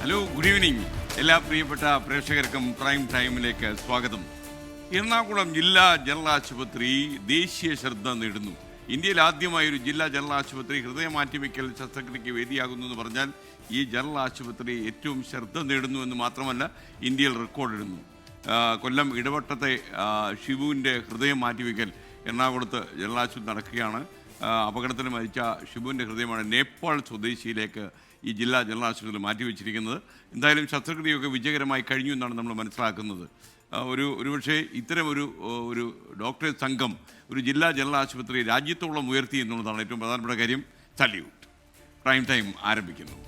Hello, good evening. എല്ലാ പ്രിയപ്പെട്ട പ്രേക്ഷകർക്കും പ്രൈം ടൈമിലേക്ക് സ്വാഗതം. എറണാകുളം ജില്ലാ ജനറൽ ആശുപത്രി ദേശീയ ശ്രദ്ധ നേടുന്നു. ഇന്ത്യയിൽ ആദ്യമായി ഒരു ജില്ലാ ജനറൽ ആശുപത്രി ഹൃദയ മാറ്റിവെക്കൽ ശസ്ത്രക്രിയയ്ക്ക് വേദിയാകുന്നു എന്ന് പറഞ്ഞാൽ ഈ ജനറൽ ആശുപത്രി ഏറ്റവും ശ്രദ്ധ നേടുന്നു എന്ന് മാത്രമല്ല, ഇന്ത്യയിൽ റെക്കോർഡിടുന്നു. കൊല്ലം ഇടവട്ടത്തെ ഷിബുവിൻ്റെ ഹൃദയം മാറ്റിവെക്കൽ എറണാകുളത്ത് ജനറൽ ആശുപത്രി നടക്കുകയാണ്. അപകടത്തിൽ മരിച്ച ഷിബുവിൻ്റെ ഹൃദയമാണ് നേപ്പാൾ സ്വദേശിയിലേക്ക് ഈ ജില്ലാ ജനറൽ ആശുപത്രിയിൽ മാറ്റിവെച്ചിരിക്കുന്നത്. എന്തായാലും ശസ്ത്രക്രിയയൊക്കെ വിജയകരമായി കഴിഞ്ഞു എന്നാണ് നമ്മൾ മനസ്സിലാക്കുന്നത്. ഒരുപക്ഷെ ഇത്തരം ഒരു ഡോക്ടറേറ്റ് സംഘം ഒരു ജില്ലാ ജനറൽ ആശുപത്രി രാജ്യത്തോളം ഉയർത്തി എന്നുള്ളതാണ് ഏറ്റവും പ്രധാനപ്പെട്ട കാര്യം. സല്യൂട്ട്. പ്രൈം ടൈം ആരംഭിക്കുന്നു.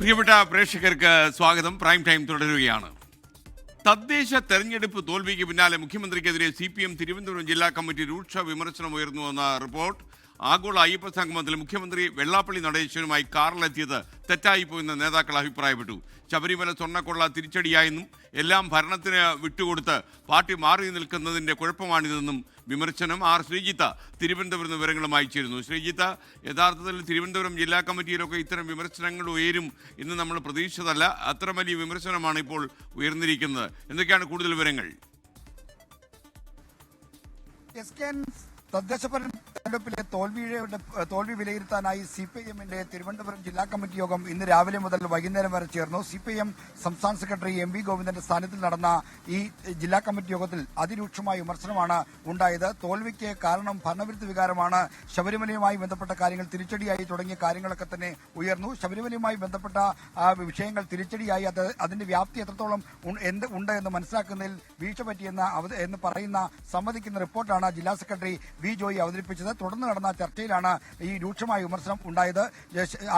പ്രിയപ്പെട്ട പ്രേക്ഷകർക്ക് സ്വാഗതം. പ്രൈം ടൈം തുടരുകയാണ്. തദ്ദേശ തെരഞ്ഞെടുപ്പ് തോൽവിക്ക് പിന്നാലെ മുഖ്യമന്ത്രിക്കെതിരെ CPM തിരുവനന്തപുരം ജില്ലാ കമ്മിറ്റി രൂക്ഷ വിമർശനം ഉയർന്നുവെന്ന റിപ്പോർട്ട്. ആഗോള അയ്യപ്പ സംഗമത്തിൽ മുഖ്യമന്ത്രി വെള്ളാപ്പള്ളി നടേശനുമായി കാറിലെത്തിയത് തെറ്റായിപ്പോയെന്ന് നേതാക്കൾ അഭിപ്രായപ്പെട്ടു. ശബരിമല സ്വർണ്ണക്കൊള്ള തിരിച്ചടിയായെന്നും എല്ലാം ഭരണത്തിന് വിട്ടുകൊടുത്ത് പാർട്ടി മാറി നിൽക്കുന്നതിൻ്റെ കുഴപ്പമാണിതെന്നും വിമർശനം. ശ്രീജിത്ത തിരുവനന്തപുരം വിവരങ്ങളുമായി ചേരുന്നു. ശ്രീജിത്ത, യഥാർത്ഥത്തിൽ തിരുവനന്തപുരം ജില്ലാ കമ്മിറ്റിയിലൊക്കെ ഇത്തരം വിമർശനങ്ങൾ ഉയരും എന്ന് നമ്മൾ പ്രതീക്ഷിച്ചതല്ല. അത്ര വലിയ വിമർശനമാണ് ഇപ്പോൾ ഉയർന്നിരിക്കുന്നത്. എന്തൊക്കെയാണ് കൂടുതൽ വിവരങ്ങൾ? തദ്ദേശ തെരഞ്ഞെടുപ്പിലെ തോൽവി വിലയിരുത്താനായി CPIM-ന്റെ തിരുവനന്തപുരം ജില്ലാ കമ്മിറ്റി യോഗം ഇന്ന് രാവിലെ മുതൽ വൈകുന്നേരം വരെ ചേർന്നു. CPIM സംസ്ഥാന സെക്രട്ടറി MV ഗോവിന്ദന്റെ സാന്നിധ്യത്തിൽ നടന്ന ഈ ജില്ലാ കമ്മിറ്റി യോഗത്തിൽ അതിരൂക്ഷമായ വിമർശനമാണ് ഉണ്ടായത്. തോൽവിക്ക് കാരണം ഭരണവിരുദ്ധ വികാരമാണ്. ശബരിമലയുമായി ബന്ധപ്പെട്ട കാര്യങ്ങൾ തിരിച്ചടിയായി തുടങ്ങിയ കാര്യങ്ങളൊക്കെ തന്നെ ഉയർന്നു. ശബരിമലയുമായി ബന്ധപ്പെട്ട വിഷയങ്ങൾ തിരിച്ചടിയായി അതിന്റെ വ്യാപ്തി എത്രത്തോളം ഉണ്ട് എന്ന് മനസ്സിലാക്കുന്നതിൽ വീഴ്ച പറ്റിയെന്ന് പറയുന്ന സമ്മതിക്കുന്ന റിപ്പോർട്ടാണ് ജില്ലാ സെക്രട്ടറി V ജോയി അവതരിപ്പിച്ചത്. തുടർന്ന് നടന്ന ചർച്ചയിലാണ് ഈ രൂക്ഷമായ വിമർശനം ഉണ്ടായത്.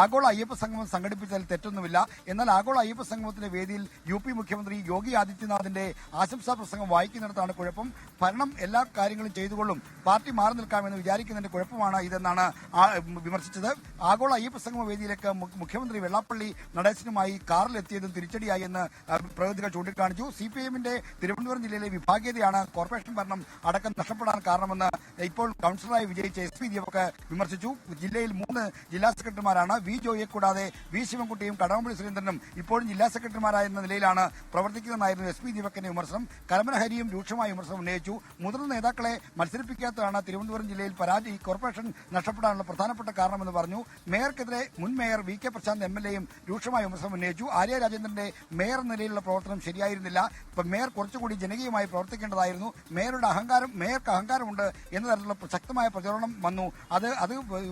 ആഗോള അയ്യപ്പ സംഗമം സംഘടിപ്പിച്ചതിൽ തെറ്റൊന്നുമില്ല. എന്നാൽ ആഗോള അയ്യപ്പ സംഗമത്തിന്റെ വേദിയിൽ UP മുഖ്യമന്ത്രി യോഗി ആദിത്യനാഥിന്റെ ആശംസാ പ്രസംഗം വായിക്കുന്നിടത്താണ് കുഴപ്പം. ഭരണം എല്ലാ കാര്യങ്ങളും ചെയ്തുകൊള്ളും, പാർട്ടി മാറി നിൽക്കാമെന്ന് വിചാരിക്കുന്നതിന്റെ കുഴപ്പമാണ് ഇതെന്നാണ് വിമർശിച്ചത്. ആഗോള അയ്യപ്പ സംഗമ വേദിയിലേക്ക് മുഖ്യമന്ത്രി വെള്ളാപ്പള്ളി നടേശനുമായി കാറിലെത്തിയതും തിരിച്ചടിയായി എന്ന് പ്രതിനിധികൾ ചൂണ്ടിക്കാണിച്ചു. CPIM-ന്റെ തിരുവനന്തപുരം ജില്ലയിലെ വിഭാഗീയതയാണ് കോർപ്പറേഷൻ ഭരണം അടക്കം നഷ്ടപ്പെടാൻ കാരണമെന്ന് ഇപ്പോൾ കൌൺസിലറായി വിജയിച്ച SP ദീപക് വിമർശിച്ചു. ജില്ലയിൽ 3 ജില്ലാ സെക്രട്ടറിമാരാണ്. V ജോയിയെ കൂടാതെ V ശിവൻകുട്ടിയും കടകംപള്ളി സുരേന്ദ്രനും ഇപ്പോഴും ജില്ലാ സെക്രട്ടറിമാരായിരുന്ന നിലയിലാണ് പ്രവർത്തിക്കുന്നതെന്നായിരുന്നു SP ദീപകിന്റെ വിമർശനം. കരമനഹരിയും രൂക്ഷമായ വിമർശനം ഉന്നയിച്ചു. മുതിർന്ന നേതാക്കളെ മത്സരിപ്പിക്കാത്തതാണ് തിരുവനന്തപുരം ജില്ലയിൽ കോർപ്പറേഷൻ നഷ്ടപ്പെടാനുള്ള പ്രധാനപ്പെട്ട കാരണമെന്ന് പറഞ്ഞു. മേയർക്കെതിരെ മുൻ മേയർ VK പ്രശാന്ത് MLA-യും രൂക്ഷമായ വിമർശനം ഉന്നയിച്ചു. ആര്യ രാജേന്ദ്രന്റെ മേയർ നിലയിലുള്ള പ്രവർത്തനം ശരിയായിരുന്നില്ല. മേയർ കുറച്ചുകൂടി ജനകീയമായി പ്രവർത്തിക്കേണ്ടതായിരുന്നു. മേയർക്ക് അഹങ്കാരമുണ്ട് എന്ന തരത്തിലുള്ള ശക്തമായ പ്രചരണം വന്നു. അത്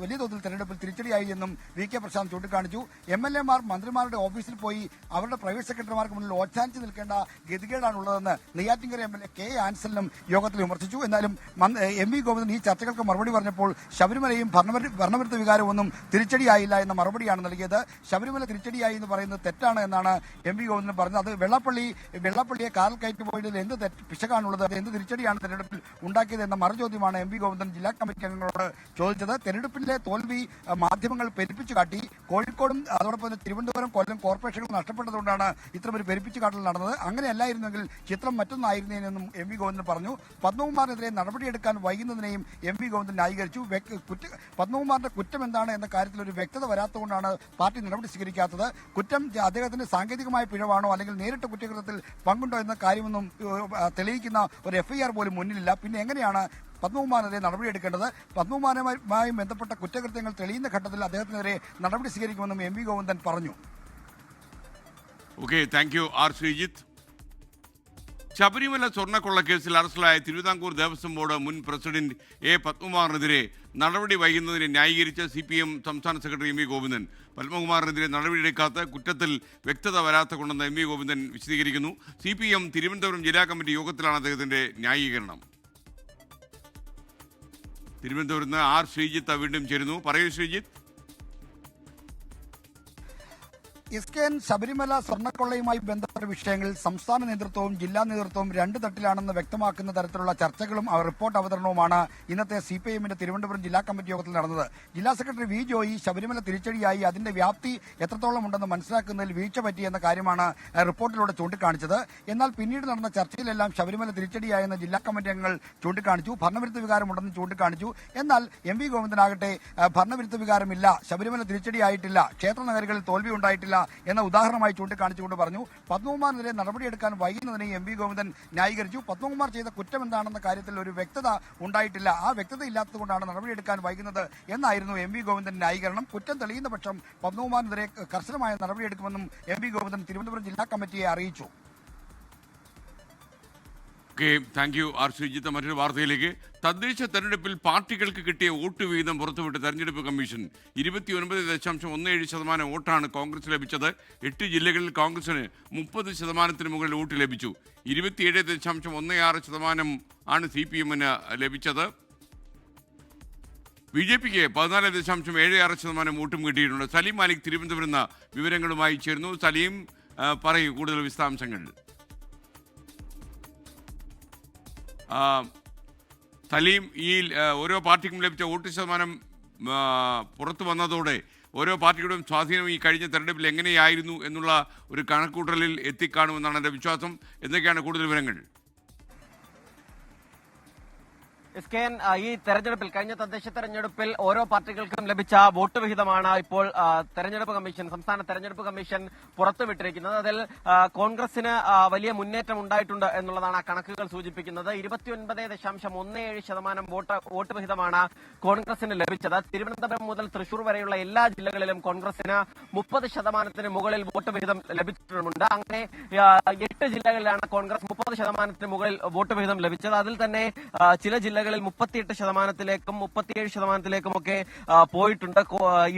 വലിയ തോതിൽ തെരഞ്ഞെടുപ്പിൽ തിരിച്ചടിയായി എന്നും VK പ്രശാന്ത് ചൂണ്ടിക്കാണിച്ചു. MLA-മാർ മന്ത്രിമാരുടെ ഓഫീസിൽ പോയി അവരുടെ പ്രൈവറ്റ് സെക്രട്ടറിമാർക്ക് മുന്നിൽ ഓച്ചാനിച്ച് നിൽക്കേണ്ട ഗതികേടാണുള്ളതെന്ന് നെയ്യാറ്റിൻകര MLA K ആൻസലിനും യോഗത്തിൽ വിമർശിച്ചു. എന്നാലും MV ഗോവിന്ദൻ ഈ ചർച്ചകൾക്ക് മറുപടി പറഞ്ഞപ്പോൾ ശബരിമലയും ഭരണവിരുദ്ധ വികാരമൊന്നും തിരിച്ചടിയായില്ല എന്ന മറുപടിയാണ് നൽകിയത്. ശബരിമല തിരിച്ചടിയായി എന്ന് പറയുന്നത് തെറ്റാണ് എന്നാണ് MV ഗോവിന്ദൻ പറഞ്ഞത്. അത് വെള്ളാപ്പള്ളിയെ കാറിൽ കയറ്റി പോയതിൽ എന്ത് പിശകാണുള്ളത്, അത് എന്ത് തിരിച്ചടിയാണ് തെരഞ്ഞെടുപ്പിൽ ഉണ്ടാക്കിയത് എന്ന മറുചോദ്യമാണ് MV ഗോവിന്ദൻ ജില്ലാ കമ്മിറ്റി അംഗങ്ങളോട് ചോദിച്ചത്. തെരഞ്ഞെടുപ്പിലെ തോൽവി മാധ്യമങ്ങൾ പെരുപ്പിച്ചു കാട്ടി. കോഴിക്കോടും അതോടൊപ്പം തന്നെ തിരുവനന്തപുരം, കൊല്ലം കോർപ്പറേഷനുകൾ നഷ്ടപ്പെട്ടതുകൊണ്ടാണ് ഇത്തരമൊരു പെരുപ്പിച്ചു കാട്ടൽ നടന്നത്. അങ്ങനെയല്ലായിരുന്നെങ്കിൽ ചിത്രം മറ്റൊന്നായിരുന്നേനെന്നും MV ഗോവിന്ദൻ പറഞ്ഞു. പത്മകുമാറിനെതിരെ നടപടിയെടുക്കാൻ വൈകുന്നതിനെയും MV ഗോവിന്ദൻ ന്യായീകരിച്ചു. പത്മകുമാറിന്റെ കുറ്റം എന്താണ് എന്ന കാര്യത്തിൽ ഒരു വ്യക്തത വരാത്തതുകൊണ്ടാണ് പാർട്ടി നടപടി സ്വീകരിക്കാത്തത്. കുറ്റം അദ്ദേഹത്തിന്റെ സാങ്കേതികമായ പിഴവാണോ അല്ലെങ്കിൽ നേരിട്ട് കുറ്റകൃത്യത്തിൽ പങ്കുണ്ടോ എന്ന കാര്യമൊന്നും തെളിയിക്കുന്ന ഒരു FIR പോലും മുന്നിലില്ല. പിന്നെ എങ്ങനെയാണ് പത്മകുമാറിനെതിരെ നടപടിയെടുക്കേണ്ടത്? പത്മകുമാറുമായി ബന്ധപ്പെട്ട കുറ്റകൃത്യങ്ങൾ തെളിയുന്ന ഘട്ടത്തിൽ അദ്ദേഹത്തിനെതിരെ നടപടി സ്വീകരിക്കുമെന്നും MV ഗോവിന്ദൻ പറഞ്ഞു. Okay, thank you Sreejith. Sabarimala സ്വർണ്ണക്കൊള്ള കേസിൽ അറസ്റ്റിലായ തിരുവിതാംകൂർ ദേവസ്വം ബോർഡ് മുൻ പ്രസിഡന്റ് പത്മകുമാറിനെതിരെ നടപടി വൈകുന്നതിനെ ന്യായീകരിച്ച് CPM സംസ്ഥാന സെക്രട്ടറി MV ഗോവിന്ദൻ. പത്മകുമാറിനെതിരെ നടപടിയെടുക്കാത്ത കുറ്റത്തിൽ വ്യക്തത വരാത്ത കൊണ്ടെന്ന് MV ഗോവിന്ദൻ വിശദീകരിക്കുന്നു. CPM തിരുവനന്തപുരം ജില്ലാ കമ്മിറ്റി യോഗത്തിലാണ് അദ്ദേഹത്തിന്റെ ന്യായീകരണം. തിരുവനന്തപുരത്ത് നിന്ന് ശ്രീജിത്ത് വീണ്ടും ചേരുന്നു. പറയൂ ശ്രീജിത്ത്. ശബരിമല സ്വർണ്ണക്കൊള്ളയുമായി ബന്ധപ്പെട്ട വിഷയങ്ങളിൽ സംസ്ഥാന നേതൃത്വവും ജില്ലാ നേതൃത്വവും രണ്ട് തട്ടിലാണെന്ന് വ്യക്തമാക്കുന്ന തരത്തിലുള്ള ചർച്ചകളും റിപ്പോർട്ട് അവതരണവുമാണ് ഇന്നത്തെ സിപിഐഎമ്മിന്റെ തിരുവനന്തപുരം ജില്ലാ കമ്മിറ്റി യോഗത്തിൽ നടന്നത്. ജില്ലാ സെക്രട്ടറി വി ജോയി ശബരിമല തിരിച്ചടിയായി അതിന്റെ വ്യാപ്തി എത്രത്തോളം ഉണ്ടെന്ന് മനസ്സിലാക്കുന്നതിൽ വീഴ്ച പറ്റിയെന്ന കാര്യമാണ് റിപ്പോർട്ടിലൂടെ ചൂണ്ടിക്കാണിച്ചത്. എന്നാൽ പിന്നീട് നടന്ന ചർച്ചയിലെല്ലാം ശബരിമല തിരിച്ചടിയായെന്ന് ജില്ലാ കമ്മിറ്റി അംഗങ്ങൾ ചൂണ്ടിക്കാണിച്ചു. ഭരണവിരുദ്ധ വികാരമുണ്ടെന്ന് ചൂണ്ടിക്കാണിച്ചു. എന്നാൽ എം വി ഗോവിന്ദനാകട്ടെ ഭരണവിരുദ്ധ വികാരമില്ല, ശബരിമല തിരിച്ചടിയായിട്ടില്ല, ക്ഷേത്ര നഗരികളിൽ തോൽവി ഉണ്ടായിട്ടില്ല എന്ന ഉദാഹരണമായി ചൂണ്ടിക്കാണിച്ചുകൊണ്ട് പറഞ്ഞു. പത്മകുമാറിനെതിരെ നടപടിയെടുക്കാൻ വൈകുന്നതിനെ എം വി ഗോവിന്ദൻ ന്യായീകരിച്ചു. പത്മകുമാർ ചെയ്ത കുറ്റം എന്താണെന്ന കാര്യത്തിൽ ഒരു വ്യക്തത ഉണ്ടായിട്ടില്ല, ആ വ്യക്തത ഇല്ലാത്തതുകൊണ്ടാണ് നടപടിയെടുക്കാൻ വൈകുന്നത് എന്നായിരുന്നു എം വി ഗോവിന്ദൻ ന്യായീകരണം. കുറ്റം തെളിയുന്ന പക്ഷം പത്മകുമാറിനെതിരെ കർശനമായ നടപടിയെടുക്കുമെന്നും എം വി ഗോവിന്ദൻ തിരുവനന്തപുരം ജില്ലാ കമ്മിറ്റിയെ അറിയിച്ചു. Thank you are Sreejith. മറ്റൊരു വാർത്തയിലേക്ക്. തദ്ദേശ തെരഞ്ഞെടുപ്പിൽ പാർട്ടികൾക്ക് കിട്ടിയ വോട്ട് വീതം പുറത്തുവിട്ട് തെരഞ്ഞെടുപ്പ് കമ്മീഷൻ 29.17% വോട്ടാണ് കോൺഗ്രസ് ലഭിച്ചത്. 8 ജില്ലകളിൽ കോൺഗ്രസിന് 30% മുകളിൽ വോട്ട് ലഭിച്ചു. 27.16% ആണ് CPM-ന് ലഭിച്ചത്. BJP-ക്ക് 14.76% വോട്ടും കിട്ടിയിട്ടുണ്ട്. സലീം മാലിക് തിരുവനന്തപുരം വിവരങ്ങളുമായി ചേർന്നു. സലീം, പറയൂ കൂടുതൽ വിശദാംശങ്ങൾ. സലീം, ഈ ഓരോ പാർട്ടിക്കും ലഭിച്ച വോട്ട് ശതമാനം പുറത്തു വന്നതോടെ ഓരോ പാർട്ടിയുടെയും സ്വാധീനം ഈ കഴിഞ്ഞ തെരഞ്ഞെടുപ്പിൽ എങ്ങനെയായിരുന്നു എന്നുള്ള ഒരു കണക്കൂട്ടലിൽ എത്തിക്കാണുമെന്നാണ് എൻ്റെ വിശ്വാസം. എന്തൊക്കെയാണ് കൂടുതൽ വിവരങ്ങൾ? ഈ തെരഞ്ഞെടുപ്പിൽ, കഴിഞ്ഞ തദ്ദേശ തെരഞ്ഞെടുപ്പിൽ ഓരോ പാർട്ടികൾക്കും ലഭിച്ച വോട്ട് വിഹിതമാണ് ഇപ്പോൾ തെരഞ്ഞെടുപ്പ് കമ്മീഷൻ, സംസ്ഥാന തെരഞ്ഞെടുപ്പ് കമ്മീഷൻ പുറത്തുവിട്ടിരിക്കുന്നത്. അതിൽ കോൺഗ്രസിന് വലിയ മുന്നേറ്റം ഉണ്ടായിട്ടുണ്ട് എന്നുള്ളതാണ് ആ കണക്കുകൾ സൂചിപ്പിക്കുന്നത്. 29.17% വോട്ട് വിഹിതമാണ് കോൺഗ്രസിന് ലഭിച്ചത്. തിരുവനന്തപുരം മുതൽ തൃശൂർ വരെയുള്ള എല്ലാ ജില്ലകളിലും കോൺഗ്രസിന് 30% മുകളിൽ വോട്ട് വിഹിതം ലഭിച്ചിട്ടുമുണ്ട്. അങ്ങനെ 8 ജില്ലകളിലാണ് കോൺഗ്രസ് 30% മുകളിൽ വോട്ട് വിഹിതം ലഭിച്ചത്. അതിൽ തന്നെ ചില ജില്ലകളിൽ 38%-ലേക്കും 37%-ലേക്കും ഒക്കെ പോയിട്ടുണ്ട്.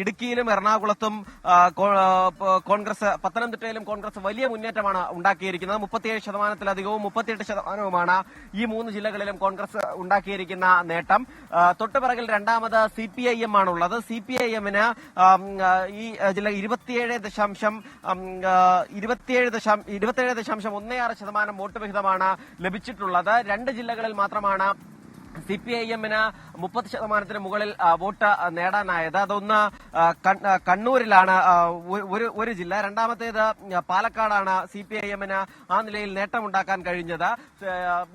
ഇടുക്കിയിലും എറണാകുളത്തും കോൺഗ്രസ്, പത്തനംതിട്ടയിലും കോൺഗ്രസ് വലിയ മുന്നേറ്റമാണ് ഉണ്ടാക്കിയിരിക്കുന്നത്. 37%-ലധികവും 38%-വുമാണ് ഈ 3 ജില്ലകളിലും കോൺഗ്രസ് ഉണ്ടാക്കിയിരിക്കുന്ന നേട്ടം. തൊട്ടുപിറകിൽ രണ്ടാമത് CPIM ആണുള്ളത്. CPIM-ന് ഈ ജില്ല 27.16% വോട്ട് വിഹിതമാണ് ലഭിച്ചിട്ടുള്ളത്. 2 ജില്ലകളിൽ മാത്രമാണ് CPIM-ന് 30% മുകളിൽ വോട്ട് നേടാനായത്. അതൊന്ന് കണ്ണൂരിലാണ് ഒരു ജില്ല, രണ്ടാമത്തേത് പാലക്കാടാണ് CPIM-ന് ആ നിലയിൽ നേട്ടമുണ്ടാക്കാൻ കഴിഞ്ഞത്.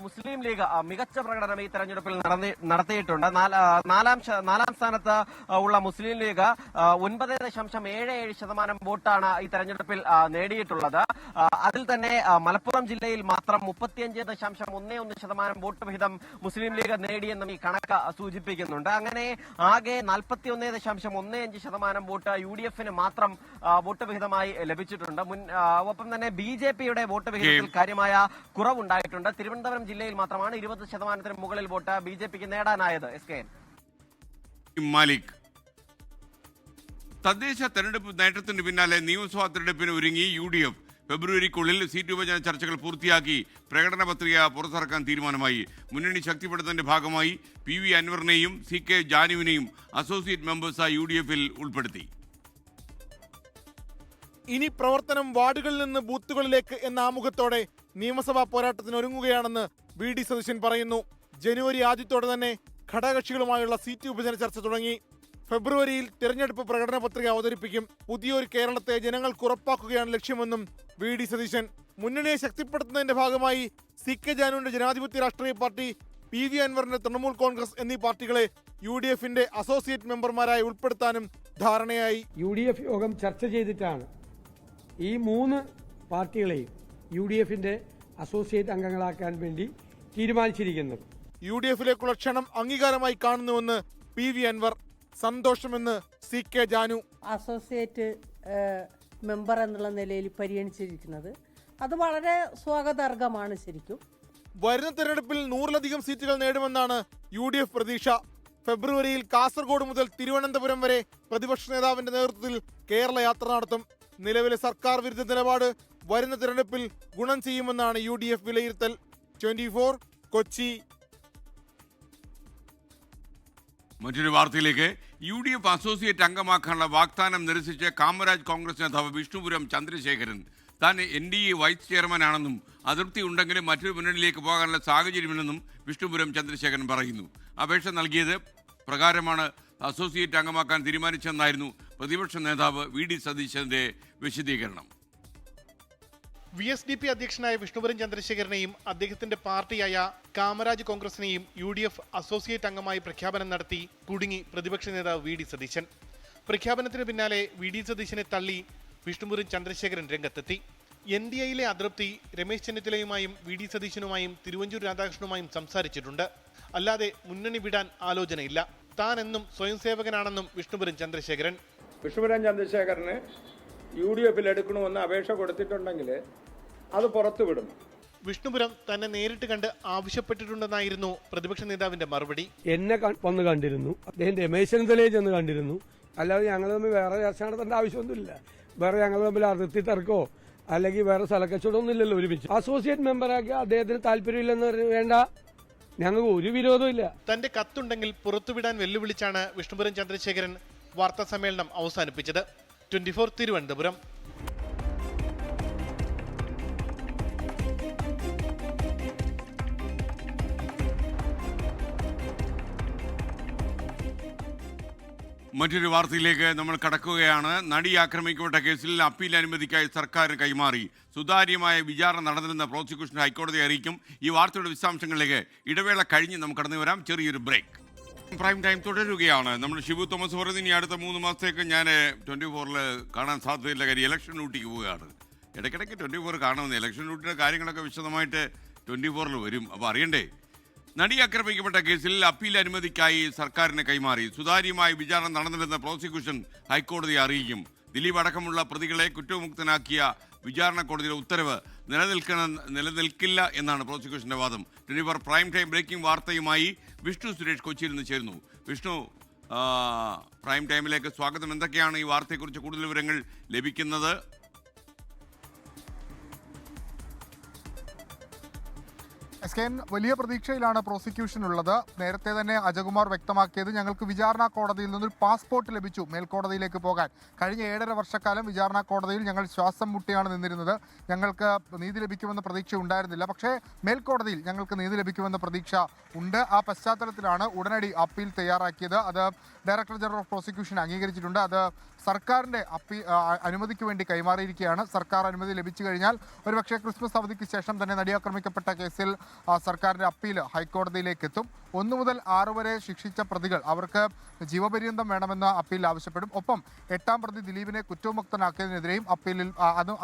മുസ്ലിം ലീഗ് മികച്ച പ്രകടനം ഈ തെരഞ്ഞെടുപ്പിൽ നടത്തിയിട്ടുണ്ട്. നാലാം സ്ഥാനത്ത് ഉള്ള മുസ്ലിം ലീഗ് 9.77% വോട്ടാണ് ഈ തെരഞ്ഞെടുപ്പിൽ നേടിയിട്ടുള്ളത്. അതിൽ തന്നെ മലപ്പുറം ജില്ലയിൽ മാത്രം 35.11% വോട്ട് വിഹിതം മുസ്ലിം ലീഗ് നേടിയെന്നും ഈ കണക്ക് സൂചിപ്പിക്കുന്നുണ്ട്. അങ്ങനെ ആകെ 41.15% വോട്ട് UDF-ന് മാത്രം വോട്ട് വിഹിതമായി ലഭിച്ചിട്ടുണ്ട്. ഒപ്പം തന്നെ BJP-യുടെ വോട്ട് വിഹിതത്തിൽ കാര്യമായ കുറവുണ്ടായിട്ടുണ്ട്. തിരുവനന്തപുരം ജില്ലയിൽ മാത്രമാണ് 20%-ന് മുകളിൽ വോട്ട് BJP-ക്ക് നേടാനായത്. മാലിക്, തദ്ദേശ തെരഞ്ഞെടുപ്പ് നേട്ടത്തിന് പിന്നാലെ നിയമസഭാ തെരഞ്ഞെടുപ്പിന് ഒരുങ്ങി UDF. ഫെബ്രുവരിക്കുള്ളിൽ സീറ്റ് വിഭജന ചർച്ചകൾ പൂർത്തിയാക്കി പ്രകടന പത്രിക പുറത്തിറക്കാൻ തീരുമാനമായി. മുന്നണി ശക്തിപ്പെടുത്തുന്നതിന്റെ ഭാഗമായി PV അൻവറിനെയും CK ജാനുവിനെയും അസോസിയേറ്റ് മെമ്പേഴ്സായി UDF-ൽ ഉൾപ്പെടുത്തി. ഇനി പ്രവർത്തനം വാർഡുകളിൽ നിന്ന് ബൂത്തുകളിലേക്ക് എന്ന ആമുഖത്തോടെ നിയമസഭാ പോരാട്ടത്തിന് ഒരുങ്ങുകയാണെന്ന് VD സതീശൻ പറയുന്നു. ജനുവരി ആദ്യത്തോടെ തന്നെ ഘടകകക്ഷികളുമായുള്ള സീറ്റ് വിഭജന ചർച്ച തുടങ്ങി. ഫെബ്രുവരിയിൽ തിരഞ്ഞെടുപ്പ് പ്രകടന പത്രിക അവതരിപ്പിക്കും. പുതിയൊരു കേരളത്തെ ജനങ്ങൾക്ക് ഉറപ്പാക്കുകയാണ് ലക്ഷ്യമെന്നും VD സതീശൻ. മുന്നണിയെ ശക്തിപ്പെടുത്തുന്നതിന്റെ ഭാഗമായി CK ജാനുവിന്റെ ജനാധിപത്യ രാഷ്ട്രീയ പാർട്ടി, PV അൻവറിന്റെ തൃണമൂൽ കോൺഗ്രസ് എന്നീ പാർട്ടികളെ UDF-ന്റെ അസോസിയേറ്റ് മെമ്പർമാരായി ഉൾപ്പെടുത്താനും ധാരണയായി. UDF യോഗം ചർച്ച ചെയ്തിട്ടാണ് ഈ 3 പാർട്ടികളെയും UDF-ന്റെ അസോസിയേറ്റ് അംഗങ്ങളാക്കാൻ വേണ്ടി തീരുമാനിച്ചിരിക്കുന്നത്. UDF-ലേക്കുള്ള ക്ഷണം അംഗീകാരമായി കാണുന്നുവെന്ന് PV അൻവർ. സന്തോഷമെന്ന് CK ജാനു. അസോസിയേറ്റ് മെമ്പർ എന്നുള്ള നിലയിൽ പരിഗണിച്ചിരിക്കുന്നത് അത് വളരെ സ്വാഗതാർഹമാണ്. ശരിക്കും വരുന്ന തെരഞ്ഞെടുപ്പിൽ 100-ലധികം സീറ്റുകൾ നേടുമെന്നാണ് UDF പ്രതീക്ഷ. ഫെബ്രുവരിയിൽ കാസർഗോഡ് മുതൽ തിരുവനന്തപുരം വരെ പ്രതിപക്ഷ നേതാവിന്റെ നേതൃത്വത്തിൽ കേരള യാത്ര നടത്തും. നിലവിലെ സർക്കാർ വിരുദ്ധ നിലപാട് വരുന്ന തെരഞ്ഞെടുപ്പിൽ ഗുണം ചെയ്യുമെന്നാണ് UDF വിലയിരുത്തൽ. 24 കൊച്ചി. മറ്റൊരു വാർത്തയിലേക്ക്. UDF അസോസിയേറ്റ് അംഗമാക്കാനുള്ള വാഗ്ദാനം നിരസിച്ച് കാമരാജ് കോൺഗ്രസ് നേതാവ് വിഷ്ണുപുരം ചന്ദ്രശേഖരൻ താൻ NDA വൈസ് ചെയർമാനാണെന്നും അതൃപ്തി ഉണ്ടെങ്കിലും മറ്റൊരു മുന്നണിയിലേക്ക് പോകാനുള്ള സാഹചര്യമില്ലെന്നും വിഷ്ണുപുരം ചന്ദ്രശേഖരൻ പറയുന്നു. അപേക്ഷ നൽകിയത് പ്രകാരമാണ് അസോസിയേറ്റ് അംഗമാക്കാൻ തീരുമാനിച്ചെന്നായിരുന്നു പ്രതിപക്ഷ നേതാവ് VD സതീശന്റെ വിശദീകരണം. VSDP അധ്യക്ഷനായ വിഷ്ണുപുരം ചന്ദ്രശേഖരനെയും അദ്ദേഹത്തിന്റെ പാർട്ടിയായ കാമരാജ് കോൺഗ്രസിനെയും UDF അസോസിയേറ്റ് അംഗമായി പ്രഖ്യാപനം നടത്തി കുടുങ്ങി പ്രതിപക്ഷ നേതാവ് VD സതീശൻ. പ്രഖ്യാപനത്തിന് പിന്നാലെ VD സതീശനെ തള്ളി വിഷ്ണുപുരം ചന്ദ്രശേഖരൻ രംഗത്തെത്തി. NDAയിലെ അതൃപ്തി രമേശ് ചെന്നിത്തലയുമായും VD സതീശനുമായും തിരുവഞ്ചൂർ രാധാകൃഷ്ണനുമായും സംസാരിച്ചിട്ടുണ്ട്. അല്ലാതെ മുന്നണി വിടാൻ ആലോചനയില്ല. താൻ എന്നും സ്വയം സേവകനാണെന്നും വിഷ്ണുപുരം ചന്ദ്രശേഖരൻ. വിഷ്ണുപുരം ചന്ദ്രശേഖരന് UDFിൽ എടുക്കണമെന്ന് അപേക്ഷ കൊടുത്തിട്ടുണ്ടെങ്കിൽ അത് പുറത്തുവിടും. വിഷ്ണുപുരം തന്നെ നേരിട്ട് കണ്ട് ആവശ്യപ്പെട്ടിട്ടുണ്ടെന്നായിരുന്നു പ്രതിപക്ഷ നേതാവിന്റെ മറുപടി. എന്നെ വന്ന് കണ്ടിരുന്നു, അദ്ദേഹം രമേശ് ചെന്നിത്തലയെ ചെന്ന് കണ്ടിരുന്നു. അല്ലാതെ ഞങ്ങൾ തമ്മിൽ വേറെ ചർച്ച നടത്തേണ്ട ആവശ്യമൊന്നുമില്ല. വേറെ ഞങ്ങൾ തമ്മിൽ അതിർത്തി തർക്കോ അല്ലെങ്കിൽ വേറെ സ്ഥലക്കച്ചവടമൊന്നും ഇല്ലല്ലോ. ഒരുമിച്ച് അസോസിയേറ്റ് മെമ്പറാക്കി അദ്ദേഹത്തിന് താല്പര്യമില്ലെന്ന് വേണ്ട, ഞങ്ങൾക്ക് ഒരു വിരോധവും ഇല്ല. തന്റെ കത്തുണ്ടെങ്കിൽ പുറത്തുവിടാൻ വെല്ലുവിളിച്ചാണ് വിഷ്ണുപുരം ചന്ദ്രശേഖരൻ വാർത്താ സമ്മേളനം അവസാനിപ്പിച്ചത്. 24 തിരുവനന്തപുരം. മറ്റൊരു വാർത്തയിലേക്ക് നമ്മൾ കടക്കുകയാണ്. നടി ആക്രമിക്കപ്പെട്ട കേസിൽ അപ്പീൽ അനുമതിക്കായി സർക്കാരിന് കൈമാറി. സുതാര്യമായ വിചാരണ നടന്നിരുന്ന പ്രോസിക്യൂഷൻ ഹൈക്കോടതിയെ അറിയിക്കും. ഈ വാർത്തയുടെ വിശദാംശങ്ങളിലേക്ക് ഇടവേള കഴിഞ്ഞ് നമുക്ക് കടന്നു വരാം. ചെറിയൊരു ബ്രേക്ക്. പ്രൈം ടൈം തുടരുകയാണ്. നമ്മൾ ഷിബു തോമസ് പറയുന്നത് ഇനി അടുത്ത 3 മാസത്തേക്ക് ഞാൻ 24-ൽ കാണാൻ സാധ്യതയില്ല. കാര്യം ഇലക്ഷൻ ഡ്യൂട്ടിക്ക് പോവുകയാണ്. ഇടയ്ക്കിടയ്ക്ക് 24 കാണുമെന്ന്. ഇലക്ഷൻ ഡ്യൂട്ടിയുടെ കാര്യങ്ങളൊക്കെ വിശദമായിട്ട് 24-ൽ വരും. അപ്പോൾ അറിയണ്ടേ? നടി ആക്രമിക്കപ്പെട്ട കേസിൽ അപ്പീൽ അനുമതിക്കായി സർക്കാരിന് കൈമാറി. സുതാര്യമായ വിചാരണ നടന്നിരുന്ന പ്രോസിക്യൂഷൻ ഹൈക്കോടതിയെ അറിയിക്കും. ദിലീപ് അടക്കമുള്ള പ്രതികളെ കുറ്റവിമുക്തനാക്കിയ വിചാരണ കോടതിയുടെ ഉത്തരവ് നിലനിൽക്കില്ല എന്നാണ് പ്രോസിക്യൂഷന്റെ വാദം. 24 പ്രൈം ടൈം ബ്രേക്കിംഗ് വാർത്തയുമായി വിഷ്ണു സുരേഷ് കൊച്ചിയിൽ നിന്ന് ചേരുന്നു. വിഷ്ണു, പ്രൈം ടൈമിലേക്ക് സ്വാഗതം. എന്തൊക്കെയാണ് ഈ വാർത്തയെക്കുറിച്ച് കൂടുതൽ വിവരങ്ങൾ ലഭിക്കുന്നത്? വലിയ പ്രതീക്ഷയിലാണ് പ്രോസിക്യൂഷൻ ഉള്ളത്. നേരത്തെ തന്നെ അജകുമാർ വ്യക്തമാക്കിയത്, ഞങ്ങൾക്ക് വിചാരണ കോടതിയിൽ നിന്നൊരു പാസ്പോർട്ട് ലഭിച്ചു മേൽക്കോടതിയിലേക്ക് പോകാൻ. കഴിഞ്ഞ 7.5 വർഷക്കാലം വിചാരണ കോടതിയിൽ ഞങ്ങൾ ശ്വാസം മുട്ടിയാണ് നിന്നിരുന്നത്. ഞങ്ങൾക്ക് നീതി ലഭിക്കുമെന്ന പ്രതീക്ഷ ഉണ്ടായിരുന്നില്ല. പക്ഷേ മേൽക്കോടതിയിൽ ഞങ്ങൾക്ക് നീതി ലഭിക്കുമെന്ന പ്രതീക്ഷ ഉണ്ട്. ആ പശ്ചാത്തലത്തിലാണ് ഉടനടി അപ്പീൽ തയ്യാറാക്കിയത്. അത് ഡയറക്ടർ ജനറൽ ഓഫ് പ്രോസിക്യൂഷൻ അംഗീകരിച്ചിട്ടുണ്ട്. അത് സർക്കാരിൻ്റെ അനുമതിക്ക് വേണ്ടി കൈമാറിയിരിക്കുകയാണ്. സർക്കാർ അനുമതി ലഭിച്ചു കഴിഞ്ഞാൽ ഒരുപക്ഷെ ക്രിസ്മസ് അവധിക്ക് ശേഷം തന്നെ നടി ആക്രമിക്കപ്പെട്ട കേസിൽ സർക്കാരിൻ്റെ അപ്പീൽ ഹൈക്കോടതിയിലേക്ക് എത്തും. 1 മുതൽ 6 വരെ ശിക്ഷിച്ച പ്രതികൾ അവർക്ക് ജീവപര്യന്തം വേണമെന്ന് അപ്പീൽ ആവശ്യപ്പെടും. ഒപ്പം 8ാം പ്രതി ദിലീപിനെ കുറ്റവിമുക്തനാക്കിയതിനെതിരെയും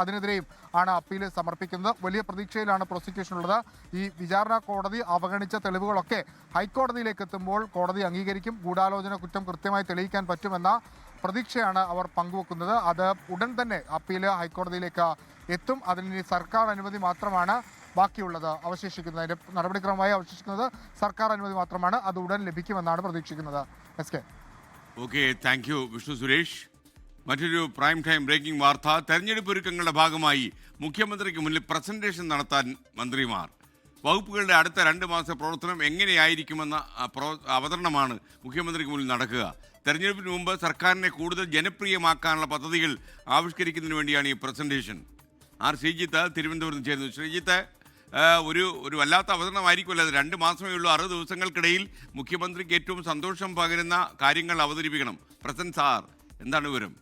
അതിനെതിരെയും ആണ് അപ്പീൽ സമർപ്പിക്കുന്നത്. വലിയ പ്രതീക്ഷയിലാണ് പ്രോസിക്യൂഷൻ ഉള്ളത്. ഈ വിചാരണ കോടതി അവഗണിച്ച തെളിവുകളൊക്കെ ഹൈക്കോടതിയിലേക്ക് എത്തുമ്പോൾ കോടതി അംഗീകരിക്കും. ഗൂഢാലോചന കുറ്റം കൃത്യമായി തെളിയിക്കാൻ പറ്റുമെന്ന പ്രതീക്ഷയാണ് അവർ പങ്കുവെക്കുന്നത്. അത് ഉടൻ തന്നെ അപ്പീൽ ഹൈക്കോടതിയിലേക്ക് എത്തും. അതിന് സർക്കാർ അനുമതി മാത്രമാണ് ബാക്കിയുള്ളത്. അവശേഷിക്കുന്നത് നടപടിക്രമമായി അവശേഷിക്കുന്നത് സർക്കാർ അനുമതി മാത്രമാണ്. അത് ഉടൻ ലഭിക്കുമെന്നാണ് പ്രതീക്ഷിക്കുന്നത്. Okay, thank U Vishnu Suresh. മറ്റൊരു പ്രൈം ടൈം ബ്രേക്കിംഗ് വാർത്ത. തെരഞ്ഞെടുപ്പ് ഒരുക്കങ്ങളുടെ ഭാഗമായി മുഖ്യമന്ത്രിക്ക് മുന്നിൽ പ്രസന്റേഷൻ നടത്താൻ മന്ത്രിമാർ. വകുപ്പുകളുടെ അടുത്ത 2 മാസ പ്രവർത്തനം എങ്ങനെയായിരിക്കുമെന്ന അവതരണമാണ് മുഖ്യമന്ത്രിക്ക് മുന്നിൽ നടക്കുക. തെരഞ്ഞെടുപ്പിന് മുമ്പ് സർക്കാരിനെ കൂടുതൽ ജനപ്രിയമാക്കാനുള്ള പദ്ധതികൾ ആവിഷ്കരിക്കുന്നതിന് വേണ്ടിയാണ് ഈ പ്രസന്റേഷൻ. ശ്രീജിത്ത് തിരുവനന്തപുരത്ത് ചേരുന്നു. ശ്രീജിത്ത്, ഒരു വല്ലാത്ത അവതരണമായിരിക്കുമല്ലോ അത്. 2 മാസമേ ഉള്ളൂ. 6 ദിവസങ്ങൾക്കിടയിൽ മുഖ്യമന്ത്രിക്ക് ഏറ്റവും സന്തോഷം പകരുന്ന കാര്യങ്ങൾ അവതരിപ്പിക്കണം. പ്രസന്റ് സാർ, എന്താണ് വിവരം?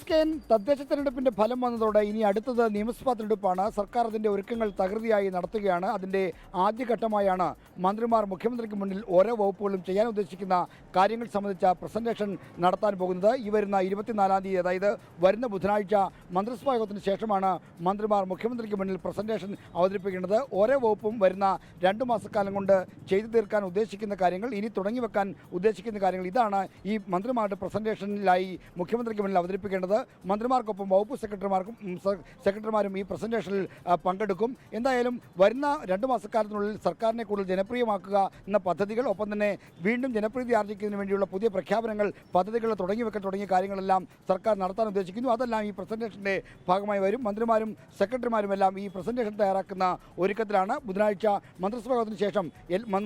SKN തദ്ദേശ തെരഞ്ഞെടുപ്പിന്റെ ഫലം വന്നതോടെ ഇനി അടുത്തത് നിയമസഭാ തെരഞ്ഞെടുപ്പാണ്. സർക്കാർ അതിന്റെ ഒരുക്കങ്ങൾ തകൃതിയായി നടത്തുകയാണ്. അതിന്റെ ആദ്യഘട്ടമായാണ് മന്ത്രിമാർ മുഖ്യമന്ത്രിക്ക് മുന്നിൽ ഓരോ വകുപ്പുകളും ചെയ്യാൻ ഉദ്ദേശിക്കുന്ന കാര്യങ്ങൾ സംബന്ധിച്ച പ്രസന്റേഷൻ നടത്താൻ പോകുന്നത്. ഈ വരുന്ന 24-ാം തീയതി, അതായത് വരുന്ന ബുധനാഴ്ച മന്ത്രിസഭാ യോഗത്തിന് ശേഷമാണ് മന്ത്രിമാർ മുഖ്യമന്ത്രിക്ക് മുന്നിൽ പ്രസന്റേഷൻ അവതരിപ്പിക്കേണ്ടത്. ഓരോ വകുപ്പും വരുന്ന 2 മാസക്കാലം കൊണ്ട് ചെയ്തു തീർക്കാൻ ഉദ്ദേശിക്കുന്ന കാര്യങ്ങൾ, ഇനി തുടങ്ങി വെക്കാൻ ഉദ്ദേശിക്കുന്ന കാര്യങ്ങൾ, ഇതാണ് ഈ മന്ത്രിമാരുടെ പ്രസന്റേഷനിലായി മുഖ്യമന്ത്രിക്ക് മുന്നിൽ അവതരിപ്പിക്കുന്നത്. മന്ത്രിമാർക്കൊപ്പം വകുപ്പ് സെക്രട്ടറിമാരും ഈ പ്രസന്റേഷനിൽ പങ്കെടുക്കും. എന്തായാലും വരുന്ന 2 മാസക്കാലത്തിനുള്ളിൽ സർക്കാരിനെ കൂടുതൽ ജനപ്രിയമാക്കുക എന്ന പദ്ധതികൾ, ഒപ്പം തന്നെ വീണ്ടും ജനപ്രീതി ആർജിക്കുന്നതിന് വേണ്ടിയുള്ള പുതിയ പ്രഖ്യാപനങ്ങൾ, പദ്ധതികൾ തുടങ്ങിയ കാര്യങ്ങളെല്ലാം സർക്കാർ നടത്താൻ ഉദ്ദേശിക്കുന്നു. അതെല്ലാം ഈ പ്രസന്റേഷന്റെ ഭാഗമായി വരും. മന്ത്രിമാരും സെക്രട്ടറിമാരുമെല്ലാം ഈ പ്രസന്റേഷൻ തയ്യാറാക്കുന്ന ഒരുക്കത്തിലാണ്. ബുധനാഴ്ച മന്ത്രിസഭാ യോഗത്തിന് ശേഷം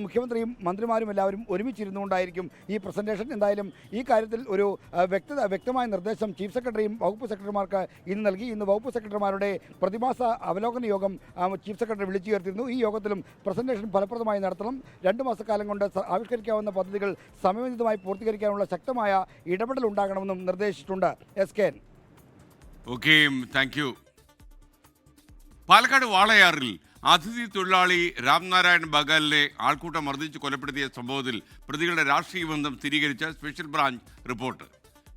മുഖ്യമന്ത്രിയും മന്ത്രിമാരും എല്ലാവരും ഒരുമിച്ചിരുന്നുകൊണ്ടായിരിക്കും ഈ പ്രസന്റേഷൻ. എന്തായാലും ഈ കാര്യത്തിൽ ഒരു വ്യക്തമായ നിർദ്ദേശം ചീഫ് സെക്രട്ടറിയും വകുപ്പ് സെക്രട്ടറിമാർക്ക് ഇന്ന് നൽകി. ഇന്ന് വകുപ്പ് സെക്രട്ടറിമാരുടെ പ്രതിമാസ അവലോകന യോഗം ചീഫ് സെക്രട്ടറി വിളിച്ചു ചേർത്തിരുന്നു. ഈ യോഗത്തിലും പ്രസന്റേഷൻ ഫലപ്രദമായി നടത്തണം, 2 മാസക്കാലം കൊണ്ട് ആവിഷ്കരിക്കാവുന്ന പദ്ധതികൾ സമയബന്ധിതമായി പൂർത്തീകരിക്കാനുള്ള ശക്തമായ ഇടപെടൽ ഉണ്ടാകണമെന്നും നിർദ്ദേശിച്ചിട്ടുണ്ട്. SKN. Okay, thank U. Palakkad വാളയാറിൽ അതിഥി തൊഴിലാളി രാംനാരായൺ ബഗാലിനെ ആൾക്കൂട്ടം മർദ്ദിച്ച് കൊലപ്പെടുത്തിയ സംഭവത്തിൽ പ്രതികളുടെ രാഷ്ട്രീയ ബന്ധം സ്ഥിരീകരിച്ച സ്പെഷ്യൽ ബ്രാഞ്ച് റിപ്പോർട്ട്.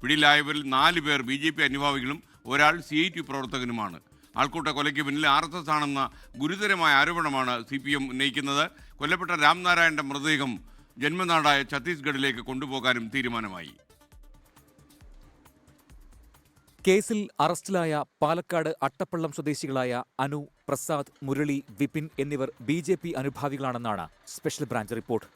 പിടിയിലായവരിൽ 4 പേർ BJP അനുഭാവികളും ഒരാൾ CIT പ്രവർത്തകനുമാണ്. ആൾക്കൂട്ട കൊലയ്ക്ക് പിന്നിൽ RSS ആണെന്ന ഗുരുതരമായ ആരോപണമാണ് CPM ഉന്നയിക്കുന്നത്. കൊല്ലപ്പെട്ട രാംനാരായണന്റെ മൃതദേഹം ജന്മനാടായ ഛത്തീസ്ഗഡിലേക്ക് കൊണ്ടുപോകാനും തീരുമാനമായി. കേസിൽ അറസ്റ്റിലായ പാലക്കാട് അട്ടപ്പള്ളം സ്വദേശികളായ അനു, പ്രസാദ്, മുരളി, വിപിൻ എന്നിവർ BJP അനുഭാവികളാണെന്നാണ് സ്പെഷ്യൽ ബ്രാഞ്ച് റിപ്പോർട്ട്.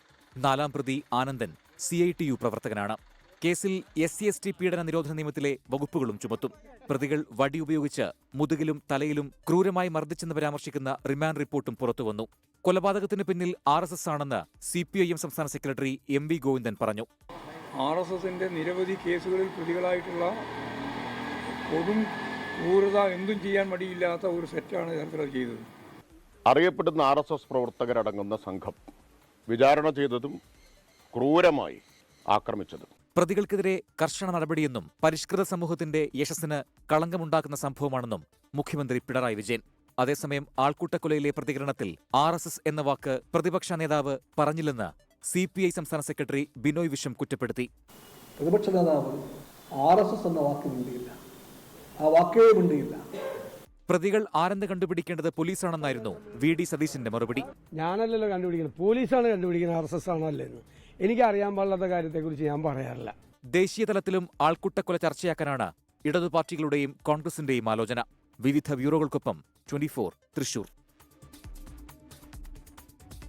4ാം പ്രതി ആനന്ദൻ CITU പ്രവർത്തകനാണ്. കേസിൽ SC/ST പീഡന നിരോധന നിയമത്തിലെ വകുപ്പുകളും ചുമത്തും. പ്രതികൾ വടി ഉപയോഗിച്ച് മുതുകിലും തലയിലും ക്രൂരമായി മർദ്ദിച്ചെന്ന് പരാമർശിക്കുന്ന റിമാൻഡ് റിപ്പോർട്ടും പുറത്തുവന്നു. കൊലപാതകത്തിന് പിന്നിൽ RSS ആണെന്ന് CPIM സംസ്ഥാന സെക്രട്ടറി MV ഗോവിന്ദൻ പറഞ്ഞു. RSSന്റെ നിരവധി കേസുകളിൽ പ്രതികളായിട്ടുള്ള കൊടും ക്രൂരത എന്തും ചെയ്യാൻ മടിയില്ലാത്ത ഒരു സെറ്റാണ് യഥാർത്ഥത്തിൽ ചെയ്തത്. അറിയപ്പെടുന്ന RSS പ്രവർത്തകരടങ്ങുന്ന സംഘം വിചാരണ ചെയ്തതും ക്രൂരമായി ആക്രമിച്ചതും. പ്രതികൾക്കെതിരെ കർശന നടപടിയെന്നും പരിഷ്കൃത സമൂഹത്തിന്റെ യശസ്സിന് കളങ്കമുണ്ടാക്കുന്ന സംഭവമാണെന്നും മുഖ്യമന്ത്രി പിണറായി വിജയൻ. അതേസമയം ആൾക്കൂട്ടക്കൊലയിലെ പ്രതികരണത്തിൽ RSS എന്ന വാക്ക് പ്രതിപക്ഷ നേതാവ് പറഞ്ഞില്ലെന്ന് CPI സംസ്ഥാന സെക്രട്ടറി ബിനോയ് വിശ്വം കുറ്റപ്പെടുത്തി. പ്രതിപക്ഷ നേതാവ് RSS എന്ന വാക്ക് മിണ്ടിയില്ല, ആ വാക്കേ മിണ്ടിയില്ല. പ്രതികൾ ആരെന്ന് കണ്ടുപിടിക്കേണ്ടത് പോലീസാണെന്നായിരുന്നു VD സതീശന്റെ മറുപടി. ഞാനല്ലല്ലോ കണ്ടുപിടിക്കുന്നത്, പോലീസാണ് കണ്ടുപിടിക്കുന്നത് RSS ആണോ അല്ലെന്ന്. എനിക്ക് അറിയാൻ പാടില്ലാത്ത കാര്യത്തെക്കുറിച്ച് ഞാൻ പറയാറില്ല. ദേശീയ തലത്തിലും ആൾക്കൂട്ടക്കൊല ചർച്ചയാക്കാനാണ് ഇടതു പാർട്ടികളുടെയും കോൺഗ്രസിന്റെയും ആലോചന. വിവിധ ബ്യൂറോകൾക്കൊപ്പം 24 തൃശൂർ.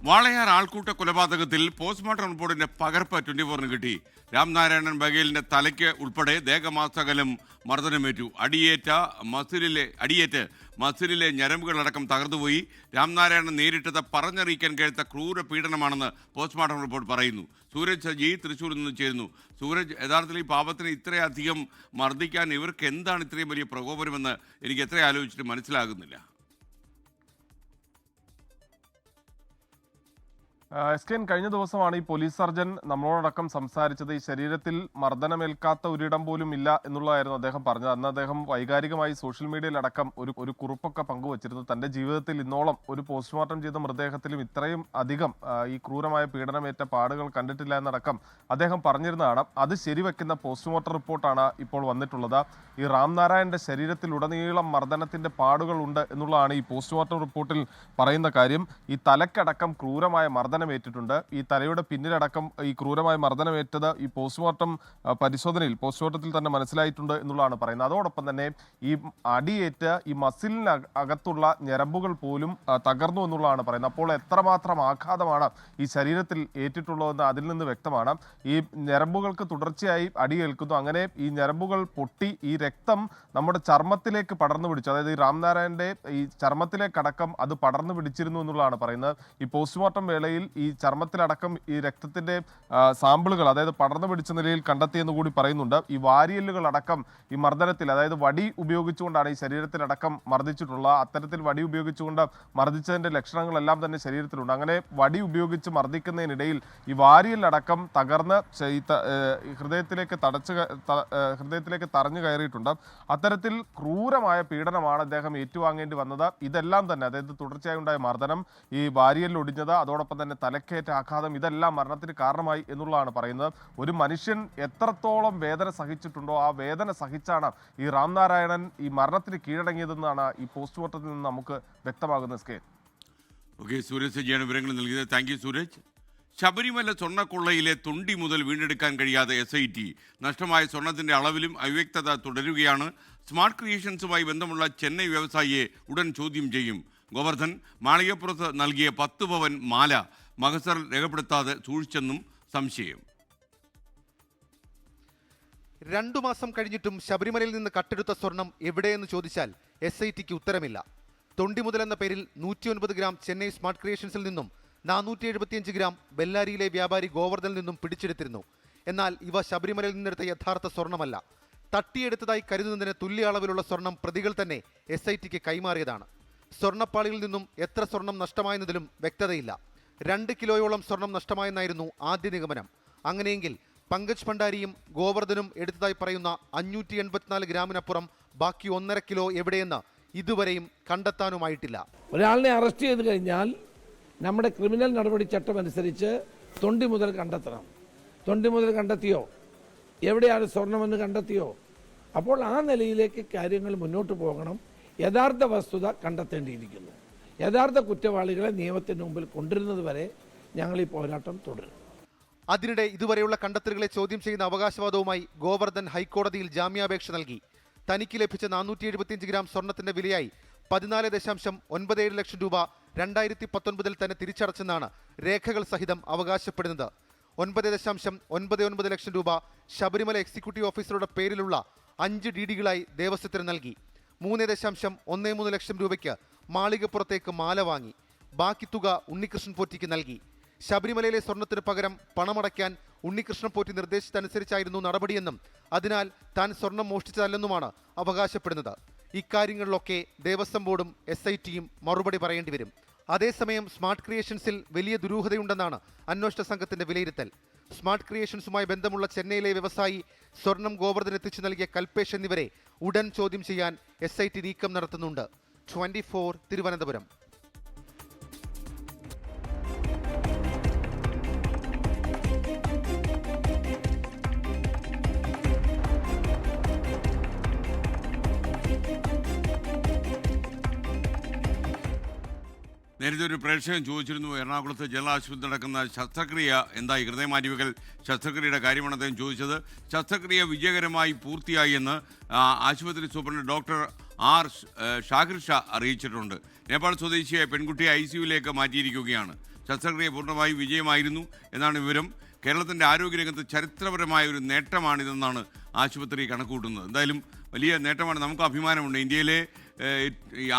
വാളയാർ ആൾക്കൂട്ട കൊലപാതകത്തിൽ പോസ്റ്റ്മോർട്ടം റിപ്പോർട്ടിന്റെ പകർപ്പ് 24-ന് കിട്ടി. രാംനാരായണൻ ബഗേലിന്റെ തലയ്ക്ക് ഉൾപ്പെടെ ദേഹമാസകലം മർദ്ദനമേറ്റു. അടിയേറ്റ് മസിലിലെ ഞരമ്പുകളടക്കം തകർന്നുപോയി. രാംനാരായണൻ നേരിട്ടത് പറഞ്ഞറിയിക്കാൻ കഴിയാത്ത ക്രൂര പീഡനമാണെന്ന് പോസ്റ്റ്മോർട്ടം റിപ്പോർട്ട് പറയുന്നു. സൂരജ് സജി തൃശ്ശൂരിൽ നിന്ന് ചേരുന്നു. സൂരജ്, യഥാർത്ഥത്തിൽ ഈ പാപത്തിന് ഇത്രയധികം മർദ്ദിക്കാൻ ഇവർക്ക് എന്താണ് ഇത്രയും വലിയ പ്രകോപനമെന്ന് എനിക്ക് എത്ര ആലോചിച്ചിട്ട് മനസ്സിലാകുന്നില്ല. SKN, കഴിഞ്ഞ ദിവസമാണ് ഈ പോലീസ് സർജൻ നമ്മളോടക്കം സംസാരിച്ചത്. ഈ ശരീരത്തിൽ മർദ്ദനമേൽക്കാത്ത ഒരിടം പോലും ഇല്ല എന്നുള്ളതായിരുന്നു അദ്ദേഹം പറഞ്ഞത്. അന്ന് അദ്ദേഹം വൈകാരികമായി സോഷ്യൽ മീഡിയയിലടക്കം ഒരു കുറിപ്പൊക്കെ പങ്കുവച്ചിരുന്നു. തന്റെ ജീവിതത്തിൽ ഇന്നോളം ഒരു പോസ്റ്റ്മോർട്ടം ചെയ്ത മൃതദേഹത്തിലും ഇത്രയും അധികം ഈ ക്രൂരമായ പീഡനമേറ്റ പാടുകൾ കണ്ടിട്ടില്ല എന്നടക്കം അദ്ദേഹം പറഞ്ഞിരുന്നതാണ്. അത് ശരിവെക്കുന്ന പോസ്റ്റ്മോർട്ടം റിപ്പോർട്ടാണ് ഇപ്പോൾ വന്നിട്ടുള്ളത്. ഈ രാംനാരായണന്റെ ശരീരത്തിലുടനീളം മർദ്ദനത്തിന്റെ പാടുകൾ ഉണ്ട് എന്നുള്ളതാണ് ഈ പോസ്റ്റ്മോർട്ടം റിപ്പോർട്ടിൽ പറയുന്ന കാര്യം. ഈ തലക്കടക്കം ക്രൂരമായ മർദ്ദനമേറ്റിട്ടുണ്ട്. ഈ തലയുടെ പിന്നിലടക്കം ഈ ക്രൂരമായ മർദ്ദനമേറ്റത് ഈ പോസ്റ്റ്മോർട്ടത്തിൽ തന്നെ മനസ്സിലായിട്ടുണ്ട് എന്നുള്ളതാണ് പറയുന്നത്. അതോടൊപ്പം തന്നെ ഈ അടിയേറ്റ് ഈ മസിലിന് അകത്തുള്ള ഞരമ്പുകൾ പോലും തകർന്നു എന്നുള്ളതാണ് പറയുന്നത്. അപ്പോൾ എത്രമാത്രം ആഘാതമാണ് ഈ ശരീരത്തിൽ ഏറ്റിട്ടുള്ളതെന്ന് അതിൽ നിന്ന് വ്യക്തമാണ്. ഈ ഞരമ്പുകൾക്ക് തുടർച്ചയായി അടിയേൽക്കുന്നു. അങ്ങനെ ഈ ഞരമ്പുകൾ പൊട്ടി ഈ രക്തം നമ്മുടെ ചർമ്മത്തിലേക്ക് പടർന്നു പിടിച്ചു. അതായത് ഈ രാംനാരായണന്റെ ഈ ചർമ്മത്തിലേക്കടക്കം അത് പടർന്നു പിടിച്ചിരുന്നു എന്നുള്ളതാണ് പറയുന്നത്. ഈ പോസ്റ്റ്മോർട്ടം വേളയിൽ ഈ ചർമ്മത്തിലടക്കം ഈ രക്തത്തിന്റെ സാമ്പിളുകൾ, അതായത് പടർന്നു പിടിച്ച നിലയിൽ കണ്ടെത്തിയെന്ന് കൂടി പറയുന്നുണ്ട്. ഈ വാരിയല്ലുകളടക്കം ഈ മർദ്ദനത്തിൽ, അതായത് വടി ഉപയോഗിച്ചുകൊണ്ടാണ് ഈ ശരീരത്തിലടക്കം മർദ്ദിച്ചിട്ടുള്ളത്. അത്തരത്തിൽ വടി ഉപയോഗിച്ചുകൊണ്ട് മർദ്ദിച്ചതിന്റെ ലക്ഷണങ്ങളെല്ലാം തന്നെ ശരീരത്തിലുണ്ട്. അങ്ങനെ വടി ഉപയോഗിച്ച് മർദ്ദിക്കുന്നതിനിടയിൽ ഈ വാരിയലടക്കം തകർന്ന് ഹൃദയത്തിലേക്ക് തറഞ്ഞു കയറിയിട്ടുണ്ട്. അത്തരത്തിൽ ക്രൂരമായ പീഡനമാണ് അദ്ദേഹം ഏറ്റുവാങ്ങേണ്ടി വന്നത്. ഇതെല്ലാം തന്നെ, അതായത് തുടർച്ചയായി ഉണ്ടായ മർദ്ദനം, ഈ വാരിയലൊടിഞ്ഞത്, അതോടൊപ്പം തന്നെ തലക്കേറ്റ ആഘാതം, ഇതെല്ലാം മരണത്തിന് കാരണമായി എന്നുള്ളതാണ് പറയുന്നത്. ഒരു മനുഷ്യൻ എത്രത്തോളം വേദന സഹിച്ചിട്ടുണ്ടോ ആ വേദന സഹിച്ചാണ് ഈ രാംനാരായണൻ ഈ മരണത്തിന് കീഴടങ്ങിയതെന്നാണ് ഈ പോസ്റ്റ്മോർട്ടത്തിൽ നിന്ന് നമുക്ക് വ്യക്തമാകുന്നത്. ഓക്കെ, സൂരജ് സജിയാണ് വിവരങ്ങൾ നൽകിയത്. Thank you Sooraj. ശബരിമല സ്വർണ്ണക്കൊള്ളയിലെ തൊണ്ടി മുതൽ വീണ്ടെടുക്കാൻ കഴിയാതെ SIT. നഷ്ടമായ സ്വർണത്തിന്റെ അളവിലും അവ്യക്തത തുടരുകയാണ്. സ്മാർട്ട് ക്രിയേഷൻസുമായി ബന്ധമുള്ള ചെന്നൈ വ്യവസായിയെ ഉടൻ ചോദ്യം ചെയ്യും. ഗോവർദ്ധൻ മാളികപ്പുറത്ത് നൽകിയ 10 പവൻ മാല മഹസർ രേഖപ്പെടുത്താതെ സൂക്ഷിച്ചെന്നും സംശയം. 2 മാസം കഴിഞ്ഞിട്ടും ശബരിമലയിൽ നിന്ന് കട്ടെടുത്ത സ്വർണം എവിടെയെന്ന് ചോദിച്ചാൽ SITക്ക് ഉത്തരമില്ല. തൊണ്ടി മുതൽ എന്ന പേരിൽ 109 ഗ്രാം ചെന്നൈ സ്മാർട്ട് ക്രിയേഷൻസിൽ നിന്നും 475 ഗ്രാം ബെല്ലാരിയിലെ വ്യാപാരി ഗോവർദ്ധനിൽ നിന്നും പിടിച്ചെടുത്തിരുന്നു. എന്നാൽ ഇവ ശബരിമലയിൽ നിന്നെടുത്ത യഥാർത്ഥ സ്വർണമല്ല. തട്ടിയെടുത്തതായി കരുതുന്നതിന് തുല്യ അളവിലുള്ള സ്വർണം പ്രതികൾ തന്നെ SITക്ക് കൈമാറിയതാണ്. സ്വർണ്ണപ്പാളിയിൽ നിന്നും എത്ര സ്വർണം നഷ്ടമായെന്നതിലും വ്യക്തതയില്ല. 2 കിലോയോളം സ്വർണം നഷ്ടമായെന്നായിരുന്നു ആദ്യ നിഗമനം. അങ്ങനെയെങ്കിൽ പങ്കജ് ഭണ്ഡാരിയും ഗോവർദ്ധനും എടുത്തതായി പറയുന്ന 584 ഗ്രാമിനപ്പുറം ബാക്കി 1.5 കിലോ എവിടെയെന്ന് ഇതുവരെയും കണ്ടെത്താനുമായിട്ടില്ല. ഒരാളിനെ അറസ്റ്റ് ചെയ്ത് കഴിഞ്ഞാൽ നമ്മുടെ ക്രിമിനൽ നടപടി ചട്ടം അനുസരിച്ച് തൊണ്ടി മുതൽ കണ്ടെത്തണം. തൊണ്ടി മുതൽ കണ്ടെത്തിയോ, എവിടെയാണ് സ്വർണമെന്ന് കണ്ടെത്തിയോ, അപ്പോൾ ആ നിലയിലേക്ക് കാര്യങ്ങൾ മുന്നോട്ട് പോകണം. യഥാർത്ഥ വസ്തുത കണ്ടെത്തേണ്ടിയിരിക്കുന്നു. യഥാർത്ഥ കുറ്റവാളികളെ നിയമത്തിന് മുമ്പിൽ കൊണ്ടുവരുന്നത് വരെ ഞങ്ങൾ ഈ പോരാട്ടം തുടരും. അതിനിടെ ഇതുവരെയുള്ള കണ്ടെത്തലുകളെ ചോദ്യം ചെയ്യുന്ന അവകാശവാദവുമായി ഗോവർദ്ധൻ ഹൈക്കോടതിയിൽ ജാമ്യാപേക്ഷ നൽകി. തനിക്ക് ലഭിച്ച 475 ഗ്രാം സ്വർണത്തിന്റെ വിലയായി 14.97 ലക്ഷം രൂപ 2019 തന്നെ തിരിച്ചടച്ചെന്നാണ് രേഖകൾ സഹിതം അവകാശപ്പെടുന്നത്. 9.99 ലക്ഷം രൂപ ശബരിമല എക്സിക്യൂട്ടീവ് ഓഫീസറുടെ പേരിലുള്ള 5 DDകളായി ദേവസ്വത്തിന് നൽകി. 3.13 ലക്ഷം രൂപയ്ക്ക് മാളികപ്പുറത്തേക്ക് മാല വാങ്ങി. ബാക്കി തുക ഉണ്ണികൃഷ്ണൻ പോറ്റിക്ക് നൽകി. ശബരിമലയിലെ സ്വർണത്തിന് പകരം പണമടയ്ക്കാൻ ഉണ്ണികൃഷ്ണൻ പോറ്റി നിർദ്ദേശിച്ചതനുസരിച്ചായിരുന്നു നടപടിയെന്നും അതിനാൽ താൻ സ്വർണം മോഷ്ടിച്ചതല്ലെന്നുമാണ് അവകാശപ്പെടുന്നത്. ഇക്കാര്യങ്ങളിലൊക്കെ ദേവസ്വം ബോർഡും SITയും മറുപടി പറയേണ്ടി വരും. അതേസമയം സ്മാർട്ട് ക്രിയേഷൻസിൽ വലിയ ദുരൂഹതയുണ്ടെന്നാണ് അന്വേഷണ സംഘത്തിന്റെ വിലയിരുത്തൽ. സ്മാർട്ട് ക്രിയേഷൻസുമായി ബന്ധമുള്ള ചെന്നൈയിലെ വ്യവസായി സ്വർണം ഗോവർദ്ധന് എത്തിച്ചു നൽകിയ കൽപേഷ് എന്നിവരെ ഉടൻ ചോദ്യം ചെയ്യാൻ SIT നീക്കം നടത്തുന്നുണ്ട്. 24 തിരുവനന്തപുരം. നേരത്തെ ഒരു പ്രേക്ഷകൻ ചോദിച്ചിരുന്നു, എറണാകുളത്ത് ജനറൽ ആശുപത്രി നടക്കുന്ന ശസ്ത്രക്രിയ എന്തായി, ഹൃദയമാറ്റിവെക്കൽ ശസ്ത്രക്രിയയുടെ കാര്യമാണ് അദ്ദേഹം ചോദിച്ചത്. ശസ്ത്രക്രിയ വിജയകരമായി പൂർത്തിയായി എന്ന് ആശുപത്രി superintendent doctor R. Shahir Shah അറിയിച്ചിട്ടുണ്ട്. നേപ്പാൾ സ്വദേശിയായ പെൺകുട്ടിയെ ICUവിലേക്ക് മാറ്റിയിരിക്കുകയാണ്. ശസ്ത്രക്രിയ പൂർണ്ണമായി വിജയമായിരുന്നു എന്നാണ് വിവരം. കേരളത്തിൻ്റെ ആരോഗ്യരംഗത്ത് ചരിത്രപരമായ ഒരു നേട്ടമാണിതെന്നാണ് ആശുപത്രി കണക്കുകൂട്ടുന്നത്. എന്തായാലും വലിയ നേട്ടമാണ്, നമുക്ക് അഭിമാനമുണ്ട്. ഇന്ത്യയിലെ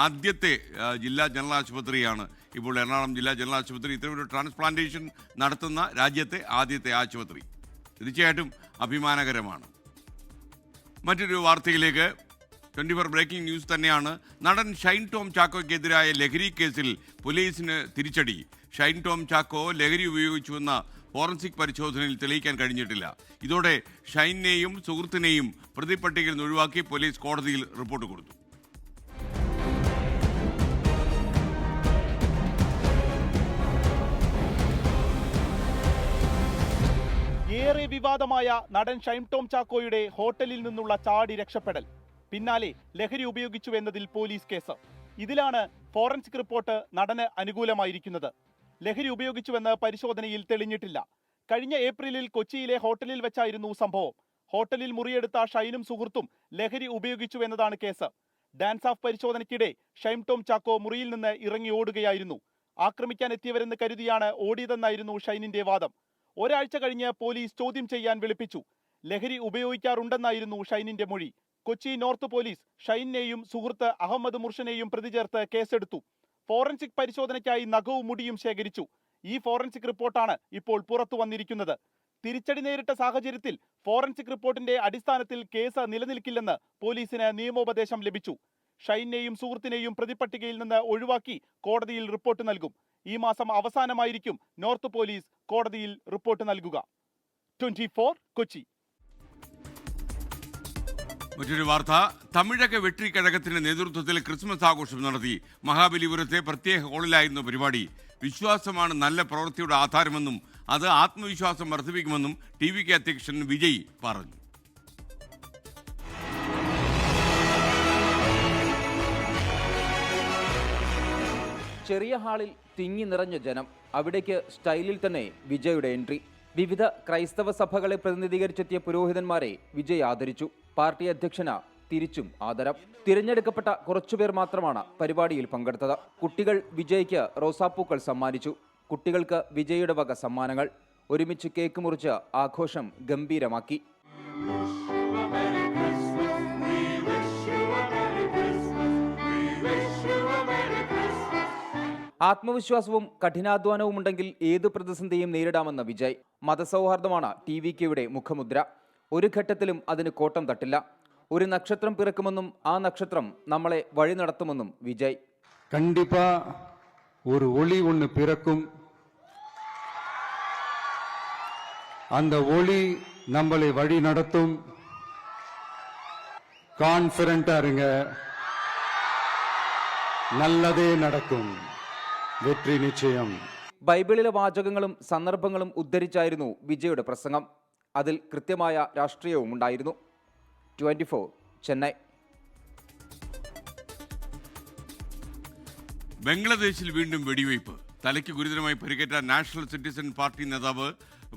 ആദ്യത്തെ ജില്ലാ ജനറൽ ആശുപത്രിയാണ് ഇപ്പോൾ എറണാകുളം ജില്ലാ ജനറൽ ആശുപത്രി. ഇത്തരമൊരു ട്രാൻസ്പ്ലാന്റേഷൻ നടത്തുന്ന രാജ്യത്തെ ആദ്യത്തെ ആശുപത്രി തീർച്ചയായിട്ടും അഭിമാനകരമാണ്. മറ്റൊരു വാർത്തയിലേക്ക്. 24 ബ്രേക്കിംഗ് ന്യൂസ് തന്നെയാണ്. നടൻ ഷൈൻ ടോം ചാക്കോയ്ക്കെതിരായ ലഹരി കേസിൽ പോലീസിന് തിരിച്ചടി. ഷൈൻ ടോം ചാക്കോ ലഹരി ഉപയോഗിച്ചുവെന്ന ഫോറൻസിക് പരിശോധനയിൽ തെളിയിക്കാൻ കഴിഞ്ഞിട്ടില്ല. ഇതോടെ ഷൈനെയും സുഹൃത്തിനെയും പ്രതിപട്ടികയിൽ നിന്ന് ഒഴിവാക്കി പോലീസ് കോടതിയിൽ റിപ്പോർട്ട് കൊടുത്തു. ഏറെ വിവാദമായ നടൻ ഷൈൻ ടോം ചാക്കോയുടെ ഹോട്ടലിൽ നിന്നുള്ള ചാടി രക്ഷപ്പെടൽ, പിന്നാലെ ലഹരി ഉപയോഗിച്ചുവെന്നതിൽ പോലീസ് കേസ്. ഇതിലാണ് ഫോറൻസിക് റിപ്പോർട്ട് നടന് അനുകൂലമായിരിക്കുന്നത്. ലഹരി ഉപയോഗിച്ചുവെന്ന് പരിശോധനയിൽ തെളിഞ്ഞിട്ടില്ല. കഴിഞ്ഞ ഏപ്രിലിൽ കൊച്ചിയിലെ ഹോട്ടലിൽ വെച്ചായിരുന്നു സംഭവം. ഹോട്ടലിൽ മുറിയെടുത്ത ഷൈനും സുഹൃത്തും ലഹരി ഉപയോഗിച്ചുവെന്നതാണ് കേസ്. ഡാൻസ് ഓഫ് പരിശോധനയ്ക്കിടെ ഷൈൻ ടോം ചാക്കോ മുറിയിൽ നിന്ന് ഇറങ്ങി ഓടുകയായിരുന്നു. ആക്രമിക്കാൻ എത്തിയവരെന്ന് കരുതിയാണ് ഓടിയതെന്നായിരുന്നു ഷൈനിന്റെ വാദം. ഒരാഴ്ച കഴിഞ്ഞ് പോലീസ് ചോദ്യം ചെയ്യാൻ വിളിപ്പിച്ചു. ലഹരി ഉപയോഗിക്കാറുണ്ടെന്നായിരുന്നു ഷൈനിന്റെ മൊഴി. കൊച്ചി നോർത്ത് പോലീസ് ഷൈനെയും സുഹൃത്ത് അഹമ്മദ് മുർഷനെയും പ്രതി ചേർത്ത് കേസെടുത്തു. ഫോറൻസിക് പരിശോധനയ്ക്കായി നഖവും മുടിയും ശേഖരിച്ചു. ഈ ഫോറൻസിക് റിപ്പോർട്ടാണ് ഇപ്പോൾ പുറത്തു വന്നിരിക്കുന്നത്. തിരിച്ചടി നേരിട്ട സാഹചര്യത്തിൽ ഫോറൻസിക് റിപ്പോർട്ടിന്റെ അടിസ്ഥാനത്തിൽ കേസ് നിലനിൽക്കില്ലെന്ന് പോലീസിന് നിയമോപദേശം ലഭിച്ചു. ഷൈനെയും സുഹൃത്തിനെയും പ്രതിപട്ടികയിൽ നിന്ന് ഒഴിവാക്കി കോടതിയിൽ റിപ്പോർട്ട് നൽകും. ഈ മാസം അവസാനമായിരിക്കും നോർത്ത് പോലീസ് കോടതിയിൽ റിപ്പോർട്ട് നൽകുക. 24 കൊച്ചി. മറ്റൊരു വാർത്ത. തമിഴക വെട്രിക്കഴകത്തിന്റെ നേതൃത്വത്തിൽ ക്രിസ്മസ് ആഘോഷം നടത്തി. മഹാബലിപുരത്തെ പ്രത്യേക ഹാളിലായിരുന്നു പരിപാടി. വിശ്വാസമാണ് നല്ല പ്രവൃത്തിയുടെ ആധാരമെന്നും അത് ആത്മവിശ്വാസം വർദ്ധിപ്പിക്കുമെന്നും TVK അധ്യക്ഷൻ വിജയ് പറഞ്ഞു. ചെറിയ ഹാളിൽ തിങ്ങി നിറഞ്ഞ ജനം. അവിടേക്ക് സ്റ്റൈലിൽ തന്നെ വിജയുടെ എൻട്രി. വിവിധ ക്രൈസ്തവ സഭകളെ പ്രതിനിധീകരിച്ചെത്തിയ പുരോഹിതന്മാരെ വിജയ് ആദരിച്ചു. പാർട്ടി അധ്യക്ഷന് തിരിച്ചും ആദരം. തിരഞ്ഞെടുക്കപ്പെട്ട കുറച്ചുപേർ മാത്രമാണ് പരിപാടിയിൽ പങ്കെടുത്തത്. കുട്ടികൾ വിജയ്ക്ക് റോസാപ്പൂക്കൾ സമ്മാനിച്ചു. കുട്ടികൾക്ക് വിജയുടെ വക സമ്മാനങ്ങൾ. ഒരുമിച്ച് കേക്ക് മുറിച്ച് ആഘോഷം ഗംഭീരമാക്കി. ആത്മവിശ്വാസവും കഠിനാധ്വാനവും ഉണ്ടെങ്കിൽ ഏതു പ്രതിസന്ധിയും നേരിടാമെന്ന വിജയ്. മതസൗഹാർദ്ദമാണ് TVKയുടെ മുഖമുദ്ര. ഒരു ഘട്ടത്തിലും അതിന് കോട്ടം തട്ടില്ല. ഒരു നക്ഷത്രം പിറക്കുമെന്നും ആ നക്ഷത്രം നമ്മളെ വഴി നടത്തുമെന്നും വിജയ്. கண்டிப்பா ஒரு ஒளி ஒன்று பிறக்கும். அந்த ஒளி நம்மளை வழி நடத்தும். கான்ஃபிடண்டா இருங்க, நல்லதே நடக்கும், வெற்றி நிச்சயம். ബൈബിളിലെ വാചകങ്ങളും സന്ദർഭങ്ങളും ഉദ്ധരിച്ചായിരുന്നു വിജയുടെ പ്രസംഗം. അതിൽ കൃത്യമായ രാഷ്ട്രീയവും ഉണ്ടായിരുന്നു. 24 ചെന്നൈ. ബംഗ്ലാദേശിൽ വീണ്ടും വെടിവയ്പ്. തലയ്ക്ക് ഗുരുതരമായി പരിക്കേറ്റ നാഷണൽ സിറ്റിസൺ പാർട്ടി നേതാവ്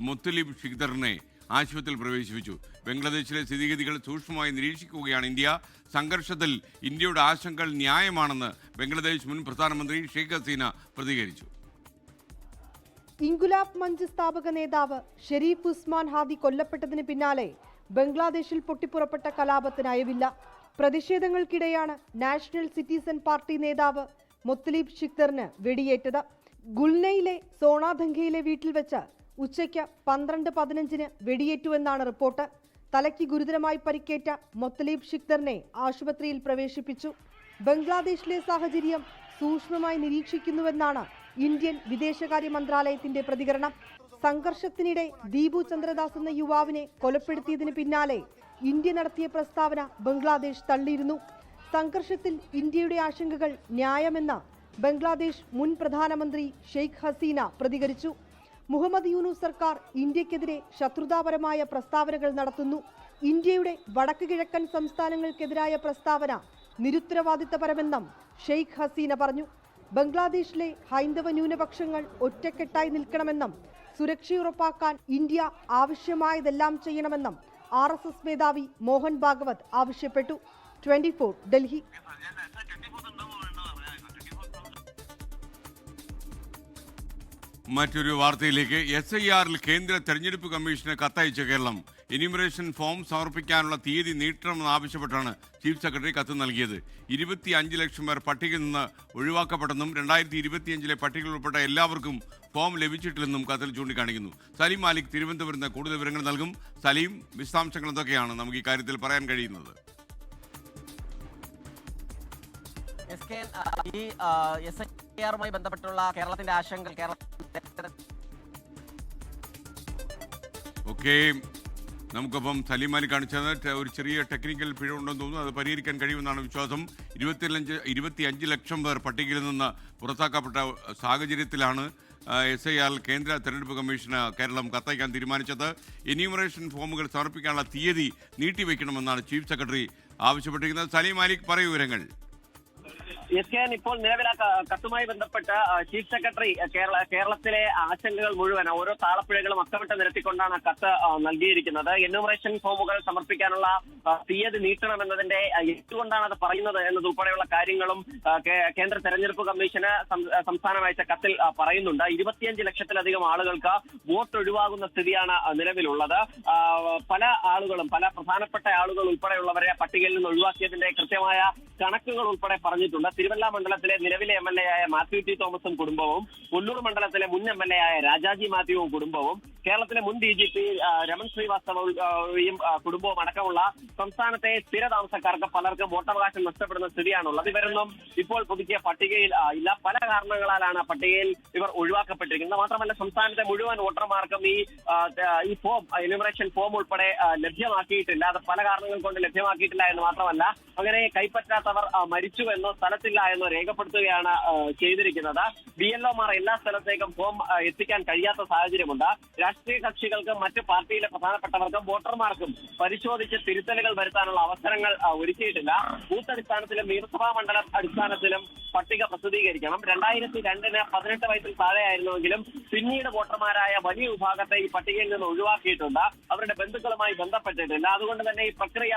മുത്തലിബ് ഷിഖ്ദറിനെ ആശുപത്രിയിൽ പ്രവേശിപ്പിച്ചു. ബംഗ്ലാദേശിലെ സ്ഥിതിഗതികൾ സൂക്ഷ്മമായി നിരീക്ഷിക്കുകയാണ് ഇന്ത്യ. സംഘർഷത്തിൽ ഇന്ത്യയുടെ ആശങ്കകൾ ന്യായമാണെന്ന് ബംഗ്ലാദേശ് മുൻ പ്രധാനമന്ത്രി ഷെയ്ഖ് ഹസീന പ്രതികരിച്ചു. ഇൻകുലാബ് മഞ്ച് സ്ഥാപക നേതാവ് ഷെരീഫ് ഉസ്മാൻ ഹാദി കൊല്ലപ്പെട്ടതിന് പിന്നാലെ ബംഗ്ലാദേശിൽ പൊട്ടിപ്പുറപ്പെട്ട കലാപത്തിന് അയവില്ല. പ്രതിഷേധങ്ങൾക്കിടെയാണ് നാഷണൽ സിറ്റിസൺ പാർട്ടി നേതാവ് മുത്തലിബ് ഷിഖ്ദറിന് വെടിയേറ്റത്. ഗുൽനയിലെ സോണാധങ്കയിലെ വീട്ടിൽ വെച്ച് ഉച്ചയ്ക്ക് 12:15 വെടിയേറ്റുവെന്നാണ് റിപ്പോർട്ട്. തലയ്ക്ക് ഗുരുതരമായി പരിക്കേറ്റ മുത്തലിബ് ഷിഖ്ദറിനെ ആശുപത്രിയിൽ പ്രവേശിപ്പിച്ചു. ബംഗ്ലാദേശിലെ സാഹചര്യം സൂക്ഷ്മമായി നിരീക്ഷിക്കുന്നുവെന്നാണ് ഇന്ത്യൻ വിദേശകാര്യ മന്ത്രാലയത്തിന്റെ പ്രതികരണം. സംഘർഷത്തിനിടെ ദീപു ചന്ദ്രദാസ് എന്ന യുവാവിനെ കൊലപ്പെടുത്തിയതിന് പിന്നാലെ ഇന്ത്യ നടത്തിയ പ്രസ്താവന ബംഗ്ലാദേശ് തള്ളിയിരുന്നു. സംഘർഷത്തിൽ ഇന്ത്യയുടെ ആശങ്കകൾ ന്യായമെന്ന് ബംഗ്ലാദേശ് മുൻ പ്രധാനമന്ത്രി ഷെയ്ഖ് ഹസീന പ്രതികരിച്ചു. മുഹമ്മദ് യൂനുസ് സർക്കാർ ഇന്ത്യക്കെതിരെ ശത്രുതാപരമായ പ്രസ്താവനകൾ നടത്തുന്നു. ഇന്ത്യയുടെ വടക്ക് കിഴക്കൻ സംസ്ഥാനങ്ങൾക്കെതിരായ പ്രസ്താവന നിരുത്തരവാദിത്തപരമെന്നും ഷെയ്ഖ് ഹസീന പറഞ്ഞു. ബംഗ്ലാദേശിലെ ഹൈന്ദവ ന്യൂനപക്ഷങ്ങൾ ഒറ്റക്കെട്ടായി നിൽക്കണമെന്നും സുരക്ഷയുറപ്പാക്കാൻ ഇന്ത്യ ആവശ്യമായതെല്ലാം ചെയ്യണമെന്നും RSS മേധാവി മോഹൻ ഭാഗവത് ആവശ്യപ്പെട്ടു. 24 ഡൽഹി. മറ്റൊരു വാർത്തയിലേക്ക്. SIRൽ കേന്ദ്ര തെരഞ്ഞെടുപ്പ് കമ്മീഷന് കത്തയച്ച കേരളം. എന്യൂമറേഷൻ ഫോം സമർപ്പിക്കാനുള്ള തീയതി നീട്ടണമെന്നാവശ്യപ്പെട്ടാണ് ചീഫ് സെക്രട്ടറി കത്ത് നൽകിയത്. 25 ലക്ഷം പേർ പട്ടികയിൽ നിന്ന് ഒഴിവാക്കപ്പെട്ടെന്നും 2025 പട്ടികയിൽ ഉൾപ്പെട്ട എല്ലാവർക്കും ഫോം ലഭിച്ചിട്ടില്ലെന്നും കത്തിൽ ചൂണ്ടിക്കാണിക്കുന്നു. സലീം മാലിക് തിരുവനന്തപുരത്ത് നിന്ന് കൂടുതൽ വിവരങ്ങൾ നൽകും. സലീം, വിശദാംശങ്ങൾ എന്തൊക്കെയാണ് നമുക്ക് ഈ കാര്യത്തിൽ പറയാൻ കഴിയുന്നത്? ഈ SIRമായി ബന്ധപ്പെട്ടുള്ള കേരളത്തിന്റെ ആശങ്കകൾ ഓക്കെ, നമുക്കൊപ്പം സലീം മാലിക് കാണിച്ചത് ഒരു ചെറിയ ടെക്നിക്കൽ പിഴവുണ്ടെന്ന് തോന്നുന്നു. അത് പരിഹരിക്കാൻ കഴിയുമെന്നാണ് വിശ്വാസം. 25 ലക്ഷം പേർ പട്ടികയിൽ നിന്ന് പുറത്താക്കപ്പെട്ട സാഹചര്യത്തിലാണ് SIR കേന്ദ്ര തെരഞ്ഞെടുപ്പ് കമ്മീഷന് കേരളം കത്തയക്കാൻ തീരുമാനിച്ചത്. എന്യൂമറേഷൻ ഫോമുകൾ സമർപ്പിക്കാനുള്ള തീയതി നീട്ടിവെക്കണമെന്നാണ് ചീഫ് സെക്രട്ടറി ആവശ്യപ്പെട്ടിരിക്കുന്നത്. സലീം മാലിക്, പറയൂ വിവരങ്ങൾ. ഇപ്പോൾ നിലവിലെ കത്തുമായി ബന്ധപ്പെട്ട് ചീഫ് സെക്രട്ടറി കേരളത്തിലെ ആശങ്കകൾ മുഴുവൻ ഓരോ താളപ്പിഴകളും അക്കമിട്ട് നിരത്തിക്കൊണ്ടാണ് കത്ത് നൽകിയിരിക്കുന്നത്. എന്യൂമറേഷൻ ഫോമുകൾ സമർപ്പിക്കാനുള്ള തീയതി നീട്ടണമെന്നതിന്റെ എന്തുകൊണ്ടാണ് അത് പറയുന്നത് എന്നതുൾപ്പെടെയുള്ള കാര്യങ്ങളും കേന്ദ്ര തെരഞ്ഞെടുപ്പ് കമ്മീഷന് സംസ്ഥാനം അയച്ച കത്തിൽ പറയുന്നുണ്ട്. 25 ലക്ഷത്തിലധികം ആളുകൾക്ക് വോട്ട് ഒഴിവാകുന്ന സ്ഥിതിയാണ് നിലവിലുള്ളത്. പല ആളുകളും, പല പ്രധാനപ്പെട്ട ആളുകൾ ഉൾപ്പെടെയുള്ളവരെ പട്ടികയിൽ നിന്ന് ഒഴിവാക്കിയതിന്റെ കൃത്യമായ കണക്കുകൾ ഉൾപ്പെടെ പറഞ്ഞിട്ടുണ്ട്. തിരുവല്ല മണ്ഡലത്തിലെ നിലവിലെ MLA ആയ മാത്യു ടി തോമസും കുടുംബവും, കൊല്ലൂർ മണ്ഡലത്തിലെ മുൻ MLA ആയ രാജാജി മാത്യുവും കുടുംബവും, കേരളത്തിലെ മുൻ DGP രമൺ ശ്രീവാസ്തവയും കുടുംബവും അടക്കമുള്ള സംസ്ഥാനത്തെ സ്ഥിര താമസക്കാർക്ക് പലർക്കും വോട്ടവകാശം നഷ്ടപ്പെടുന്ന സ്ഥിതിയാണുള്ളത്. ഇവരൊന്നും ഇപ്പോൾ പുതുക്കിയ പട്ടികയിൽ ഇല്ല. പല കാരണങ്ങളാലാണ് പട്ടികയിൽ ഇവർ ഒഴിവാക്കപ്പെട്ടിരിക്കുന്നത്. മാത്രമല്ല, സംസ്ഥാനത്തെ മുഴുവൻ വോട്ടർമാർക്കും ഈ ഫോം, എന്യൂമറേഷൻ ഫോം ഉൾപ്പെടെ ലഭ്യമാക്കിയിട്ടില്ല. അത് പല കാരണങ്ങൾ കൊണ്ട് ലഭ്യമാക്കിയിട്ടില്ല എന്ന് മാത്രമല്ല, അങ്ങനെ കൈപ്പറ്റാത്തവർ മരിച്ചുവെന്നോ സ്ഥലത്തില്ല എന്നോ രേഖപ്പെടുത്തുകയാണ് ചെയ്തിരിക്കുന്നത്. BLOമാർ എല്ലാ സ്ഥലത്തേക്കും ഫോം എത്തിക്കാൻ കഴിയാത്ത സാഹചര്യമുണ്ട്. രാഷ്ട്രീയ കക്ഷികൾക്കും മറ്റ് പാർട്ടിയിലെ പ്രധാനപ്പെട്ടവർക്കും വോട്ടർമാർക്കും പരിശോധിച്ച് തിരുത്തലുകൾ വരുത്താനുള്ള അവസരങ്ങൾ ഒരുക്കിയിട്ടില്ല. ബൂത്ത് അടിസ്ഥാനത്തിലും നിയമസഭാ മണ്ഡലം അടിസ്ഥാനത്തിലും പട്ടിക പ്രസിദ്ധീകരിക്കണം. 2002 18 വയസ്സിൽ താഴെയായിരുന്നുവെങ്കിലും പിന്നീട് വോട്ടർമാരായ വലിയ വിഭാഗത്തെ ഈ പട്ടികയിൽ നിന്ന് ഒഴിവാക്കിയിട്ടുണ്ട്. അവരുടെ ബന്ധുക്കളുമായി ബന്ധപ്പെട്ടിട്ടില്ല. അതുകൊണ്ട് തന്നെ ഈ പ്രക്രിയ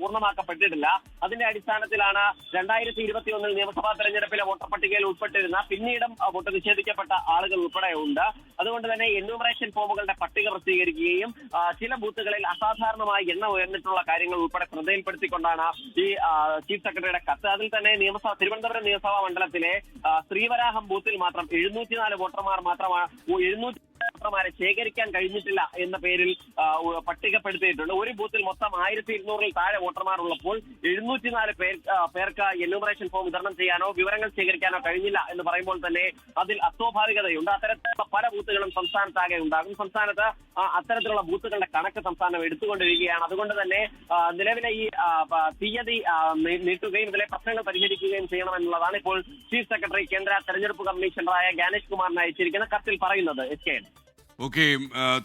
പൂർണ്ണമാക്കപ്പെട്ടിട്ടില്ല. അതിന്റെ അടിസ്ഥാനത്തിലാണ് 2021 നിയമസഭാ തെരഞ്ഞെടുപ്പിലെ വോട്ടർ പട്ടികയിൽ ഉൾപ്പെട്ടിരുന്ന പിന്നീടും വോട്ട് നിഷേധിക്കപ്പെട്ട ആളുകൾ ഉൾപ്പെടെ ഉണ്ട്. അതുകൊണ്ട് തന്നെ എന്യൂമറേഷൻ ഫോമുകളുടെ പട്ടിക പ്രസിദ്ധീകരിക്കുകയും ചില ബൂത്തുകളിൽ അസാധാരണമായി എണ്ണം ഉയർന്നിട്ടുള്ള കാര്യങ്ങൾ ഉൾപ്പെടെ ശ്രദ്ധയിൽപ്പെടുത്തിക്കൊണ്ടാണ് ഈ ചീഫ് സെക്രട്ടറിയുടെ കത്ത്. അതിൽ തന്നെ തിരുവനന്തപുരം നിയമസഭാ മണ്ഡലത്തിലെ ശ്രീവരാഹം ബൂത്തിൽ മാത്രം 704 വോട്ടർമാർ മാത്രമാണ് വോട്ടർമാരെ ശേഖരിക്കാൻ കഴിഞ്ഞിട്ടില്ല എന്ന പേരിൽ പട്ടികപ്പെടുത്തിയിട്ടുണ്ട്. ഒരു ബൂത്തിൽ മൊത്തം 1200-ൽ താഴെ വോട്ടർമാർ ഉള്ളപ്പോൾ 704 പേർക്ക് എന്യൂമറേഷൻ ഫോം വിതരണം ചെയ്യാനോ വിവരങ്ങൾ ശേഖരിക്കാനോ കഴിഞ്ഞില്ല എന്ന് പറയുമ്പോൾ തന്നെ അതിൽ അസ്വാഭാവികതയുണ്ട്. അത്തരത്തിലുള്ള പല ബൂത്തുകളും സംസ്ഥാനത്താകെ ഉണ്ടാകും. സംസ്ഥാനത്ത് അത്തരത്തിലുള്ള ബൂത്തുകളുടെ കണക്ക് സംസ്ഥാനം എടുത്തുകൊണ്ടിരിക്കുകയാണ്. അതുകൊണ്ട് തന്നെ നിലവിലെ ഈ തീയതി നീട്ടുകയും ഇതിലെ പ്രശ്നങ്ങൾ പരിഹരിക്കുകയും ചെയ്യണമെന്നുള്ളതാണ് ഇപ്പോൾ ചീഫ് സെക്രട്ടറി കേന്ദ്ര തെരഞ്ഞെടുപ്പ് കമ്മീഷണറായ ഗാനേഷ് കുമാറിന് അയച്ചിരിക്കുന്ന കത്തിൽ പറയുന്നത്. Okay,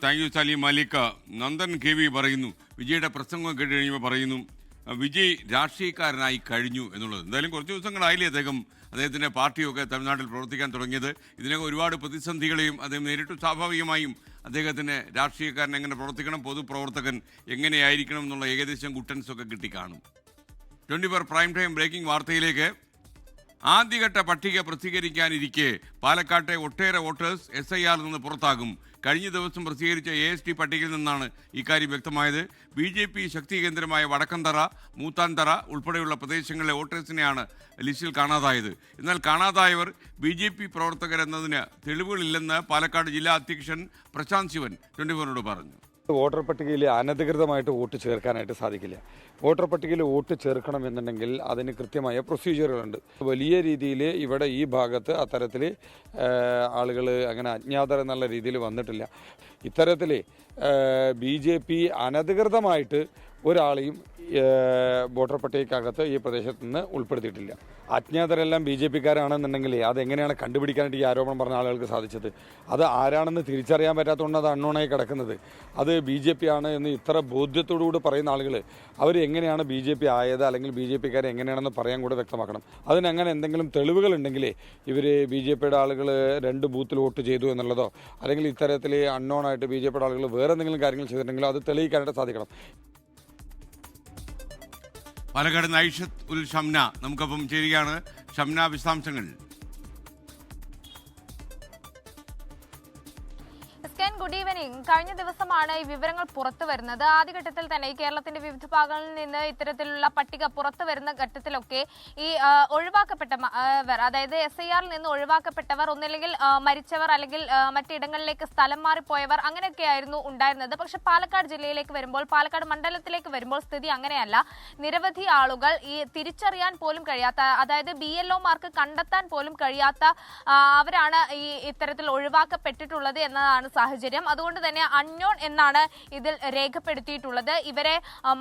thank you Saleem Malik. Nandan K V പറയുന്നു, വിജയുടെ പ്രസംഗം കേട്ട് കഴിയുമ്പോൾ പറയുന്നു വിജയ് രാഷ്ട്രീയക്കാരനായി കഴിഞ്ഞു എന്നുള്ളത്. എന്തായാലും കുറച്ച് ദിവസങ്ങളായില്ലേ അദ്ദേഹത്തിന്റെ പാർട്ടിയൊക്കെ തമിഴ്നാട്ടിൽ പ്രവർത്തിക്കാൻ തുടങ്ങിയത്. ഇതിനൊക്കെ ഒരുപാട് പ്രതിസന്ധികളെയും അദ്ദേഹം നേരിട്ടു. സ്വാഭാവികമായും അദ്ദേഹത്തിന് രാഷ്ട്രീയക്കാരൻ എങ്ങനെ പ്രവർത്തിക്കണം, പൊതുപ്രവർത്തകൻ എങ്ങനെയായിരിക്കണം എന്നുള്ള ഏകദേശം ഗുട്ടൻസൊക്കെ കിട്ടിക്കാണും. 24 പ്രൈം ടൈം ബ്രേക്കിംഗ് വാർത്തയിലേക്ക്. ആദ്യഘട്ട പട്ടിക പ്രസിദ്ധീകരിക്കാനിരിക്കെ പാലക്കാട്ടെ ഒട്ടേറെ വോട്ടേഴ്സ് SIR നിന്ന് പുറത്താകും. കഴിഞ്ഞ ദിവസം പ്രസിദ്ധീകരിച്ച AST പട്ടികയിൽ നിന്നാണ് ഇക്കാര്യം വ്യക്തമായത്. BJP ശക്തി കേന്ദ്രമായ വടക്കന്തറ, മൂത്താന്തറ ഉൾപ്പെടെയുള്ള പ്രദേശങ്ങളിലെ വോട്ടേഴ്സിനെയാണ് ലിസ്റ്റിൽ കാണാതായത്. എന്നാൽ കാണാതായവർ BJP പ്രവർത്തകരെന്നതിന് തെളിവുകളില്ലെന്ന് പാലക്കാട് ജില്ലാ അധ്യക്ഷൻ പ്രശാന്ത് ശിവൻ 24നോട് പറഞ്ഞു. വോട്ടർ പട്ടികയിൽ അനധികൃതമായിട്ട് വോട്ട് ചേർക്കാനായിട്ട് സാധിക്കില്ല. വോട്ടർ പട്ടികയിൽ വോട്ട് ചേർക്കണമെന്നുണ്ടെങ്കിൽ അതിന് കൃത്യമായ പ്രൊസീജിയറുകളുണ്ട്. വലിയ രീതിയിൽ ഇവിടെ ഈ ഭാഗത്ത് അത്തരത്തിൽ ആളുകൾ അങ്ങനെ അജ്ഞാതർ എന്നുള്ള രീതിയിൽ വന്നിട്ടില്ല. ഇത്തരത്തിൽ BJP അനധികൃതമായിട്ട് ഒരാളെയും വോട്ടർ പട്ടികയ്ക്കകത്ത് ഈ പ്രദേശത്ത് നിന്ന് ഉൾപ്പെടുത്തിയിട്ടില്ല. അജ്ഞാതരെല്ലാം BJP-ക്കാരാണെന്നുണ്ടെങ്കിൽ അതെങ്ങനെയാണ് കണ്ടുപിടിക്കാനായിട്ട് ഈ ആരോപണം പറഞ്ഞ ആളുകൾക്ക് സാധിച്ചത്? അത് ആരാണെന്ന് തിരിച്ചറിയാൻ പറ്റാത്തതുകൊണ്ട് അത് അൺനോണായി കിടക്കുന്നത്. അത് BJP ആണ് എന്ന് ഇത്ര ബോധ്യത്തോടുകൂടി പറയുന്ന ആളുകൾ അവർ എങ്ങനെയാണ് BJP ആയത്, അല്ലെങ്കിൽ BJP-ക്കാരെ എങ്ങനെയാണെന്ന് പറയാൻ കൂടെ വ്യക്തമാക്കണം. അതിനങ്ങനെ എന്തെങ്കിലും തെളിവുകൾ ഉണ്ടെങ്കിൽ ഇവർ BJP-യുടെ ആളുകൾ 2 ബൂത്തിൽ വോട്ട് ചെയ്തു എന്നുള്ളതോ അല്ലെങ്കിൽ ഇത്തരത്തിൽ അൺനോണായിട്ട് BJP-യുടെ ആളുകൾ വേറെ എന്തെങ്കിലും കാര്യങ്ങൾ ചെയ്തിട്ടുണ്ടെങ്കിലോ അത് തെളിയിക്കാനായിട്ട് സാധിക്കണം. പാലക്കാട് നൈഷത്ത് ഉൽ ഷംന നമുക്കൊപ്പം ചേരുകയാണ്. ഷംന, വിശദാംശങ്ങൾ. Good evening. കഴിഞ്ഞ ദിവസമാണ് ഈ വിവരങ്ങൾ പുറത്തു വരുന്നത്. ആദ്യഘട്ടത്തിൽ തന്നെ ഈ കേരളത്തിന്റെ വിവിധ ഭാഗങ്ങളിൽ നിന്ന് ഇത്തരത്തിലുള്ള പട്ടിക പുറത്തു വരുന്ന ഘട്ടത്തിലൊക്കെ ഈ ഒഴിവാക്കപ്പെട്ടവർ, അതായത് SIR നിന്ന് ഒഴിവാക്കപ്പെട്ടവർ, ഒന്നില്ലെങ്കിൽ മരിച്ചവർ, അല്ലെങ്കിൽ മറ്റിടങ്ങളിലേക്ക് സ്ഥലം മാറിപ്പോയവർ, അങ്ങനെയൊക്കെയായിരുന്നു ഉണ്ടായിരുന്നത്. പക്ഷെ പാലക്കാട് ജില്ലയിലേക്ക് വരുമ്പോൾ, പാലക്കാട് മണ്ഡലത്തിലേക്ക് വരുമ്പോൾ സ്ഥിതി അങ്ങനെയല്ല. നിരവധി ആളുകൾ ഈ തിരിച്ചറിയാൻ പോലും കഴിയാത്ത, അതായത് BLO-മാർക്ക് കണ്ടെത്താൻ പോലും കഴിയാത്ത അവരാണ് ഈ ഇത്തരത്തിൽ ഒഴിവാക്കപ്പെട്ടിട്ടുള്ളത് എന്നതാണ് സാഹചര്യം. അതുകൊണ്ട് തന്നെ അൺനോൺ എന്നാണ് ഇതിൽ രേഖപ്പെടുത്തിയിട്ടുള്ളത്. ഇവരെ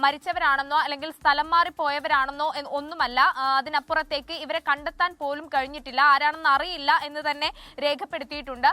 മരിച്ചവരാണെന്നോ അല്ലെങ്കിൽ സ്ഥലം മാറി പോയവരാണെന്നോ ഒന്നുമല്ല. അതിനപ്പുറത്തേക്ക് ഇവരെ കണ്ടെത്താൻ പോലും കഴിഞ്ഞിട്ടില്ല, ആരാണെന്ന് അറിയില്ല എന്ന് തന്നെ രേഖപ്പെടുത്തിയിട്ടുണ്ട്.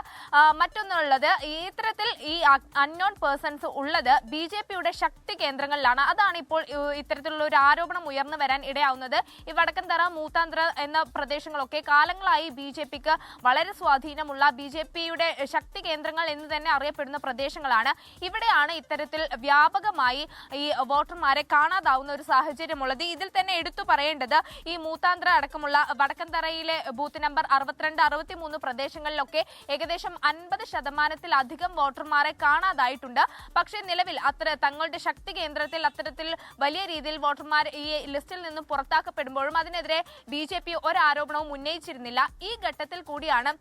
മറ്റൊന്നുള്ളത്, ഇത്തരത്തിൽ ഈ അൺനോൺ പേഴ്സൺസ് ഉള്ളത് BJP-യുടെ ശക്തി കേന്ദ്രങ്ങളിലാണ്. അതാണ് ഇപ്പോൾ ഇത്തരത്തിലുള്ള ഒരു ആരോപണം ഉയർന്നു വരാൻ ഇടയാവുന്നത്. ഈ വടക്കന്തറ, മൂത്താന്തറ എന്ന പ്രദേശങ്ങളൊക്കെ കാലങ്ങളായി BJP-ക്ക് വളരെ സ്വാധീനമുള്ള, BJP-യുടെ ശക്തി കേന്ദ്രങ്ങൾ എന്ന് തന്നെ അറിയപ്പെടുന്ന പ്രദേശങ്ങളാണ്. ഇവിടെയാണ് ഇത്തരത്തിൽ വ്യാപകമായി ഈ വോട്ടർമാരെ കാണാതാവുന്ന ഒരു സാഹചര്യമുള്ളത്. ഇതിൽ തന്നെ എടുത്തു പറയേണ്ടത് ഈ മൂത്താന്തറ അടക്കമുള്ള വടക്കന്തറയിലെ ബൂത്ത് നമ്പർ 62, 63 പ്രദേശങ്ങളിലൊക്കെ ഏകദേശം 50% വോട്ടർമാരെ കാണാതായിട്ടുണ്ട്. പക്ഷേ നിലവിൽ തങ്ങളുടെ ശക്തി കേന്ദ്രത്തിൽ അത്തരത്തിൽ വലിയ രീതിയിൽ വോട്ടർമാർ ഈ ലിസ്റ്റിൽ നിന്നും പുറത്താക്കപ്പെടുമ്പോഴും അതിനെതിരെ BJP ഒരു ആരോപണവും ഉന്നയിച്ചിരുന്നില്ല. ഈ ഘട്ടത്തിൽ കൂടിയാണ്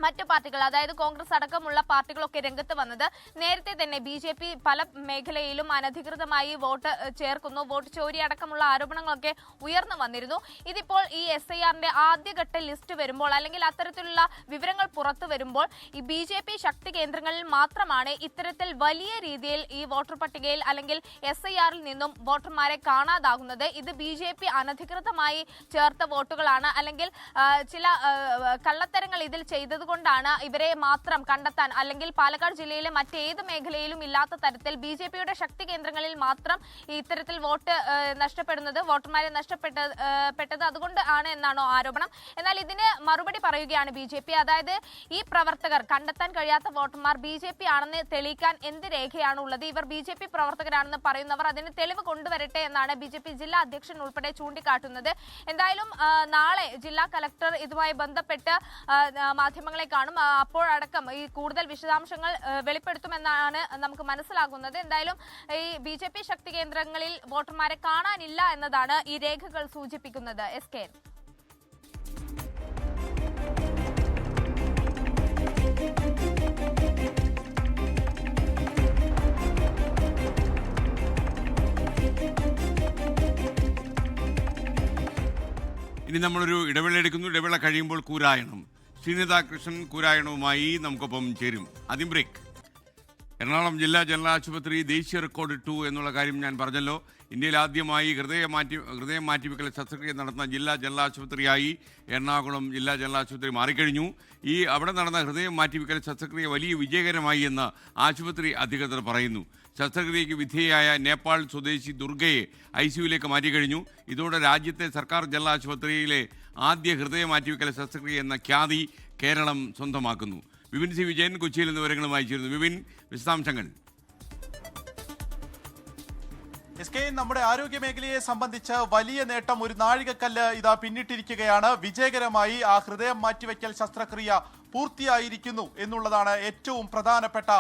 മറ്റു പാർട്ടികൾ, അതായത് കോൺഗ്രസ് അടക്കമുള്ള പാർട്ടികളൊക്കെ രംഗത്ത് വന്നത്. നേരത്തെ തന്നെ BJP പല മേഖലയിലും അനധികൃതമായി വോട്ട് ചേർക്കുന്നു, വോട്ട് ചോരി അടക്കമുള്ള ആരോപണങ്ങളൊക്കെ ഉയർന്നു വന്നിരുന്നു. ഇതിപ്പോൾ ഈ SIR-ന്റെ ആദ്യഘട്ട ലിസ്റ്റ് വരുമ്പോൾ, അല്ലെങ്കിൽ അത്തരത്തിലുള്ള വിവരങ്ങൾ പുറത്തു വരുമ്പോൾ ഈ BJP ശക്തി കേന്ദ്രങ്ങളിൽ മാത്രമാണ് ഇത്തരത്തിൽ വലിയ രീതിയിൽ ഈ വോട്ടർ പട്ടികയിൽ അല്ലെങ്കിൽ SIR-ൽ നിന്നും വോട്ടർമാരെ കാണാതാകുന്നത്. ഇത് BJP അനധികൃതമായി ചേർത്ത വോട്ടുകളാണ്, അല്ലെങ്കിൽ ചില കള്ളത്തരങ്ങൾ ഇതിൽ ചെയ്തത് കൊണ്ടാണ് ഇവരെ മാത്രം കണ്ടെത്താൻ, അല്ലെങ്കിൽ പാലക്കാട് ജില്ലയിലെ മറ്റേത് മേഖലയിലും ഇല്ലാത്ത തരത്തിൽ BJP-യുടെ ശക്തി കേന്ദ്രങ്ങളിൽ മാത്രം ഇത്തരത്തിൽ വോട്ട് നഷ്ടപ്പെടുന്നത്, വോട്ടർമാരെ നഷ്ടപ്പെട്ടത് അതുകൊണ്ട് ആണ് എന്നാണോ ആരോപണം? എന്നാൽ ഇതിന് മറുപടി പറയുകയാണ് BJP. അതായത് ഈ പ്രവർത്തകർ, കണ്ടെത്താൻ കഴിയാത്ത വോട്ടർമാർ BJP ആണെന്ന് തെളിയിക്കാൻ എന്ത് രേഖയാണ് ഉള്ളത്? ഇവർ BJP പ്രവർത്തകരാണെന്ന് പറയുന്നവർ അതിന് തെളിവ് കൊണ്ടുവരട്ടെ എന്നാണ് BJP ജില്ലാ അധ്യക്ഷൻ ഉൾപ്പെടെ ചൂണ്ടിക്കാട്ടുന്നത്. എന്തായാലും നാളെ ജില്ലാ കലക്ടർ ഇതുമായി ബന്ധപ്പെട്ട് മാധ്യമങ്ങളെ കാണും. അപ്പോഴടക്കം ഈ കൂടുതൽ വിശദാംശങ്ങൾ വെളിപ്പെടുത്തുമെന്നാണ് നമുക്ക് മനസ്സിലാകുന്നത്. എന്തായാലും ഈ BJP ശക്തി കേന്ദ്രങ്ങളിൽ വോട്ടർമാരെ കാണാനില്ല എന്നതാണ് ഈ രേഖകൾ സൂചിപ്പിക്കുന്നത്. SK. ഇനി നമ്മളൊരു ഇടവേള എടുക്കുന്നു. ഇടവേള കഴിയുമ്പോൾ കൂരായണം. ശ്രീനിത കൃഷ്ണൻ കൂരായണവുമായി നമുക്കൊപ്പം ചേരും. ആദ്യം ബ്രേക്ക്. എറണാകുളം ജില്ലാ ജനറൽ ആശുപത്രി ദേശീയ റെക്കോർഡ് ഇട്ടു എന്നുള്ള കാര്യം ഞാൻ പറഞ്ഞല്ലോ. ഇന്ത്യയിൽ ആദ്യമായി ഹൃദയം മാറ്റിവെക്കൽ ശസ്ത്രക്രിയ നടത്തുന്ന ജില്ലാ ജനറൽ ആശുപത്രിയായി എറണാകുളം ജില്ലാ ജനറൽ ആശുപത്രി മാറിക്കഴിഞ്ഞു. അവിടെ നടന്ന ഹൃദയം മാറ്റിവെക്കൽ ശസ്ത്രക്രിയ വലിയ വിജയകരമായി എന്ന് ആശുപത്രി അധികൃതർ പറയുന്നു. ശസ്ത്രക്രിയയ്ക്ക് വിധേയയായ നേപ്പാൾ സ്വദേശി ദുർഗയെ ICUവിലേക്ക് മാറ്റിക്കഴിഞ്ഞു. ഇതോടെ രാജ്യത്തെ സർക്കാർ ജനറൽ ആശുപത്രിയിലെ ആദ്യ ഹൃദയ മാറ്റിവെക്കൽ ശസ്ത്രക്രിയ എന്ന ഖ്യാതി കേരളം സ്വന്തമാക്കുന്നു. വിപിൻ സി വിജയൻ കൊച്ചിയിൽ നിന്ന് വിവരങ്ങളും അയച്ചിരുന്നു. വിപിൻ, വിശദാംശങ്ങൾ. നമ്മുടെ ആരോഗ്യ മേഖലയെ സംബന്ധിച്ച് വലിയ നേട്ടം, ഒരു നാഴികക്കല്ല് ഇതാ പിന്നിട്ടിരിക്കുകയാണ്. വിജയകരമായി ആ ഹൃദയം മാറ്റിവെക്കൽ ശസ്ത്രക്രിയ പൂർത്തിയായിരിക്കുന്നു എന്നുള്ളതാണ് ഏറ്റവും പ്രധാനപ്പെട്ട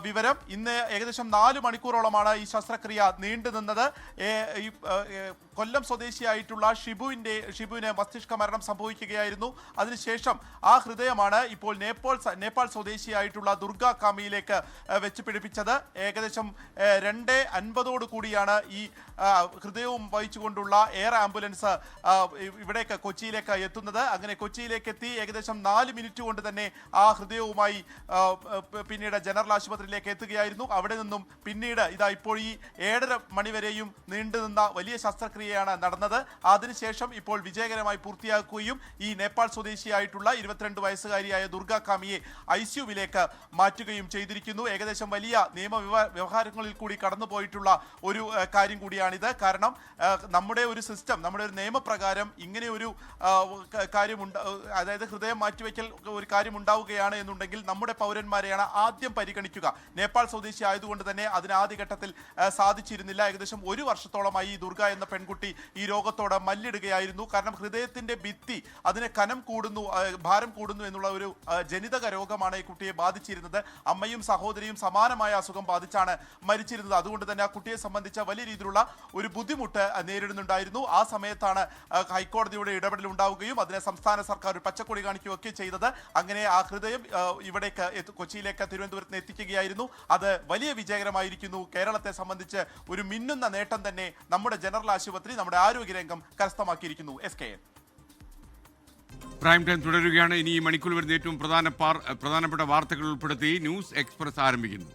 വിവരം. ഇന്ന് ഏകദേശം 4 മണിക്കൂറോളമാണ് ഈ ശസ്ത്രക്രിയ നീണ്ടുനിന്നത്. കൊല്ലം സ്വദേശിയായിട്ടുള്ള ഷിബുവിന് മസ്തിഷ്ക മരണം സംഭവിക്കുകയായിരുന്നു. അതിനുശേഷം ആ ഹൃദയമാണ് ഇപ്പോൾ നേപ്പാൾ സ്വദേശിയായിട്ടുള്ള ദുർഗ കാമിയിലേക്ക് വെച്ച് പിടിപ്പിച്ചത്. ഏകദേശം 2:50 കൂടിയാണ് ഈ ഹൃദയവും വഹിച്ചുകൊണ്ടുള്ള എയർ ആംബുലൻസ് ഇവിടേക്ക് കൊച്ചിയിലേക്ക് എത്തുന്നത്. അങ്ങനെ കൊച്ചിയിലേക്ക് എത്തി ഏകദേശം 4 മിനിറ്റ് കൊണ്ട് തന്നെ ആ ഹൃദയവുമായി പിന്നീട് ജനറൽ ആശുപത്രിയിലേക്ക് എത്തുകയായിരുന്നു. അവിടെ നിന്നും പിന്നീട് ഇതാ ഇപ്പോൾ ഈ 7:30 മണിവരെയും നീണ്ടുനിന്ന വലിയ ശസ്ത്രക്രിയയാണ് നടന്നത്. അതിനുശേഷം ഇപ്പോൾ വിജയകരമായി പൂർത്തിയാക്കുകയും ഈ നേപ്പാൾ സ്വദേശിയായിട്ടുള്ള 22 വയസ്സുകാരിയായ ദുർഗ കാമിയെ ICUവിലേക്ക് മാറ്റുകയും ചെയ്തിരിക്കുന്നു. ഏകദേശം വലിയ നിയമ വ്യവഹാരങ്ങളിൽ കൂടി കടന്നുപോയിട്ടുള്ള ഒരു കാര്യം കൂടിയാണിത്. കാരണം നമ്മുടെ ഒരു സിസ്റ്റം, നമ്മുടെ ഒരു നിയമപ്രകാരം ഇങ്ങനെ ഒരു കാര്യമുണ്ട്, അതായത് ഹൃദയം മാറ്റിവെക്കൽ ഒരു കാര്യം ഉണ്ടാവുകയാണ് എന്നുണ്ടെങ്കിൽ നമ്മുടെ പൗരന്മാരെയാണ് ആദ്യം പരിഗണിക്കുക. നേപ്പാൾ സ്വദേശി ആയതുകൊണ്ട് തന്നെ അതിന് ആദ്യഘട്ടത്തിൽ സാധിച്ചിരുന്നില്ല. ഏകദേശം 1 വർഷത്തോളമായി ഈ ദുർഗ എന്ന പെൺകുട്ടി ഈ രോഗത്തോട് മല്ലിടുകയായിരുന്നു. കാരണം ഹൃദയത്തിന്റെ ഭിത്തി അതിന് കനം കൂടുന്നു, ഭാരം കൂടുന്നു എന്നുള്ള ഒരു ജനിതക രോഗമാണ് ഈ കുട്ടിയെ ബാധിച്ചിരുന്നത്. അമ്മയും സഹോദരിയും സമാനമായ അസുഖം ബാധിച്ചാണ് മരിച്ചിരുന്നത്. അതുകൊണ്ട് തന്നെ ആ കുട്ടിയെ സംബന്ധിച്ച വലിയ രീതിയിലുള്ള ഒരു ബുദ്ധിമുട്ട് നേരിടുന്നുണ്ടായിരുന്നു. ആ സമയത്താണ് ഹൈക്കോടതിയുടെ ഇടപെടൽ ഉണ്ടാവുകയും അതിനെ സംസ്ഥാന സർക്കാർ ഒരു പച്ചക്കൊടി കാണിക്കുകയൊക്കെ ചെയ്തത്. അങ്ങനെ ആ ഹൃദയം ഇവിടേക്ക് കൊച്ചിയിലേക്ക് തിരുവനന്തപുരത്ത് എത്തിക്കുകയായിരുന്നു. അത് വലിയ വിജയകരമായിരിക്കുന്നു. കേരളത്തെ സംബന്ധിച്ച് ഒരു മിന്നുന്ന നേട്ടം തന്നെ നമ്മുടെ ജനറൽ ആശുപത്രി, നമ്മുടെ ആരോഗ്യരംഗം കരസ്ഥമാക്കിയിരിക്കുന്നു. SKN പ്രൈം ടൈം തുടരുകയാണ്. ഇനി ഈ മണിക്കൂർ വരുന്ന ഏറ്റവും പ്രധാനപ്പെട്ട വാർത്തകൾ ഉൾപ്പെടുത്തി ന്യൂസ് എക്സ്പ്രസ് ആരംഭിക്കുന്നു.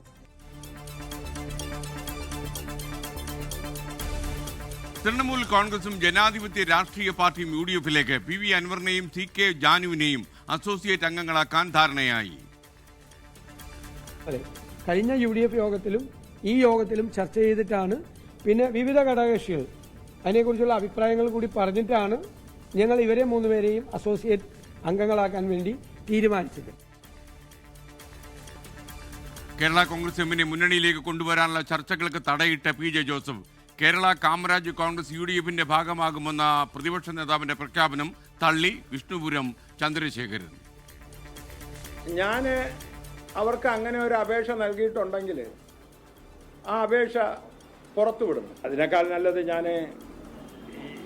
തൃണമൂൽ കോൺഗ്രസും ജനാധിപത്യ രാഷ്ട്രീയ പാർട്ടിയും UDFിലേക്ക് PV അൻവറിനെയും CK ജാനുവിനെയും അസോസിയേറ്റ് അംഗങ്ങളാക്കാൻ ധാരണയായി. കഴിഞ്ഞ UDF യോഗത്തിലും ഈ യോഗത്തിലും ചർച്ച ചെയ്തിട്ടാണ്, പിന്നെ വിവിധ ഘടകകക്ഷികൾ അതിനെക്കുറിച്ചുള്ള അഭിപ്രായങ്ങൾ കൂടി പറഞ്ഞിട്ടാണ് ഞങ്ങൾ ഇവരെ 3 പേരെയും അസോസിയേറ്റ് അംഗങ്ങളാക്കാൻ വേണ്ടി തീരുമാനിച്ചത്. കേരള കോൺഗ്രസ് എമ്മിനെ മുന്നണിയിലേക്ക് കൊണ്ടുവരാനുള്ള ചർച്ചകൾക്ക് തടയിട്ട PJ ജോസഫ് കേരള കാമരാജ് കോൺഗ്രസ് UDFിന്റെ ഭാഗമാകുമെന്ന പ്രതിപക്ഷ നേതാവിന്റെ പ്രഖ്യാപനം തള്ളി വിഷ്ണുപുരം ചന്ദ്രശേഖരൻ. ഞാൻ അവർക്ക് അങ്ങനെ ഒരു അപേക്ഷ നൽകിയിട്ടുണ്ടെങ്കിൽ ആ അപേക്ഷ പുറത്തുവിടും. അതിനേക്കാൾ നല്ലത് ഞാൻ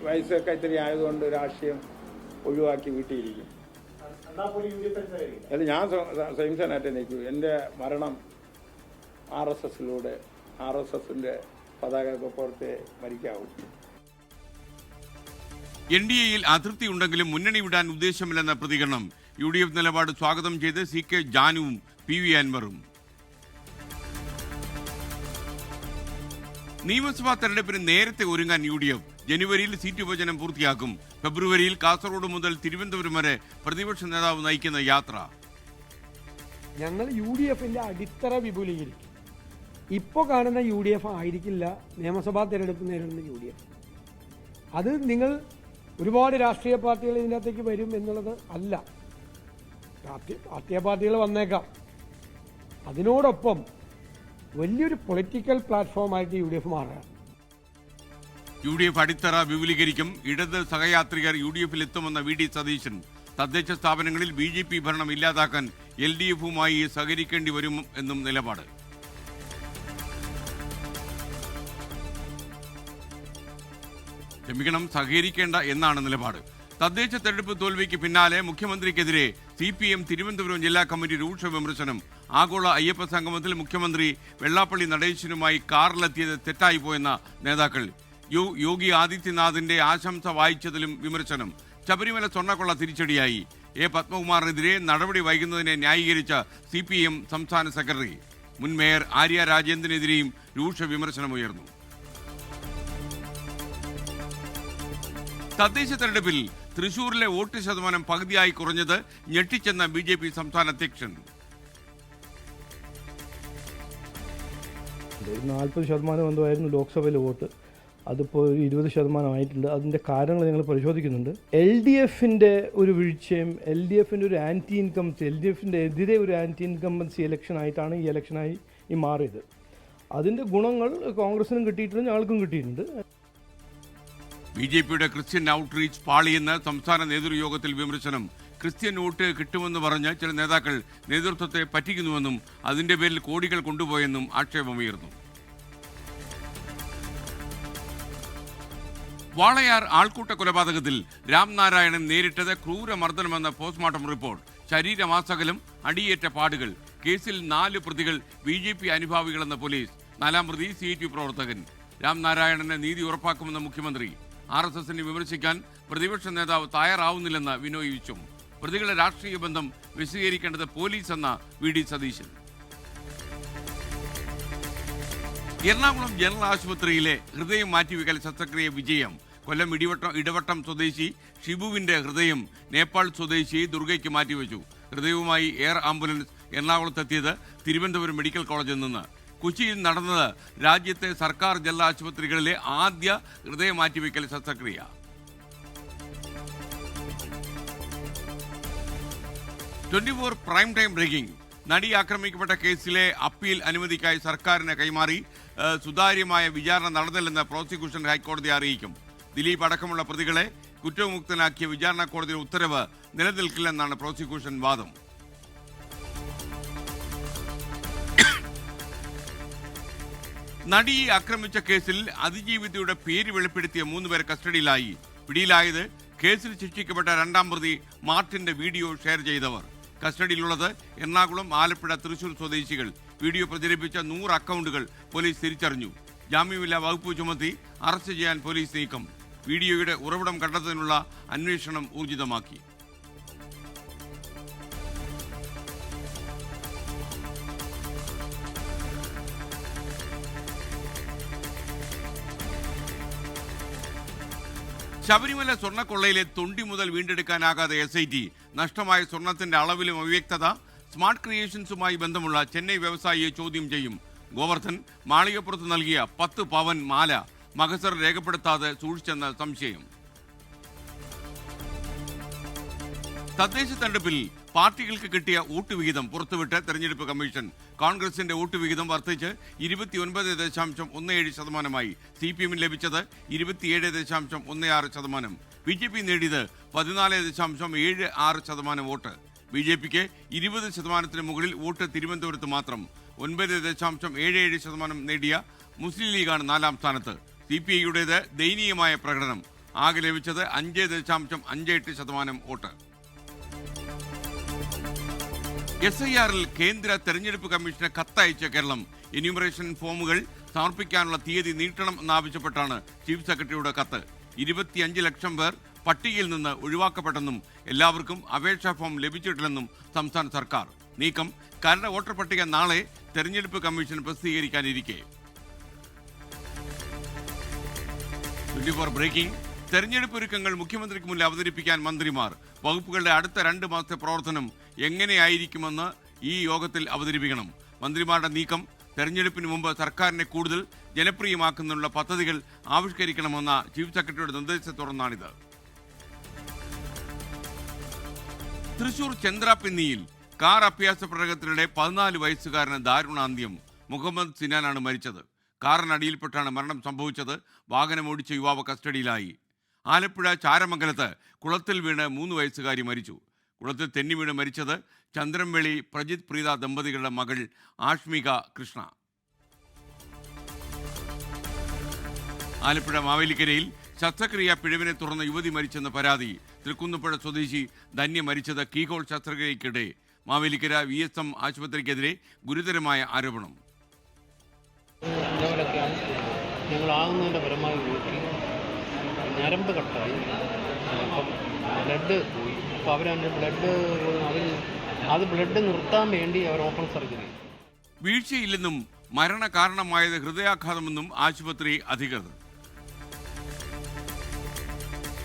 വയസ്സൊക്കെ ഇത്തിരി ആയതുകൊണ്ട് രാഷ്ട്രീയം ഒഴിവാക്കി വീട്ടിയിരിക്കും. അല്ല, ഞാൻ സഹിംസനായിട്ട് നിൽക്കൂ. എൻ്റെ മരണം RSSലൂടെ RSSന്റെ പതാക പുറത്തെ മരിക്കാവൂ. NDAയിൽ അതൃപ്തി ഉണ്ടെങ്കിലും മുന്നണി വിടാൻ ഉദ്ദേശമില്ലെന്ന പ്രതികരണം. UDF നിലപാട് സ്വാഗതം ചെയ്ത് CK ജാനുവും PV അൻവറും. നിയമസഭാ തെരഞ്ഞെടുപ്പിന് നേരത്തെ ഒരുങ്ങാൻ UDF. ജനുവരിയിൽ സീറ്റ് വിഭജനം പൂർത്തിയാക്കും. ഫെബ്രുവരിയിൽ കാസർഗോഡ് മുതൽ തിരുവനന്തപുരം വരെ പ്രതിപക്ഷ നേതാവ് നയിക്കുന്ന യാത്ര. ഞങ്ങൾ UDFന്റെ അടിത്തറ വിപുലീകരിക്കും. ഇപ്പോൾ കാണുന്ന UDF ആയിരിക്കില്ല നിയമസഭാ തെരഞ്ഞെടുപ്പ് നേരിടുന്ന UDF. അത് നിങ്ങൾ ഒരുപാട് രാഷ്ട്രീയ പാർട്ടികൾ ഇതിനകത്തേക്ക് വരും എന്നുള്ളത് അല്ല. രാഷ്ട്രീയ പാർട്ടികൾ വന്നേക്കാം. അതിനോടൊപ്പം വലിയൊരു പൊളിറ്റിക്കൽ പ്ലാറ്റ്ഫോമായിട്ട് UDF മാറുക. UDF അടിത്തറ വിപുലീകരിക്കും. ഇടത് സഹയാത്രികർ UDFിൽ എത്തുമെന്ന VD സതീശൻ. തദ്ദേശ സ്ഥാപനങ്ങളിൽ BJP ഭരണം ഇല്ലാതാക്കാൻ LDFുമായി സഹകരിക്കേണ്ടി വരും എന്നും നിലപാട്. സഹകരിക്കേണ്ട എന്നാണ് നിലപാട്. തദ്ദേശ തെരഞ്ഞെടുപ്പ് തോൽവിക്ക് പിന്നാലെ മുഖ്യമന്ത്രിക്കെതിരെ CPM തിരുവനന്തപുരം ജില്ലാ കമ്മിറ്റി രൂക്ഷ വിമർശനം. ആഗോള അയ്യപ്പ സംഗമത്തിൽ മുഖ്യമന്ത്രി വെള്ളാപ്പള്ളി നടേശനുമായി കാറിലെത്തിയത് തെറ്റായിപ്പോയെന്ന നേതാക്കൾ. യോഗി ആദിത്യനാഥിന്റെ ആശംസ വായിച്ചതിലും വിമർശനം. ശബരിമല സ്വർണ്ണക്കൊള്ള തിരിച്ചടിയായി. എ പത്മകുമാറിനെതിരെ നടപടി വൈകുന്നതിനെ ന്യായീകരിച്ച CPM സംസ്ഥാന സെക്രട്ടറി. മുൻ മേയർ ആര്യ രാജേന്ദ്രനെതിരെയും രൂക്ഷ വിമർശനമുയർന്നു. തദ്ദേശ തെരഞ്ഞെടുപ്പിൽ തൃശൂരിലെ വോട്ട് ശതമാനം പകുതിയായി കുറഞ്ഞത് ഞെട്ടിച്ചെന്ന BJP സംസ്ഥാന അധ്യക്ഷൻ. 40% എന്തായിരുന്നു ലോക്സഭയിലെ വോട്ട്, അതിപ്പോൾ 20% ആയിട്ടുണ്ട്. അതിൻ്റെ കാരണങ്ങൾ ഞങ്ങൾ പരിശോധിക്കുന്നുണ്ട്. LDFിൻ്റെ ഒരു വീഴ്ചയും LDFിൻ്റെ ഒരു ആൻറ്റി ഇൻകംബൻസി, LDFിൻ്റെ എതിരെ ഒരു ആൻറ്റി ഇൻകംബൻസി ഇലക്ഷനായിട്ടാണ് ഈ ഇലക്ഷനായി മാറിയത്. അതിൻ്റെ ഗുണങ്ങൾ കോൺഗ്രസിനും കിട്ടിയിട്ടുണ്ട്, ഞങ്ങൾക്കും കിട്ടിയിട്ടുണ്ട്. BJPയുടെ ക്രിസ്ത്യൻ ഔട്ട്റീച്ച് പാളിയെന്ന് സംസ്ഥാന നേതൃയോഗത്തിൽ വിമർശനം. ക്രിസ്ത്യൻ വോട്ട് കിട്ടുമെന്ന് പറഞ്ഞ് ചില നേതാക്കൾ നേതൃത്വത്തെ പറ്റിക്കുന്നുവെന്നും അതിന്റെ പേരിൽ കോടികൾ കൊണ്ടുപോയെന്നും ആക്ഷേപമുയർന്നു. വാളയാർ ആൾക്കൂട്ട കൊലപാതകത്തിൽ രാംനാരായണൻ നേരിട്ടത് ക്രൂരമർദ്ദനമെന്ന പോസ്റ്റ്മോർട്ടം റിപ്പോർട്ട്. ശരീരമാസകലം, അടിയേറ്റ പാടുകൾ. കേസിൽ 4 പ്രതികൾ BJP അനുഭാവികളെന്ന പോലീസ്. 4ാം പ്രതി CIT പ്രവർത്തകൻ. രാംനാരായണന് നീതി ഉറപ്പാക്കുമെന്ന മുഖ്യമന്ത്രി. RSSനെ വിമർശിക്കാൻ പ്രതിപക്ഷ നേതാവ് തയ്യാറാവുന്നില്ലെന്ന് വിനോയ് വിശ്വം. പ്രതികളുടെ രാഷ്ട്രീയ ബന്ധം വിശദീകരിക്കേണ്ടത് പോലീസ് എന്ന VD സതീശൻ. എറണാകുളം ജനറൽ ആശുപത്രിയിലെ ഹൃദയം മാറ്റിവെക്കൽ ശസ്ത്രക്രിയ വിജയം. കൊല്ലം ഇടവട്ടം സ്വദേശി ഷിബുവിന്റെ ഹൃദയം നേപ്പാൾ സ്വദേശി ദുർഗയ്ക്ക് മാറ്റിവെച്ചു. ഹൃദയവുമായി എയർ ആംബുലൻസ് എറണാകുളത്തെത്തിയത് തിരുവനന്തപുരം മെഡിക്കൽ കോളേജിൽ നിന്ന്. കൊച്ചിയിൽ നടന്നത് രാജ്യത്തെ സർക്കാർ ജനറൽ ആശുപത്രികളിലെ ആദ്യ ഹൃദയ മാറ്റിവെക്കൽ ശസ്ത്രക്രിയ. Prime time breaking. നടി ആക്രമിക്കപ്പെട്ട കേസിലെ അപ്പീൽ അനുമതിക്കായി സർക്കാരിന് കൈമാറി. സുതാര്യമായ വിചാരണ നടന്നില്ലെന്ന് പ്രോസിക്യൂഷൻ ഹൈക്കോടതിയെ അറിയിക്കും. ദിലീപ് അടക്കമുള്ള പ്രതികളെ കുറ്റവിമുക്തനാക്കിയ വിചാരണ കോടതിയുടെ ഉത്തരവ് നിലനിൽക്കില്ലെന്നാണ് പ്രോസിക്യൂഷൻ വാദം. നടിയെ ആക്രമിച്ച കേസിൽ അതിജീവിതയുടെ പേര് വെളിപ്പെടുത്തിയ 3 പേർ കസ്റ്റഡിയിലായി. പിടിയിലായത് കേസിൽ ശിക്ഷിക്കപ്പെട്ട 2ാം പ്രതി മാർട്ടിന്റെ വീഡിയോ ഷെയർ ചെയ്തവർ. കസ്റ്റഡിയിലുള്ളത് എറണാകുളം, ആലപ്പുഴ, തൃശൂർ സ്വദേശികൾ. വീഡിയോ പ്രചരിപ്പിച്ച 100 അക്കൗണ്ടുകൾ പോലീസ് തിരിച്ചറിഞ്ഞു. ജാമ്യമില്ലാ വകുപ്പ് ചുമത്തി അറസ്റ്റ് ചെയ്യാൻ പോലീസ് നീക്കം. വീഡിയോയുടെ ഉറവിടം കണ്ടെത്തുന്നതിനുള്ള അന്വേഷണം ഊർജിതമാക്കി. ശബരിമല സ്വർണ്ണക്കൊള്ളയിലെ തൊണ്ടി മുതൽ വീണ്ടെടുക്കാനാകാതെ SIT. നഷ്ടമായ സ്വർണത്തിന്റെ അളവിലും അവ്യക്തത. സ്മാർട്ട് ക്രിയേഷൻസുമായി ബന്ധമുള്ള ചെന്നൈ വ്യവസായിയെ ചോദ്യം ചെയ്യും. ഗോവർദ്ധൻ മാളികപ്പുറത്ത് നൽകിയ 10 പവൻ മാല മഹസർ രേഖപ്പെടുത്താതെ സൂക്ഷിച്ചെന്ന സംശയം. തദ്ദേശ തെരഞ്ഞെടുപ്പിൽ പാർട്ടികൾക്ക് കിട്ടിയ വോട്ട് വിഹിതം പുറത്തുവിട്ട് തെരഞ്ഞെടുപ്പ് കമ്മീഷൻ. കോൺഗ്രസിന്റെ വോട്ട് വിഹിതം വർദ്ധിച്ച് 29.17%. CPM ലഭിച്ചത് 27.16%. BJP നേടിയത് 14.76% വോട്ട്. BJPക്ക് 20% മുകളിൽ വോട്ട് തിരുവനന്തപുരത്ത് മാത്രം. 9.77% നേടിയ മുസ്ലിം ലീഗാണ് 4ാം സ്ഥാനത്ത്. CPIയുടേത് ദയനീയമായ പ്രകടനം. ആകെ ലഭിച്ചത് 5.58% വോട്ട്. SIRൽ കേന്ദ്ര തെരഞ്ഞെടുപ്പ് കമ്മീഷന് കത്തയച്ച കേരളം. എന്യൂമറേഷൻ ഫോമുകൾ സമർപ്പിക്കാനുള്ള തീയതി നീട്ടണം എന്നാവശ്യപ്പെട്ടാണ് ചീഫ് സെക്രട്ടറിയുടെ കത്ത്. 25 ലക്ഷം പേർ പട്ടികയിൽ നിന്ന് ഒഴിവാക്കപ്പെട്ടെന്നും എല്ലാവർക്കും അപേക്ഷാ ഫോം ലഭിച്ചിട്ടില്ലെന്നും സംസ്ഥാന സർക്കാർ. നീക്കം കരട് വോട്ടർ പട്ടിക നാളെ തെരഞ്ഞെടുപ്പ് കമ്മീഷൻ പ്രസിദ്ധീകരിക്കാനിരിക്കെ. ബ്രേക്കിംഗ്. തെരഞ്ഞെടുപ്പ് ഒരുക്കങ്ങൾ മുഖ്യമന്ത്രിക്ക് മുന്നിൽ അവതരിപ്പിക്കാൻ മന്ത്രിമാർ. വകുപ്പുകളുടെ അടുത്ത 2 മാസത്തെ പ്രവർത്തനം എങ്ങനെയായിരിക്കുമെന്ന് ഈ യോഗത്തിൽ അവതരിപ്പിക്കണം. മന്ത്രിമാരുടെ നീക്കം തെരഞ്ഞെടുപ്പിന് മുമ്പ് സർക്കാരിനെ കൂടുതൽ ജനപ്രിയമാക്കുന്നതിനുള്ള പദ്ധതികൾ ആവിഷ്കരിക്കണമെന്ന ചീഫ് സെക്രട്ടറിയുടെ നിർദ്ദേശത്തെ തുടർന്നാണിത്. തൃശൂർ ചന്ദ്രാപിന്നിയിൽ കാർ അഭ്യാസ പ്രകടനത്തിനിടെ 14 വയസ്സുകാരന് ദാരുണാന്ത്യം. മുഹമ്മദ് സിനാനാണ് മരിച്ചത്. കാറിനടിയിൽപ്പെട്ടാണ് മരണം സംഭവിച്ചത്. വാഹനമോടിച്ച യുവാവ് കസ്റ്റഡിയിലായി. ആലപ്പുഴ ചാരമംഗലത്ത് കുളത്തിൽ വീണ് 3 വയസ്സുകാരി മരിച്ചു. കുളത്തിൽ തെന്നി വീണ് മരിച്ചത് ചന്ദ്രംവേളി പ്രജിത് പ്രീത ദമ്പതികളുടെ മകൾ ആഷ്മിക കൃഷ്ണ. ആലപ്പുഴ മാവേലിക്കരയിൽ ശസ്ത്രക്രിയ പിഴവിനെ തുടർന്ന് യുവതി മരിച്ചെന്ന് പരാതി. തൃക്കുന്നപ്പുഴ സ്വദേശി ധന്യ മരിച്ചത് കീഹോൾ ശസ്ത്രക്രിയയ്ക്കിടെ. മാവേലിക്കര VSM ആശുപത്രിക്കെതിരെ ഗുരുതരമായ ആരോപണം. ഞങ്ങളാകുന്നതിൻ്റെ പരമാവധി ഞരമ്പ് കട്ടായി, അപ്പം ബ്ലഡ് പോയി. അപ്പോൾ അവരതിൻ്റെ ബ്ലഡ് നിർത്താൻ വേണ്ടി അവർ ഓപ്പൺ സർജറി. വീഴ്ചയില്ലെന്നും മരണ കാരണമായത് ഹൃദയാഘാതമെന്നും ആശുപത്രി അധികൃതർ.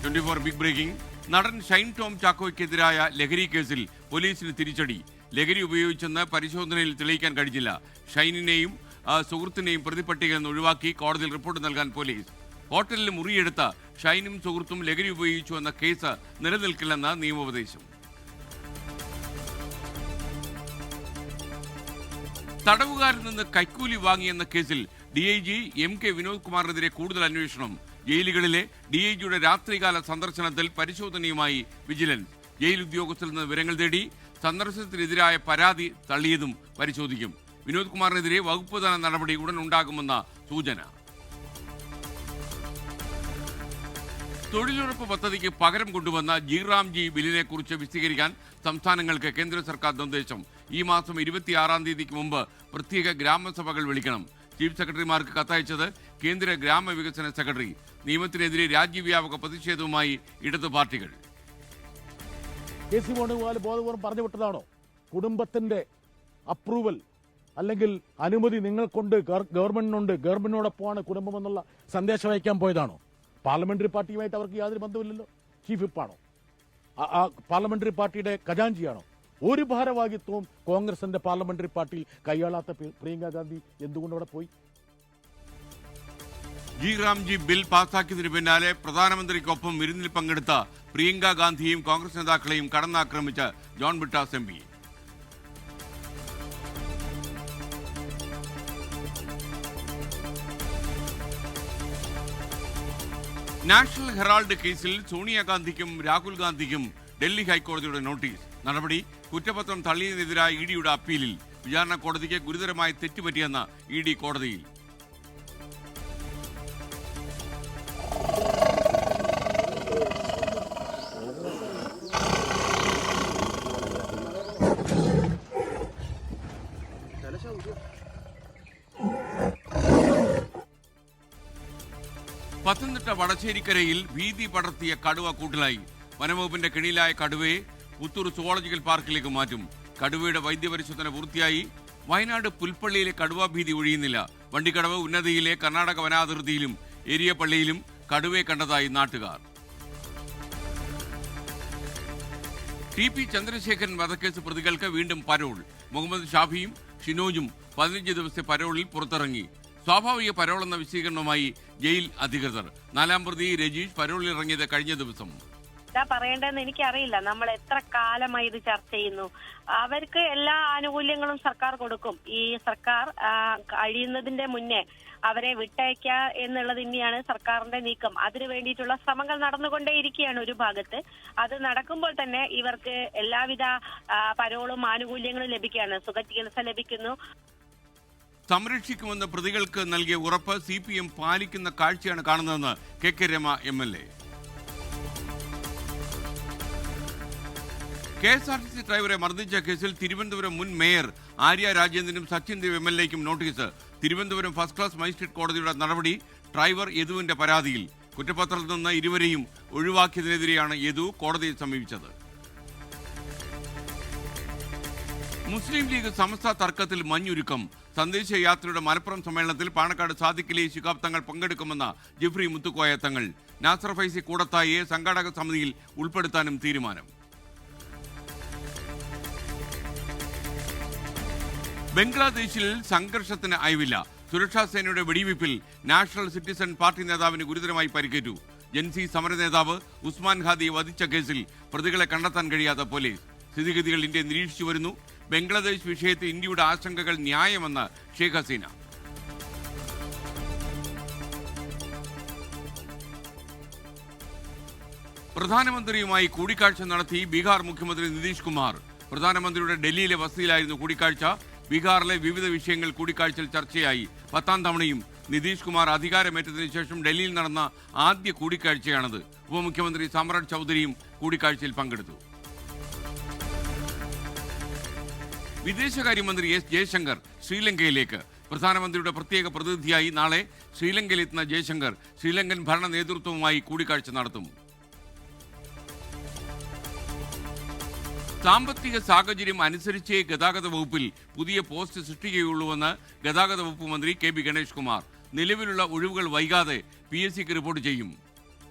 24 ബിഗ് ബ്രേക്കിംഗ്. നടൻ ഷൈൻ ടോം ചാക്കോയ്ക്കെതിരായ ലഹരി കേസിൽ പോലീസിന് തിരിച്ചടി. ലഹരി ഉപയോഗിച്ചെന്ന് പരിശോധനയിൽ തെളിയിക്കാൻ കഴിഞ്ഞില്ല. ഷൈനിനെയും സുഹൃത്തിനെയും പ്രതിപട്ടികയിൽ നിന്ന് ഒഴിവാക്കി കോടതിയിൽ റിപ്പോർട്ട് നൽകാൻ പോലീസ്. ഹോട്ടലിൽ മുറിയെടുത്ത ഷൈനും സുഹൃത്തും ലഹരി ഉപയോഗിച്ചു എന്ന കേസ് നിലനിൽക്കില്ലെന്ന് നിയമോപദേശം. തടവുകാരിൽ നിന്ന് കൈക്കൂലി വാങ്ങിയെന്ന കേസിൽ DIG MK വിനോദ് കുമാറിനെതിരെ കൂടുതൽ അന്വേഷണം. ജയിലുകളിലെ DIGയുടെ രാത്രികാല സന്ദർശനത്തിൽ പരിശോധനയുമായി വിജിലൻസ്. ജയിൽ ഉദ്യോഗസ്ഥരിൽ നിന്ന് വിവരങ്ങൾ തേടി. സന്ദർശനത്തിനെതിരായ പരാതി തള്ളിയതും പരിശോധിക്കും. വിനോദ് കുമാറിനെതിരെ വകുപ്പ് തല നടപടി ഉടൻ ഉണ്ടാകുമെന്ന സൂചന. തൊഴിലുറപ്പ് പദ്ധതിക്ക് പകരം കൊണ്ടുവന്ന ജിറാംജി ബില്ലിനെ കുറിച്ച് വിശദീകരിക്കാൻ സംസ്ഥാനങ്ങൾക്ക് കേന്ദ്ര സർക്കാർ നിർദ്ദേശം. ഈ മാസം 26-ാം തീയതിക്ക് മുമ്പ് പ്രത്യേക ഗ്രാമസഭകൾ വിളിക്കണം. ചീഫ് സെക്രട്ടറിമാർക്ക് കത്തയച്ചത് കേന്ദ്ര ഗ്രാമവികസന സെക്രട്ടറി. നിയമത്തിനെതിരെ രാജ്യവ്യാപക പ്രതിഷേധവുമായി ഇടതു പാർട്ടികൾ. KC വേണുഗോപാൽ ബോധപൂർവ്വം പറഞ്ഞു വിട്ടതാണോ? കുടുംബത്തിന്റെ അപ്രൂവൽ അല്ലെങ്കിൽ അനുമതി നിങ്ങൾക്കുണ്ട്, ഗവൺമെന്റിനുണ്ട്, ഗവൺമെന്റിനോടൊപ്പമാണ് കുടുംബം എന്നുള്ള സന്ദേശം അയക്കാൻ പോയതാണോ? പാർലമെന്ററി പാർട്ടിയുമായിട്ട് അവർക്ക് യാതൊരു ബന്ധമില്ലല്ലോ. ചീഫ് വിപ്പാണോ? ആ പാർലമെന്ററി പാർട്ടിയുടെ ഖജാൻജിയാണോ? ഒരു ഭാരവാഹിത്വവും കോൺഗ്രസിന്റെ പാർലമെന്ററി പാർട്ടിയിൽ കൈയാളാത്ത പ്രിയങ്ക ഗാന്ധി എന്തുകൊണ്ട് അവിടെ പോയി? ജിറാംജി ബിൽ പാസാക്കിയതിനു പിന്നാലെ പ്രധാനമന്ത്രിക്കൊപ്പം വിരുന്നിൽ പങ്കെടുത്ത പ്രിയങ്ക ഗാന്ധിയെയും കോൺഗ്രസ് നേതാക്കളെയും കടന്നാക്രമിച്ച John Brittas MP. National Herald കേസിൽ സോണിയാഗാന്ധിക്കും രാഹുൽ ഗാന്ധിക്കും ഡൽഹി ഹൈക്കോടതിയുടെ നോട്ടീസ്. നടപടി കുറ്റപത്രം തള്ളിയതിനെതിരായ EDയുടെ അപ്പീലിൽ. വിചാരണ കോടതിക്ക് ഗുരുതരമായ തെറ്റുപറ്റിയെന്ന ED കോടതിയിൽ. പത്തനംതിട്ട വടശ്ശേരിക്കരയിൽ ഭീതി പടർത്തിയ കടുവ കൂട്ടിലായി. വനംവകുപ്പിന്റെ കെണിയിലായ കടുവയെ പുത്തൂർ സുവോളജിക്കൽ പാർക്കിലേക്ക് മാറ്റും. കടുവയുടെ വൈദ്യപരിശോധന പൂർത്തിയായി. വയനാട് പുൽപ്പള്ളിയിലെ കടുവാ ഭീതി ഒഴിയുന്നില്ല. വണ്ടിക്കടവ് ഉന്നതിയിലെ കർണാടക വനാതിർത്തിയിലും ഏരിയപ്പള്ളിയിലും കടുവയെ കണ്ടതായി നാട്ടുകാർ. TP ചന്ദ്രശേഖരൻ വധക്കേസ് പ്രതികൾക്ക് വീണ്ടും പരോൾ. മുഹമ്മദ് ഷാഫിയും ഷിനോജും 15 ദിവസത്തെ പരോളിൽ പുറത്തിറങ്ങി. സ്വാഭാവിക പരോൾ എന്ന വിശദീകരണവുമായി ജയിൽ അധികൃതർ. 4ാം പ്രതി രജീഷ് പരോളിൽ ഇറങ്ങിയത് കഴിഞ്ഞ ദിവസം. പറയേണ്ടതെന്ന് എനിക്കറിയില്ല. നമ്മൾ എത്ര കാലമായി ഇത് ചർച്ച ചെയ്യുന്നു. അവർക്ക് എല്ലാ ആനുകൂല്യങ്ങളും സർക്കാർ കൊടുക്കും. ഈ സർക്കാർ കഴിയുന്നതിന്റെ മുന്നേ അവരെ വിട്ടയക്കുക എന്നുള്ളത് തന്നെയാണ് സർക്കാരിന്റെ നീക്കം. അതിനു വേണ്ടിയിട്ടുള്ള ശ്രമങ്ങൾ നടന്നുകൊണ്ടേയിരിക്കുകയാണ് ഒരു ഭാഗത്ത്. അത് നടക്കുമ്പോൾ തന്നെ ഇവർക്ക് എല്ലാവിധ പരോളും ആനുകൂല്യങ്ങളും ലഭിക്കുകയാണ്. സുഖചികിത്സ ലഭിക്കുന്നു. സംരക്ഷിക്കുമെന്ന് പ്രതികൾക്ക് നൽകിയ ഉറപ്പ് CPM പാലിക്കുന്ന കാഴ്ചയാണ് കാണുന്നതെന്ന് KK രമ MLA. KSRTC ഡ്രൈവറെ മർദ്ദിച്ച കേസിൽ തിരുവനന്തപുരം മുൻ മേയർ ആര്യ രാജേന്ദ്രനും സച്ചിൻ ദേവ് MLAയ്ക്കും notice. Thiruvananthapuram first class magistrate കോടതിയുടെ നടപടി ഡ്രൈവർ യദുവിന്റെ പരാതിയിൽ. കുറ്റപത്രത്തിൽ നിന്ന് ഇരുവരെയും ഒഴിവാക്കിയതിനെതിരെയാണ് യദു കോടതിയെ സമീപിച്ചത്. മുസ്ലിം ലീഗ് സമസ്ത തർക്കത്തിൽ മഞ്ഞുരുക്കം. സന്ദേശയാത്രയുടെ മലപ്പുറം സമ്മേളനത്തിൽ പാണക്കാട് സാദിഖലി ശിഹാബ് തങ്ങൾ പങ്കെടുക്കുമെന്ന ജിഫ്രി മുത്തുക്കോയ തങ്ങൾ. നാസർ ഫൈസി കൂടത്തായിയെ സംഘാടക സമിതിയിൽ ഉൾപ്പെടുത്താനും തീരുമാനം. ബംഗ്ലാദേശിൽ സംഘർഷത്തിന് അയവില്ല. സുരക്ഷാ സേനയുടെ വെടിവയ്പിൽ നാഷണൽ സിറ്റിസൺ പാർട്ടി നേതാവിന് ഗുരുതരമായി പരിക്കേറ്റു. ജൻസി സമര നേതാവ് ഉസ്മാൻ ഹാദിയെ വധിച്ച കേസിൽ പ്രതികളെ കണ്ടെത്താൻ കഴിയാത്ത പോലീസ്. സ്ഥിതിഗതികൾ ഇന്ത്യ നിരീക്ഷിച്ചു വരുന്നു. ബംഗ്ലാദേശ് വിഷയത്തിൽ ഇന്ത്യയുടെ ആശങ്കകൾ ന്യായമെന്ന് ഷെയ്ഖ് ഹസീന. പ്രധാനമന്ത്രിയുമായി കൂടിക്കാഴ്ച നടത്തി ബീഹാർ മുഖ്യമന്ത്രി നിതീഷ് കുമാർ. പ്രധാനമന്ത്രിയുടെ ഡൽഹിയിലെ വസതിയിലായിരുന്നു കൂടിക്കാഴ്ച. ബീഹാറിലെ വിവിധ വിഷയങ്ങൾ കൂടിക്കാഴ്ചയിൽ ചർച്ചയായി. 10ാം തവണയും നിതീഷ് കുമാർ അധികാരമേറ്റതിനു ശേഷം ഡൽഹിയിൽ നടന്ന ആദ്യ കൂടിക്കാഴ്ചയാണത്. ഉപമുഖ്യമന്ത്രി സാമ്രാട്ട് ചൗധരിയും കൂടിക്കാഴ്ചയിൽ പങ്കെടുത്തു. വിദേശകാര്യമന്ത്രി S ജയശങ്കർ ശ്രീലങ്കയിലേക്ക്. പ്രധാനമന്ത്രിയുടെ പ്രത്യേക പ്രതിനിധിയായി നാളെ ശ്രീലങ്കയിലെത്തുന്ന ജയശങ്കർ ശ്രീലങ്കൻ ഭരണ നേതൃത്വവുമായി കൂടിക്കാഴ്ച നടത്തും. സാമ്പത്തിക സാഹചര്യം അനുസരിച്ചേ ഗതാഗത വകുപ്പിൽ പുതിയ പോസ്റ്റ് സൃഷ്ടിക്കുകയുള്ളൂവെന്ന് ഗതാഗത വകുപ്പ് മന്ത്രി കെ.ബി. ഗണേഷ് കുമാർ. നിലവിലുള്ള ഒഴിവുകൾ വൈകാതെ PSCക്ക് റിപ്പോർട്ട് ചെയ്യും.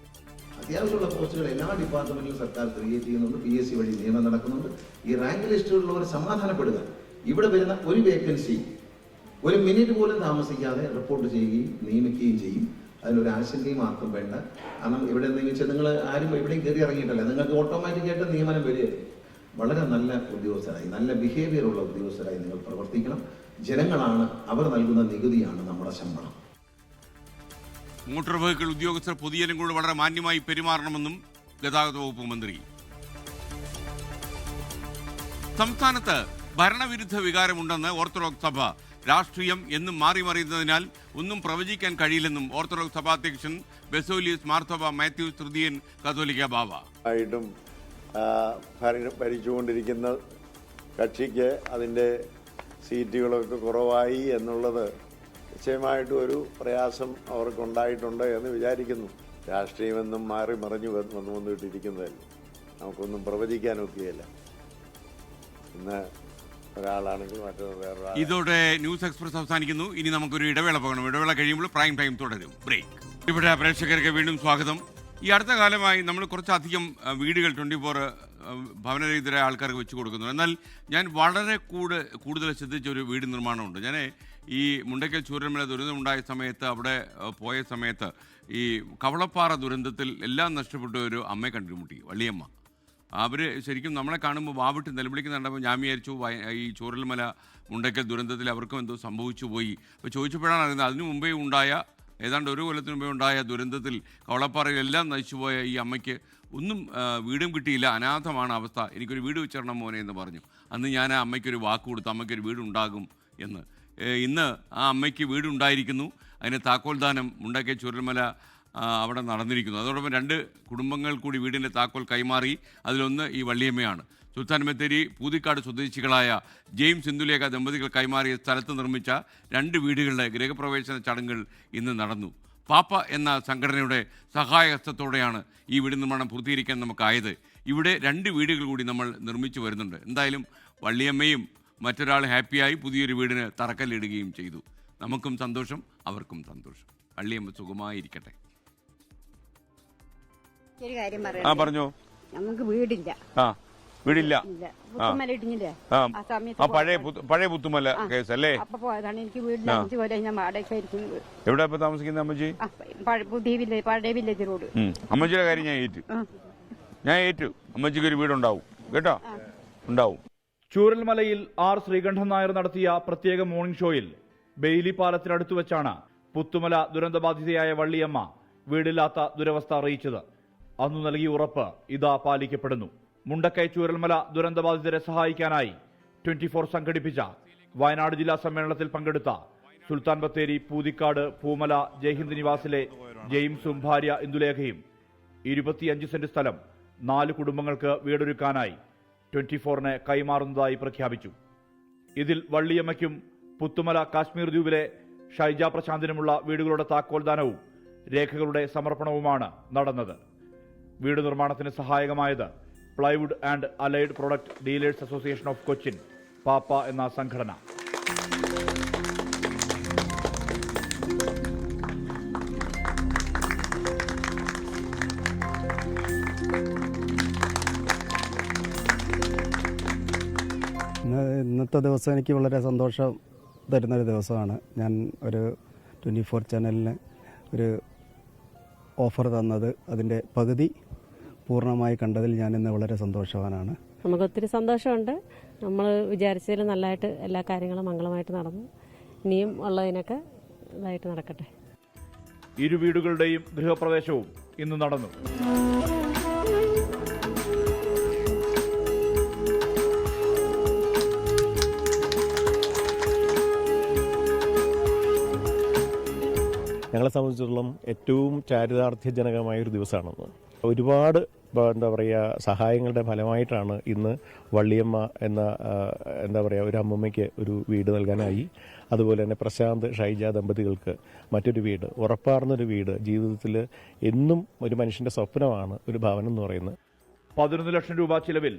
അത്യാവശ്യമുള്ള പോസ്റ്റുകൾ എല്ലാ ഡിപ്പാർട്ട്മെന്റിലും സർക്കാർ ക്രിയേറ്റ് ചെയ്യുന്നുണ്ട്. PSC വഴി നിയമനം നടക്കുന്നുണ്ട്. ഈ റാങ്ക് ലിസ്റ്റുകളിലുള്ളവർ സമാധാനപ്പെടുക. ഇവിടെ വരുന്ന ഒരു വേക്കൻസി ഒരു മിനിറ്റ് പോലും താമസിക്കാതെ റിപ്പോർട്ട് ചെയ്യുകയും നിയമിക്കുകയും ചെയ്യും. അതിനൊരു ആശങ്കയും ആർക്കും വേണ്ട. കാരണം ഇവിടെ എന്തെങ്കിലും വെച്ചാൽ നിങ്ങൾ ആരും എവിടെയും കയറി ഇറങ്ങിയിട്ടല്ല, നിങ്ങൾക്ക് ഓട്ടോമാറ്റിക്കായിട്ട് നിയമനം വരികയല്ലേ. വളരെ നല്ല ഉദ്യോഗസ്ഥരായി, നല്ല ബിഹേവിയർ ഉള്ള ഉദ്യോഗസ്ഥരായി നിങ്ങൾ പ്രവർത്തിക്കണം. ജനങ്ങളാണ്, അവർ നൽകുന്ന നികുതിയാണ് നമ്മുടെ ശമ്പളം. മോട്ടോർ വെഹിക്കിൾ ഉദ്യോഗസ്ഥർ പൊതുജനങ്ങളോട് വളരെ മാന്യമായി പെരുമാറണമെന്നും ഗതാഗത വകുപ്പ് മന്ത്രി. സംസ്ഥാനത്ത് ഭരണവിരുദ്ധ വികാരമുണ്ടെന്ന് ഓർത്തഡോക്സ് സഭ. രാഷ്ട്രീയം എന്നും മാറി മറിയുന്നതിനാൽ ഒന്നും പ്രവചിക്കാൻ കഴിയില്ലെന്നും ഓർത്തഡോക്സ് സഭാ അധ്യക്ഷൻ ബെസോലിയസ് മാർത്തോബ മാത്യൂസ് തൃതീയൻ കത്തോലിക്ക ബാവ. ഭരിച്ചുകൊണ്ടിരിക്കുന്ന കക്ഷിക്ക് അതിൻ്റെ സീറ്റുകളൊക്കെ കുറവായി എന്നുള്ളത് നിശ്ചയമായിട്ടും ഒരു പ്രയാസം അവർക്കുണ്ടായിട്ടുണ്ട് എന്ന് വിചാരിക്കുന്നു. രാഷ്ട്രീയമെന്നും മാറി മറിഞ്ഞു വന്നുകൊണ്ടിരിക്കുന്നതല്ല, നമുക്കൊന്നും പ്രവചിക്കാനൊക്കെയല്ല. ഇന്ന് ഒരാളാണെങ്കിൽ മറ്റൊരു വേറൊരാൾ. ഇതോടെ ന്യൂസ് എക്സ്പ്രസ് അവസാനിക്കുന്നു. ഇനി നമുക്കൊരു ഇടവേള പോകണം. ഇടവേള കഴിയുമ്പോൾ പ്രൈം ടൈം തുടരും. ബ്രേക്ക്. ഇവിടെ പ്രേക്ഷകർക്ക് വീണ്ടും സ്വാഗതം. ഈ അടുത്ത കാലമായി നമ്മൾ കുറച്ചധികം വീടുകൾ 24 ഭവനരഹിതരായ ആൾക്കാർക്ക് വെച്ച് കൊടുക്കുന്നു. എന്നാൽ ഞാൻ വളരെ കൂടുതൽ ശ്രദ്ധിച്ച ഒരു വീട് നിർമ്മാണമുണ്ട്. ഞാൻ ഈ മുണ്ടക്കൽ ചൂരൽമല ദുരന്തമുണ്ടായ സമയത്ത് അവിടെ പോയ സമയത്ത് ഈ കവളപ്പാറ ദുരന്തത്തിൽ എല്ലാം നഷ്ടപ്പെട്ട ഒരു അമ്മയെ കണ്ടുമുട്ടി, വള്ളിയമ്മ. അവർ ശരിക്കും നമ്മളെ കാണുമ്പോൾ വാവിട്ട് നിലവിളിക്കുന്നുണ്ടപ്പോൾ ഞാൻ വിചാരിച്ചു ഈ ചൂരൽമല മുണ്ടക്കൽ ദുരന്തത്തിൽ അവർക്കും എന്തോ സംഭവിച്ചു പോയി. അപ്പോൾ ചോദിച്ചപ്പോഴാണ് അറിയുന്നത് അതിനു മുമ്പേ ഉണ്ടായ ഏതാണ്ട് ഒരു കൊല്ലത്തിന് മുമ്പേ ഉണ്ടായ ദുരന്തത്തിൽ കവളപ്പാറയിലെല്ലാം നശിച്ചുപോയ ഈ അമ്മയ്ക്ക് ഒന്നും വീടും കിട്ടിയില്ല, അനാഥമാണ് അവസ്ഥ. എനിക്കൊരു വീട് വെച്ചിരണം മോനെ എന്ന് പറഞ്ഞു. അന്ന് ഞാൻ ആ അമ്മയ്ക്കൊരു വാക്ക് കൊടുത്തു, അമ്മയ്ക്കൊരു വീടുണ്ടാകും എന്ന്. ഇന്ന് ആ അമ്മയ്ക്ക് വീടുണ്ടായിരിക്കുന്നു. അതിന് താക്കോൽദാനം മുണ്ടക്കൽ ചൂരൽമല അവിടെ നടന്നിരിക്കുന്നു. അതോടൊപ്പം 2 കുടുംബങ്ങൾ കൂടി വീടിൻ്റെ താക്കോൽ കൈമാറി. അതിലൊന്ന് ഈ വള്ളിയമ്മയാണ്. സുൽത്താൻ ബത്തേരി പൂതിക്കാട് സ്വദേശികളായ ജെയിംസ് ഇന്ദുലേഖ ദമ്പതികൾ കൈമാറിയ സ്ഥലത്ത് നിർമ്മിച്ച 2 വീടുകളുടെ ഗൃഹപ്രവേശന ചടങ്ങുകൾ ഇന്ന് നടന്നു. പാപ്പ എന്ന സംഘടനയുടെ സഹായഹസ്തത്തോടെയാണ് ഈ വീട് നിർമ്മാണം പൂർത്തീകരിക്കാൻ നമുക്കായത്. ഇവിടെ 2 വീടുകൾ കൂടി നമ്മൾ നിർമ്മിച്ചു വരുന്നുണ്ട്. എന്തായാലും വള്ളിയമ്മയും മറ്റൊരാൾ ഹാപ്പിയായി പുതിയൊരു വീടിന് തറക്കല്ലിടുകയും ചെയ്തു. നമുക്കും സന്തോഷം, അവർക്കും സന്തോഷം. വള്ളിയമ്മ സുഖമായിരിക്കട്ടെ. ഒരു കാര്യം പറയാം. പറഞ്ഞോ. നമുക്ക് വീടില്ല. വീടില്ല. പഴയ പുത്തുമല കേസ് അല്ലേ? അപ്പൊ പോയതാണ്. എനിക്ക് വീടില്ല. 5 കൊല്ലം ഞാൻ വാടകയ്ക്കായിരിക്കുന്നത്. എവിടെ ഇപ്പൊ താമസിക്കുന്നത് അമ്മച്ചി? പഴയ വില്ലേജ് റോഡ്. അമ്മച്ചിയുടെ കാര്യം ഞാൻ ഏറ്റു. അമ്മച്ചിക്ക് ഒരു വീടുണ്ടാവും കേട്ടോ, ഉണ്ടാവും. ചൂരൽമലയിൽ R. ശ്രീകണ്ഠൻ നായർ നടത്തിയ പ്രത്യേക മോർണിംഗ് ഷോയിൽ ബെയിലി പാലത്തിനടുത്ത് വെച്ചാണ് പുത്തുമല ദുരന്തബാധിതയായ വള്ളിയമ്മ വീടില്ലാത്ത ദുരവസ്ഥ അറിയിച്ചത്. അന്നു നൽകിയ ഉറപ്പ് ഇതാ പാലിക്കപ്പെടുന്നു. മുണ്ടക്കൈ ചൂരൽമല ദുരന്തബാധിതരെ സഹായിക്കാനായി 24 സംഘടിപ്പിച്ച വയനാട് ജില്ലാ സമ്മേളനത്തിൽ പങ്കെടുത്ത സുൽത്താൻ ബത്തേരി പൂതിക്കാട് പൂമല ജയ്ഹിന്ദ് നിവാസിലെ ജെയിംസും ഭാര്യ ഇന്ദുലേഖയും 25 സെന്റ് സ്ഥലം 4 കുടുംബങ്ങൾക്ക് വീടൊരുക്കാനായി 24-ന് കൈമാറുന്നതായി പ്രഖ്യാപിച്ചു. ഇതിൽ വള്ളിയമ്മയ്ക്കും പുത്തുമല കാശ്മീർ ദ്വീപിലെ ഷൈജ പ്രശാന്തിനുമുള്ള വീടുകളുടെ താക്കോൽദാനവും രേഖകളുടെ സമർപ്പണവുമാണ് നടന്നത്. വീട് നിർമ്മാണത്തിന് സഹായകമായത് plywood and allied product dealers association of Cochin, Pappa എന്ന സംഘടന. ഇന്നത്തെ ദിവസം എനിക്ക് വളരെ സന്തോഷം തരുന്നൊരു ദിവസമാണ്. ഞാൻ ഒരു 24 ചാനലിന് ഒരു ഓഫർ തന്നത് അതിൻ്റെ പകുതി പൂർണ്ണമായി കണ്ടതിൽ ഞാൻ ഇന്ന് വളരെ സന്തോഷവാനാണ്. നമുക്ക് ഒത്തിരി സന്തോഷമുണ്ട്. നമ്മൾ വിചാരിച്ചതിൽ നല്ലതായിട്ട് എല്ലാ കാര്യങ്ങളും മംഗളമായിട്ട് നടന്നു. ഇനിയും ഉള്ളതിനൊക്കെ ഇതായിട്ട് നടക്കട്ടെ. ഇരു വീടുകളുടെയും ഗൃഹപ്രവേശവും ഇന്ന് നടന്നു. ഞങ്ങളെ സംബന്ധിച്ചിടത്തോളം ഏറ്റവും ചാരിതാർത്ഥ്യജനകമായ ഒരു ദിവസമാണെന്ന്. ഒരുപാട് എന്താ പറയുക സഹായങ്ങളുടെ ഫലമായിട്ടാണ് ഇന്ന് വള്ളിയമ്മ എന്ന എന്താ പറയുക ഒരു അമ്മമ്മയ്ക്ക് ഒരു വീട് നൽകാനായി. അതുപോലെ തന്നെ പ്രശാന്ത് ഷൈജ ദമ്പതികൾക്ക് മറ്റൊരു വീട്, ഉറപ്പാർന്നൊരു വീട്. ജീവിതത്തിൽ എന്നും ഒരു മനുഷ്യൻ്റെ സ്വപ്നമാണ് ഒരു ഭവനം എന്ന് പറയുന്നത്. 11 ലക്ഷം രൂപ ചിലവിൽ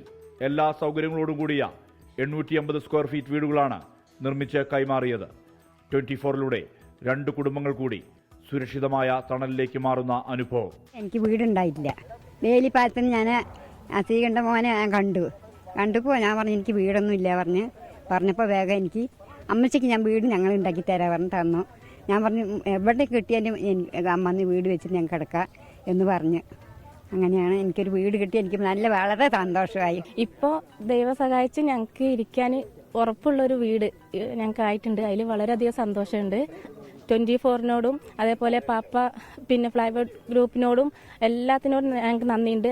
എല്ലാ സൗകര്യങ്ങളോടും കൂടിയ 850 സ്ക്വയർ ഫീറ്റ് വീടുകളാണ് നിർമ്മിച്ച് കൈമാറിയത്. 24-ലൂടെ 2 കുടുംബങ്ങൾ കൂടി സുരക്ഷിതമായ തണലിലേക്ക് മാറുന്ന അനുഭവം. എനിക്ക് വീടുണ്ടായിട്ടില്ല. വേലിപ്പാലത്തിന് ഞാൻ അസീകണ്ഠ മോനെ ഞാൻ കണ്ടപ്പോൾ ഞാൻ പറഞ്ഞു എനിക്ക് വീടൊന്നും ഇല്ല പറഞ്ഞപ്പോൾ വേഗം എനിക്ക് അമ്മച്ചിക്ക് ഞാൻ വീട് ഞങ്ങൾ ഉണ്ടാക്കി തരാൻ പറഞ്ഞു തന്നു. ഞാൻ പറഞ്ഞു എവിടെ കിട്ടിയാലും അമ്മന്ന് വീട് വെച്ചിട്ട് ഞാൻ കിടക്കാം എന്ന് പറഞ്ഞ് അങ്ങനെയാണ് എനിക്കൊരു വീട് കിട്ടി. എനിക്ക് വളരെ സന്തോഷമായി. ഇപ്പോൾ ദൈവം സഹായിച്ച് ഞങ്ങൾക്ക് ഇരിക്കാൻ ഉറപ്പുള്ളൊരു വീട് ഞങ്ങൾക്ക് ആയിട്ടുണ്ട്. അതിൽ വളരെയധികം സന്തോഷമുണ്ട്. 24-നോടും അതേപോലെ പാപ്പ പിന്നെ ഫ്ലൈവുഡ് ഗ്രൂപ്പിനോടും എല്ലാത്തിനോടും ഞങ്ങൾക്ക് നന്ദിയുണ്ട്.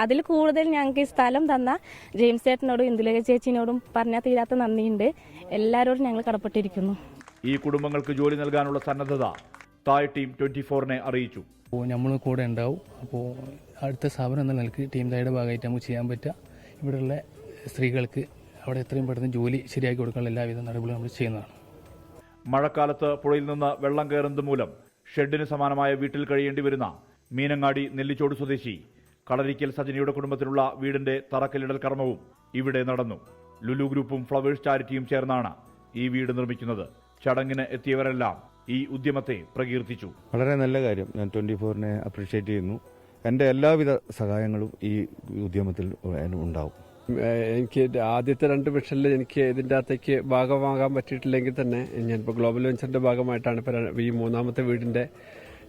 അതിൽ കൂടുതൽ ഞങ്ങൾക്ക് ഈ സ്ഥലം തന്ന ജെയിംസ് ചേട്ടനോടും ഇന്ദുലേഖ ചേച്ചിനോടും പറഞ്ഞാൽ തീരാത്ത നന്ദിയുണ്ട്. എല്ലാവരോടും ഞങ്ങൾ കടപ്പെട്ടിരിക്കുന്നു. ഈ കുടുംബങ്ങൾക്ക് ജോലി നൽകാനുള്ള സന്നദ്ധത തായ് ടീം 24-നെ അറിയിച്ചു. നമ്മൾ കൂടെ ഉണ്ടാവും. അപ്പോൾ അടുത്ത സ്ഥാപനം എന്ന നിലയ്ക്ക് ടീം തായുടെ ഭാഗമായിട്ട് നമുക്ക് ചെയ്യാൻ പറ്റുക ഇവിടെയുള്ള സ്ത്രീകൾക്ക് അവിടെ എത്രയും പെട്ടെന്ന് ജോലി ശരിയാക്കി കൊടുക്കാനുള്ള എല്ലാവിധ നടപടികളും നമ്മൾ ചെയ്യുന്നതാണ്. മഴക്കാലത്ത് പുഴയിൽ നിന്ന് വെള്ളം കയറുന്നത് മൂലം ഷെഡിന് സമാനമായ വീട്ടിൽ കഴിയേണ്ടി വരുന്ന മീനങ്ങാടി നെല്ലിച്ചോട് സ്വദേശി കളരിക്കൽ സജനിയുടെ കുടുംബത്തിലുള്ള വീടിന്റെ തറക്കല്ലിടൽ കർമ്മവും ഇവിടെ നടന്നു. ലുലു ഗ്രൂപ്പും ഫ്ലവേഴ്സ് ചാരിറ്റിയും ചേർന്നാണ് ഈ വീട് നിർമ്മിക്കുന്നത്. ചടങ്ങിന് എത്തിയവരെല്ലാം ഈ ഉദ്യമത്തെ പ്രകീർത്തിച്ചു. വളരെ നല്ല കാര്യം. ഞാൻ 24-നെ അപ്രീഷിയേറ്റ് ചെയ്യുന്നു. എൻ്റെ എല്ലാവിധ സഹായങ്ങളും ഈ ഉദ്യമത്തിൽ ഉണ്ടാവും. എനിക്ക് ആദ്യത്തെ 2 മിഷനിൽ എനിക്ക് ഇതിൻ്റെ അകത്തേക്ക് ഭാഗമാകാൻ പറ്റിയിട്ടില്ലെങ്കിൽ തന്നെ ഞാനിപ്പോൾ ഗ്ലോബൽ വെഞ്ചറിൻ്റെ ഭാഗമായിട്ടാണ് ഇപ്പോൾ ഈ 3ാമത്തെ വീടിൻ്റെ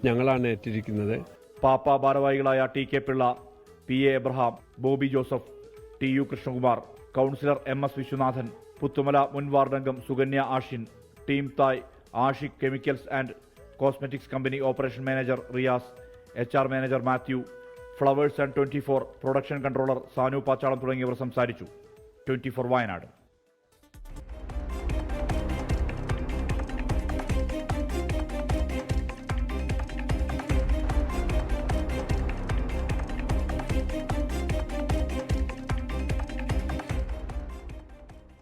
ഞങ്ങളാണ് ഏറ്റിരിക്കുന്നത്. പാപ്പ ഭാരവാഹികളായ T K Pillai, P A Abraham, Bobby Joseph, T U Krishnakumar, councillor MS Viswanathan, Puthumala മുൻ വാർഡംഗം Sukanya Ashin, team Thai Ashiq chemicals and cosmetics company operation manager Riyas, HR manager Mathew, Flowers and 24 production controller Sanu Pachalam തുടങ്ങിയവർ സംസാരിച്ചു. 24 വയനാട്.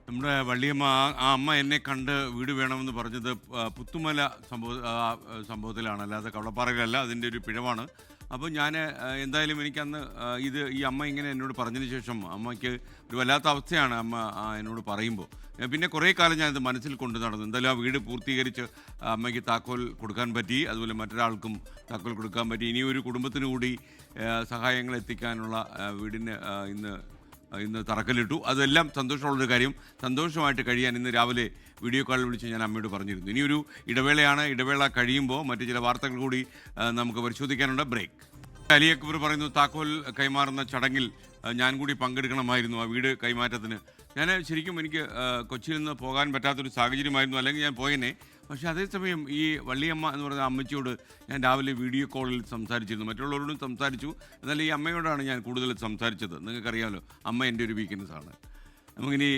നമ്മുടെ വള്ളിയമ്മ ആ അമ്മ എന്നെ കണ്ട് വീട് വേണമെന്ന് പറഞ്ഞത് പുത്തുമല സംഭവത്തിലാണ്, അല്ലാതെ കവളപ്പാറയിലല്ല. അതിൻ്റെ ഒരു പിഴവാണ്. അപ്പോൾ ഞാൻ എന്തായാലും എനിക്കന്ന് ഈ അമ്മ ഇങ്ങനെ എന്നോട് പറഞ്ഞതിന് ശേഷം അമ്മയ്ക്ക് ഒരു വല്ലാത്ത അവസ്ഥയാണ് അമ്മ എന്നോട് പറയുമ്പോൾ. പിന്നെ കുറേ കാലം ഞാനിത് മനസ്സിൽ കൊണ്ടു നടന്നു. എന്തായാലും ആ വീട് പൂർത്തീകരിച്ച് അമ്മയ്ക്ക് താക്കോൽ കൊടുക്കാൻ പറ്റി. അതുപോലെ മറ്റൊരാൾക്കും താക്കോൽ കൊടുക്കാൻ പറ്റി. ഇനിയൊരു കുടുംബത്തിന് കൂടി സഹായങ്ങൾ എത്തിക്കാനുള്ള വീടിന് ഇന്ന് തറക്കല്ലിട്ടു. അതെല്ലാം സന്തോഷമുള്ളൊരു കാര്യം. സന്തോഷമായിട്ട് കഴിയാൻ ഇന്ന് രാവിലെ വീഡിയോ കോൾ വിളിച്ച് ഞാൻ അമ്മയോട് പറഞ്ഞിരുന്നു. ഇനിയൊരു ഇടവേളയാണ്. ഇടവേള കഴിയുമ്പോൾ മറ്റു ചില വാർത്തകൾ കൂടി നമുക്ക് പരിശോധിക്കാനുണ്ട്. ബ്രേക്ക്. അലി അക്ബർ പറയുന്നു, താക്കോൽ കൈമാറുന്ന ചടങ്ങിൽ ഞാൻ കൂടി പങ്കെടുക്കണമായിരുന്നു ആ വീട് കൈമാറ്റത്തിന്. ഞാൻ ശരിക്കും എനിക്ക് കൊച്ചിയിൽ നിന്ന് പോകാൻ പറ്റാത്തൊരു സാഹചര്യമായിരുന്നു, അല്ലെങ്കിൽ ഞാൻ പോയേനെ. പക്ഷേ അതേസമയം ഈ വള്ളിയമ്മ എന്ന് പറയുന്ന അമ്മച്ചിയോട് ഞാൻ രാവിലെ വീഡിയോ കോളിൽ സംസാരിച്ചിരുന്നു. മറ്റുള്ളവരോടും സംസാരിച്ചു. എന്നാൽ ഈ അമ്മയോടാണ് ഞാൻ കൂടുതൽ സംസാരിച്ചത്. നിങ്ങൾക്കറിയാമല്ലോ, അമ്മ എൻ്റെ ഒരു വീക്ക്നെസ്സാണ്. നമുക്കിനി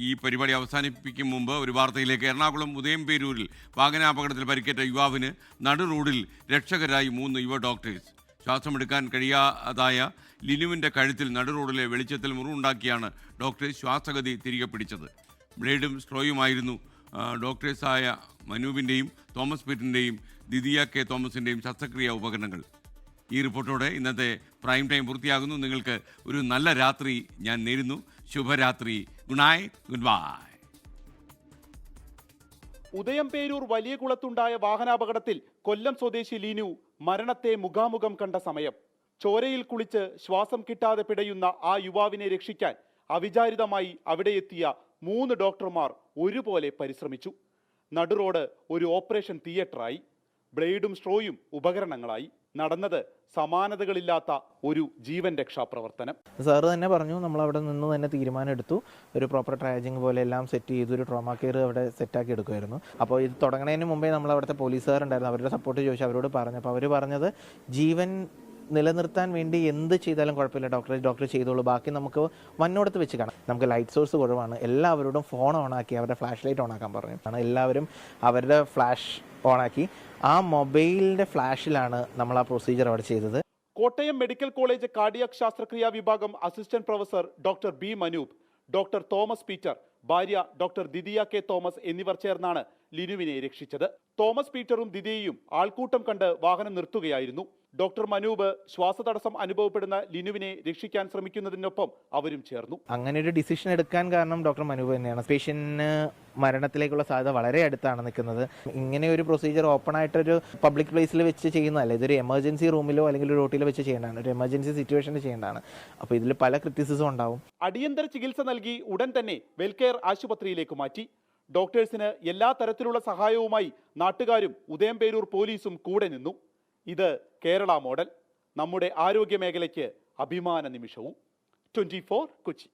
ഈ പരിപാടി അവസാനിപ്പിക്കും മുമ്പ് ഒരു വാർത്തയിലേക്ക്. എറണാകുളം ഉദയംപേരൂരിൽ വാഹനാപകടത്തിൽ പരിക്കേറ്റ യുവാവിന് നടു റോഡിൽ രക്ഷകരായി 3 യുവ ഡോക്ടേഴ്സ്. ശ്വാസമെടുക്കാൻ കഴിയാതായ ലിനുവിൻ്റെ കഴുത്തിൽ നടു റോഡിലെ വെളിച്ചത്തിൽ മുറിവുണ്ടാക്കിയാണ് ഡോക്ടേഴ്സ് ശ്വാസഗതി തിരികെ പിടിച്ചത്. ബ്ലേഡും സ്ട്രോയുമായിരുന്നു ഡോക്ടേഴ്സായ മനൂപിൻ്റെയും തോമസ് പീറ്ററിൻ്റെയും ദിദിയ കെ തോമസിൻ്റെയും ശസ്ത്രക്രിയാ ഉപകരണങ്ങൾ. ഈ റിപ്പോർട്ടോടെ ഇന്നത്തെ പ്രൈം ടൈം പൂർത്തിയാകുന്നു. നിങ്ങൾക്ക് ഒരു നല്ല രാത്രി ഞാൻ നേരുന്നു. ശുഭരാത്രി. Good night, good bye. Udayamperoor വലിയ കുളത്തുണ്ടായ വാഹനാപകടത്തിൽ കൊല്ലം സ്വദേശി ലീനു മരണത്തെ മുഖാമുഖം കണ്ട സമയം. ചോരയിൽ കുളിച്ച് ശ്വാസം കിട്ടാതെ പിടയുന്ന ആ യുവാവിനെ രക്ഷിക്കാൻ അവിചാരിതമായി അവിടെ എത്തിയ 3 ഡോക്ടർമാർ ഒരുപോലെ പരിശ്രമിച്ചു. നടുറോഡ് ഒരു ഓപ്പറേഷൻ തിയേറ്ററായി. ബ്ലേഡും സ്ട്രോയും ഉപകരണങ്ങളായി. നടന്നത് സമാനതകളില്ലാത്ത ഒരു ജീവൻ രക്ഷാ പ്രവർത്തനം. സാറ് തന്നെ പറഞ്ഞു, നമ്മൾ അവിടെ നിന്ന് തന്നെ തീരുമാനം എടുത്തു. ഒരു പ്രോപ്പർ ട്രയാജിങ് പോലെ എല്ലാം സെറ്റ് ചെയ്തു. ഒരു ട്രോമാ കെയർ അവിടെ സെറ്റാക്കി എടുക്കുമായിരുന്നു. അപ്പോൾ ഇത് തുടങ്ങുന്നതിന് മുമ്പേ നമ്മൾ അവിടുത്തെ പോലീസുകാരുണ്ടായിരുന്നു, അവരുടെ സപ്പോർട്ട് ചോദിച്ചു അവരോട് പറഞ്ഞു. അപ്പോൾ അവർ പറഞ്ഞത് ജീവൻ നിലനിർത്താൻ വേണ്ടി എന്ത് ചെയ്താലും കുഴപ്പമില്ല ഡോക്ടർ ചെയ്തോളൂ, ബാക്കി നമുക്ക് വന്നോടത്ത് വെച്ച് കാണാം. നമുക്ക് ലൈറ്റ് സോഴ്സ് കുറവാണ്. എല്ലാവരോടും ഫോൺ ഓണാക്കി അവരുടെ ഫ്ലാഷ് ലൈറ്റ് ഓണാക്കാൻ പറഞ്ഞു. എല്ലാവരും അവരുടെ ഫ്ലാഷ് ഓണാക്കി. ആ മൊബൈലിൻ്റെ ഫ്ലാഷിലാണ് നമ്മൾ ആ പ്രൊസീജിയർ അവിടെ ചെയ്തത്. കോട്ടയം മെഡിക്കൽ കോളേജ് കാർഡിയാക് ശാസ്ത്രക്രിയാ വിഭാഗം assistant professor doctor B Manoop, doctor Thomas Peter, ഭാര്യ ഡോക്ടർ ദിദിയ കെ തോമസ് എന്നിവർ ചേർന്നാണ് ലിനുവിനെ രക്ഷിച്ചത്. തോമസ് പീറ്ററും ദിദിയയും ആൾക്കൂട്ടം കണ്ട് വാഹനം നിർത്തുകയായിരുന്നു. ഡോക്ടർ മനൂപ് ശ്വാസതടസ്സം അനുഭവപ്പെടുന്ന ലിനുവിനെ രക്ഷിക്കാൻ ശ്രമിക്കുന്നതിനൊപ്പം അവരും ചേർന്നു. അങ്ങനെ ഒരു ഡിസിഷൻ എടുക്കാൻ കാരണം ഡോക്ടർ മനൂപ് തന്നെയാണ്. പേഷ്യന്റിന് മരണത്തിലേക്കുള്ള സാധ്യത വളരെ അടുത്താണ് നിൽക്കുന്നത്. ഇങ്ങനെ ഒരു പ്രൊസീജിയർ ഓപ്പൺ ആയിട്ടൊരു പബ്ലിക് പ്ലേസിൽ വെച്ച് ചെയ്യുന്നതല്ല. ഇതൊരു എമർജൻസി റൂമിലോ അല്ലെങ്കിൽ ഒരു റോട്ടിലോ വെച്ച് ചെയ്യേണ്ടതാണ്, ഒരു എമർജൻസി സിറ്റുവേഷനിൽ ചെയ്യേണ്ടതാണ്. അപ്പോൾ ഇതിൽ പല ക്രിറ്റിസിസം ഉണ്ടാവും. അടിയന്തര ചികിത്സ നൽകി ഉടൻ തന്നെ വെൽകെയർ ആശുപത്രിയിലേക്ക് മാറ്റി. ഡോക്ടേഴ്സിന് എല്ലാ തരത്തിലുള്ള സഹായവുമായി നാട്ടുകാരും ഉദയംപേരൂർ പോലീസും കൂടെ നിന്നു. ഇത് കേരള മോഡൽ. നമ്മുടെ ആരോഗ്യ മേഖലയ്ക്ക് അഭിമാന നിമിഷവും. 24 കൊച്ചി.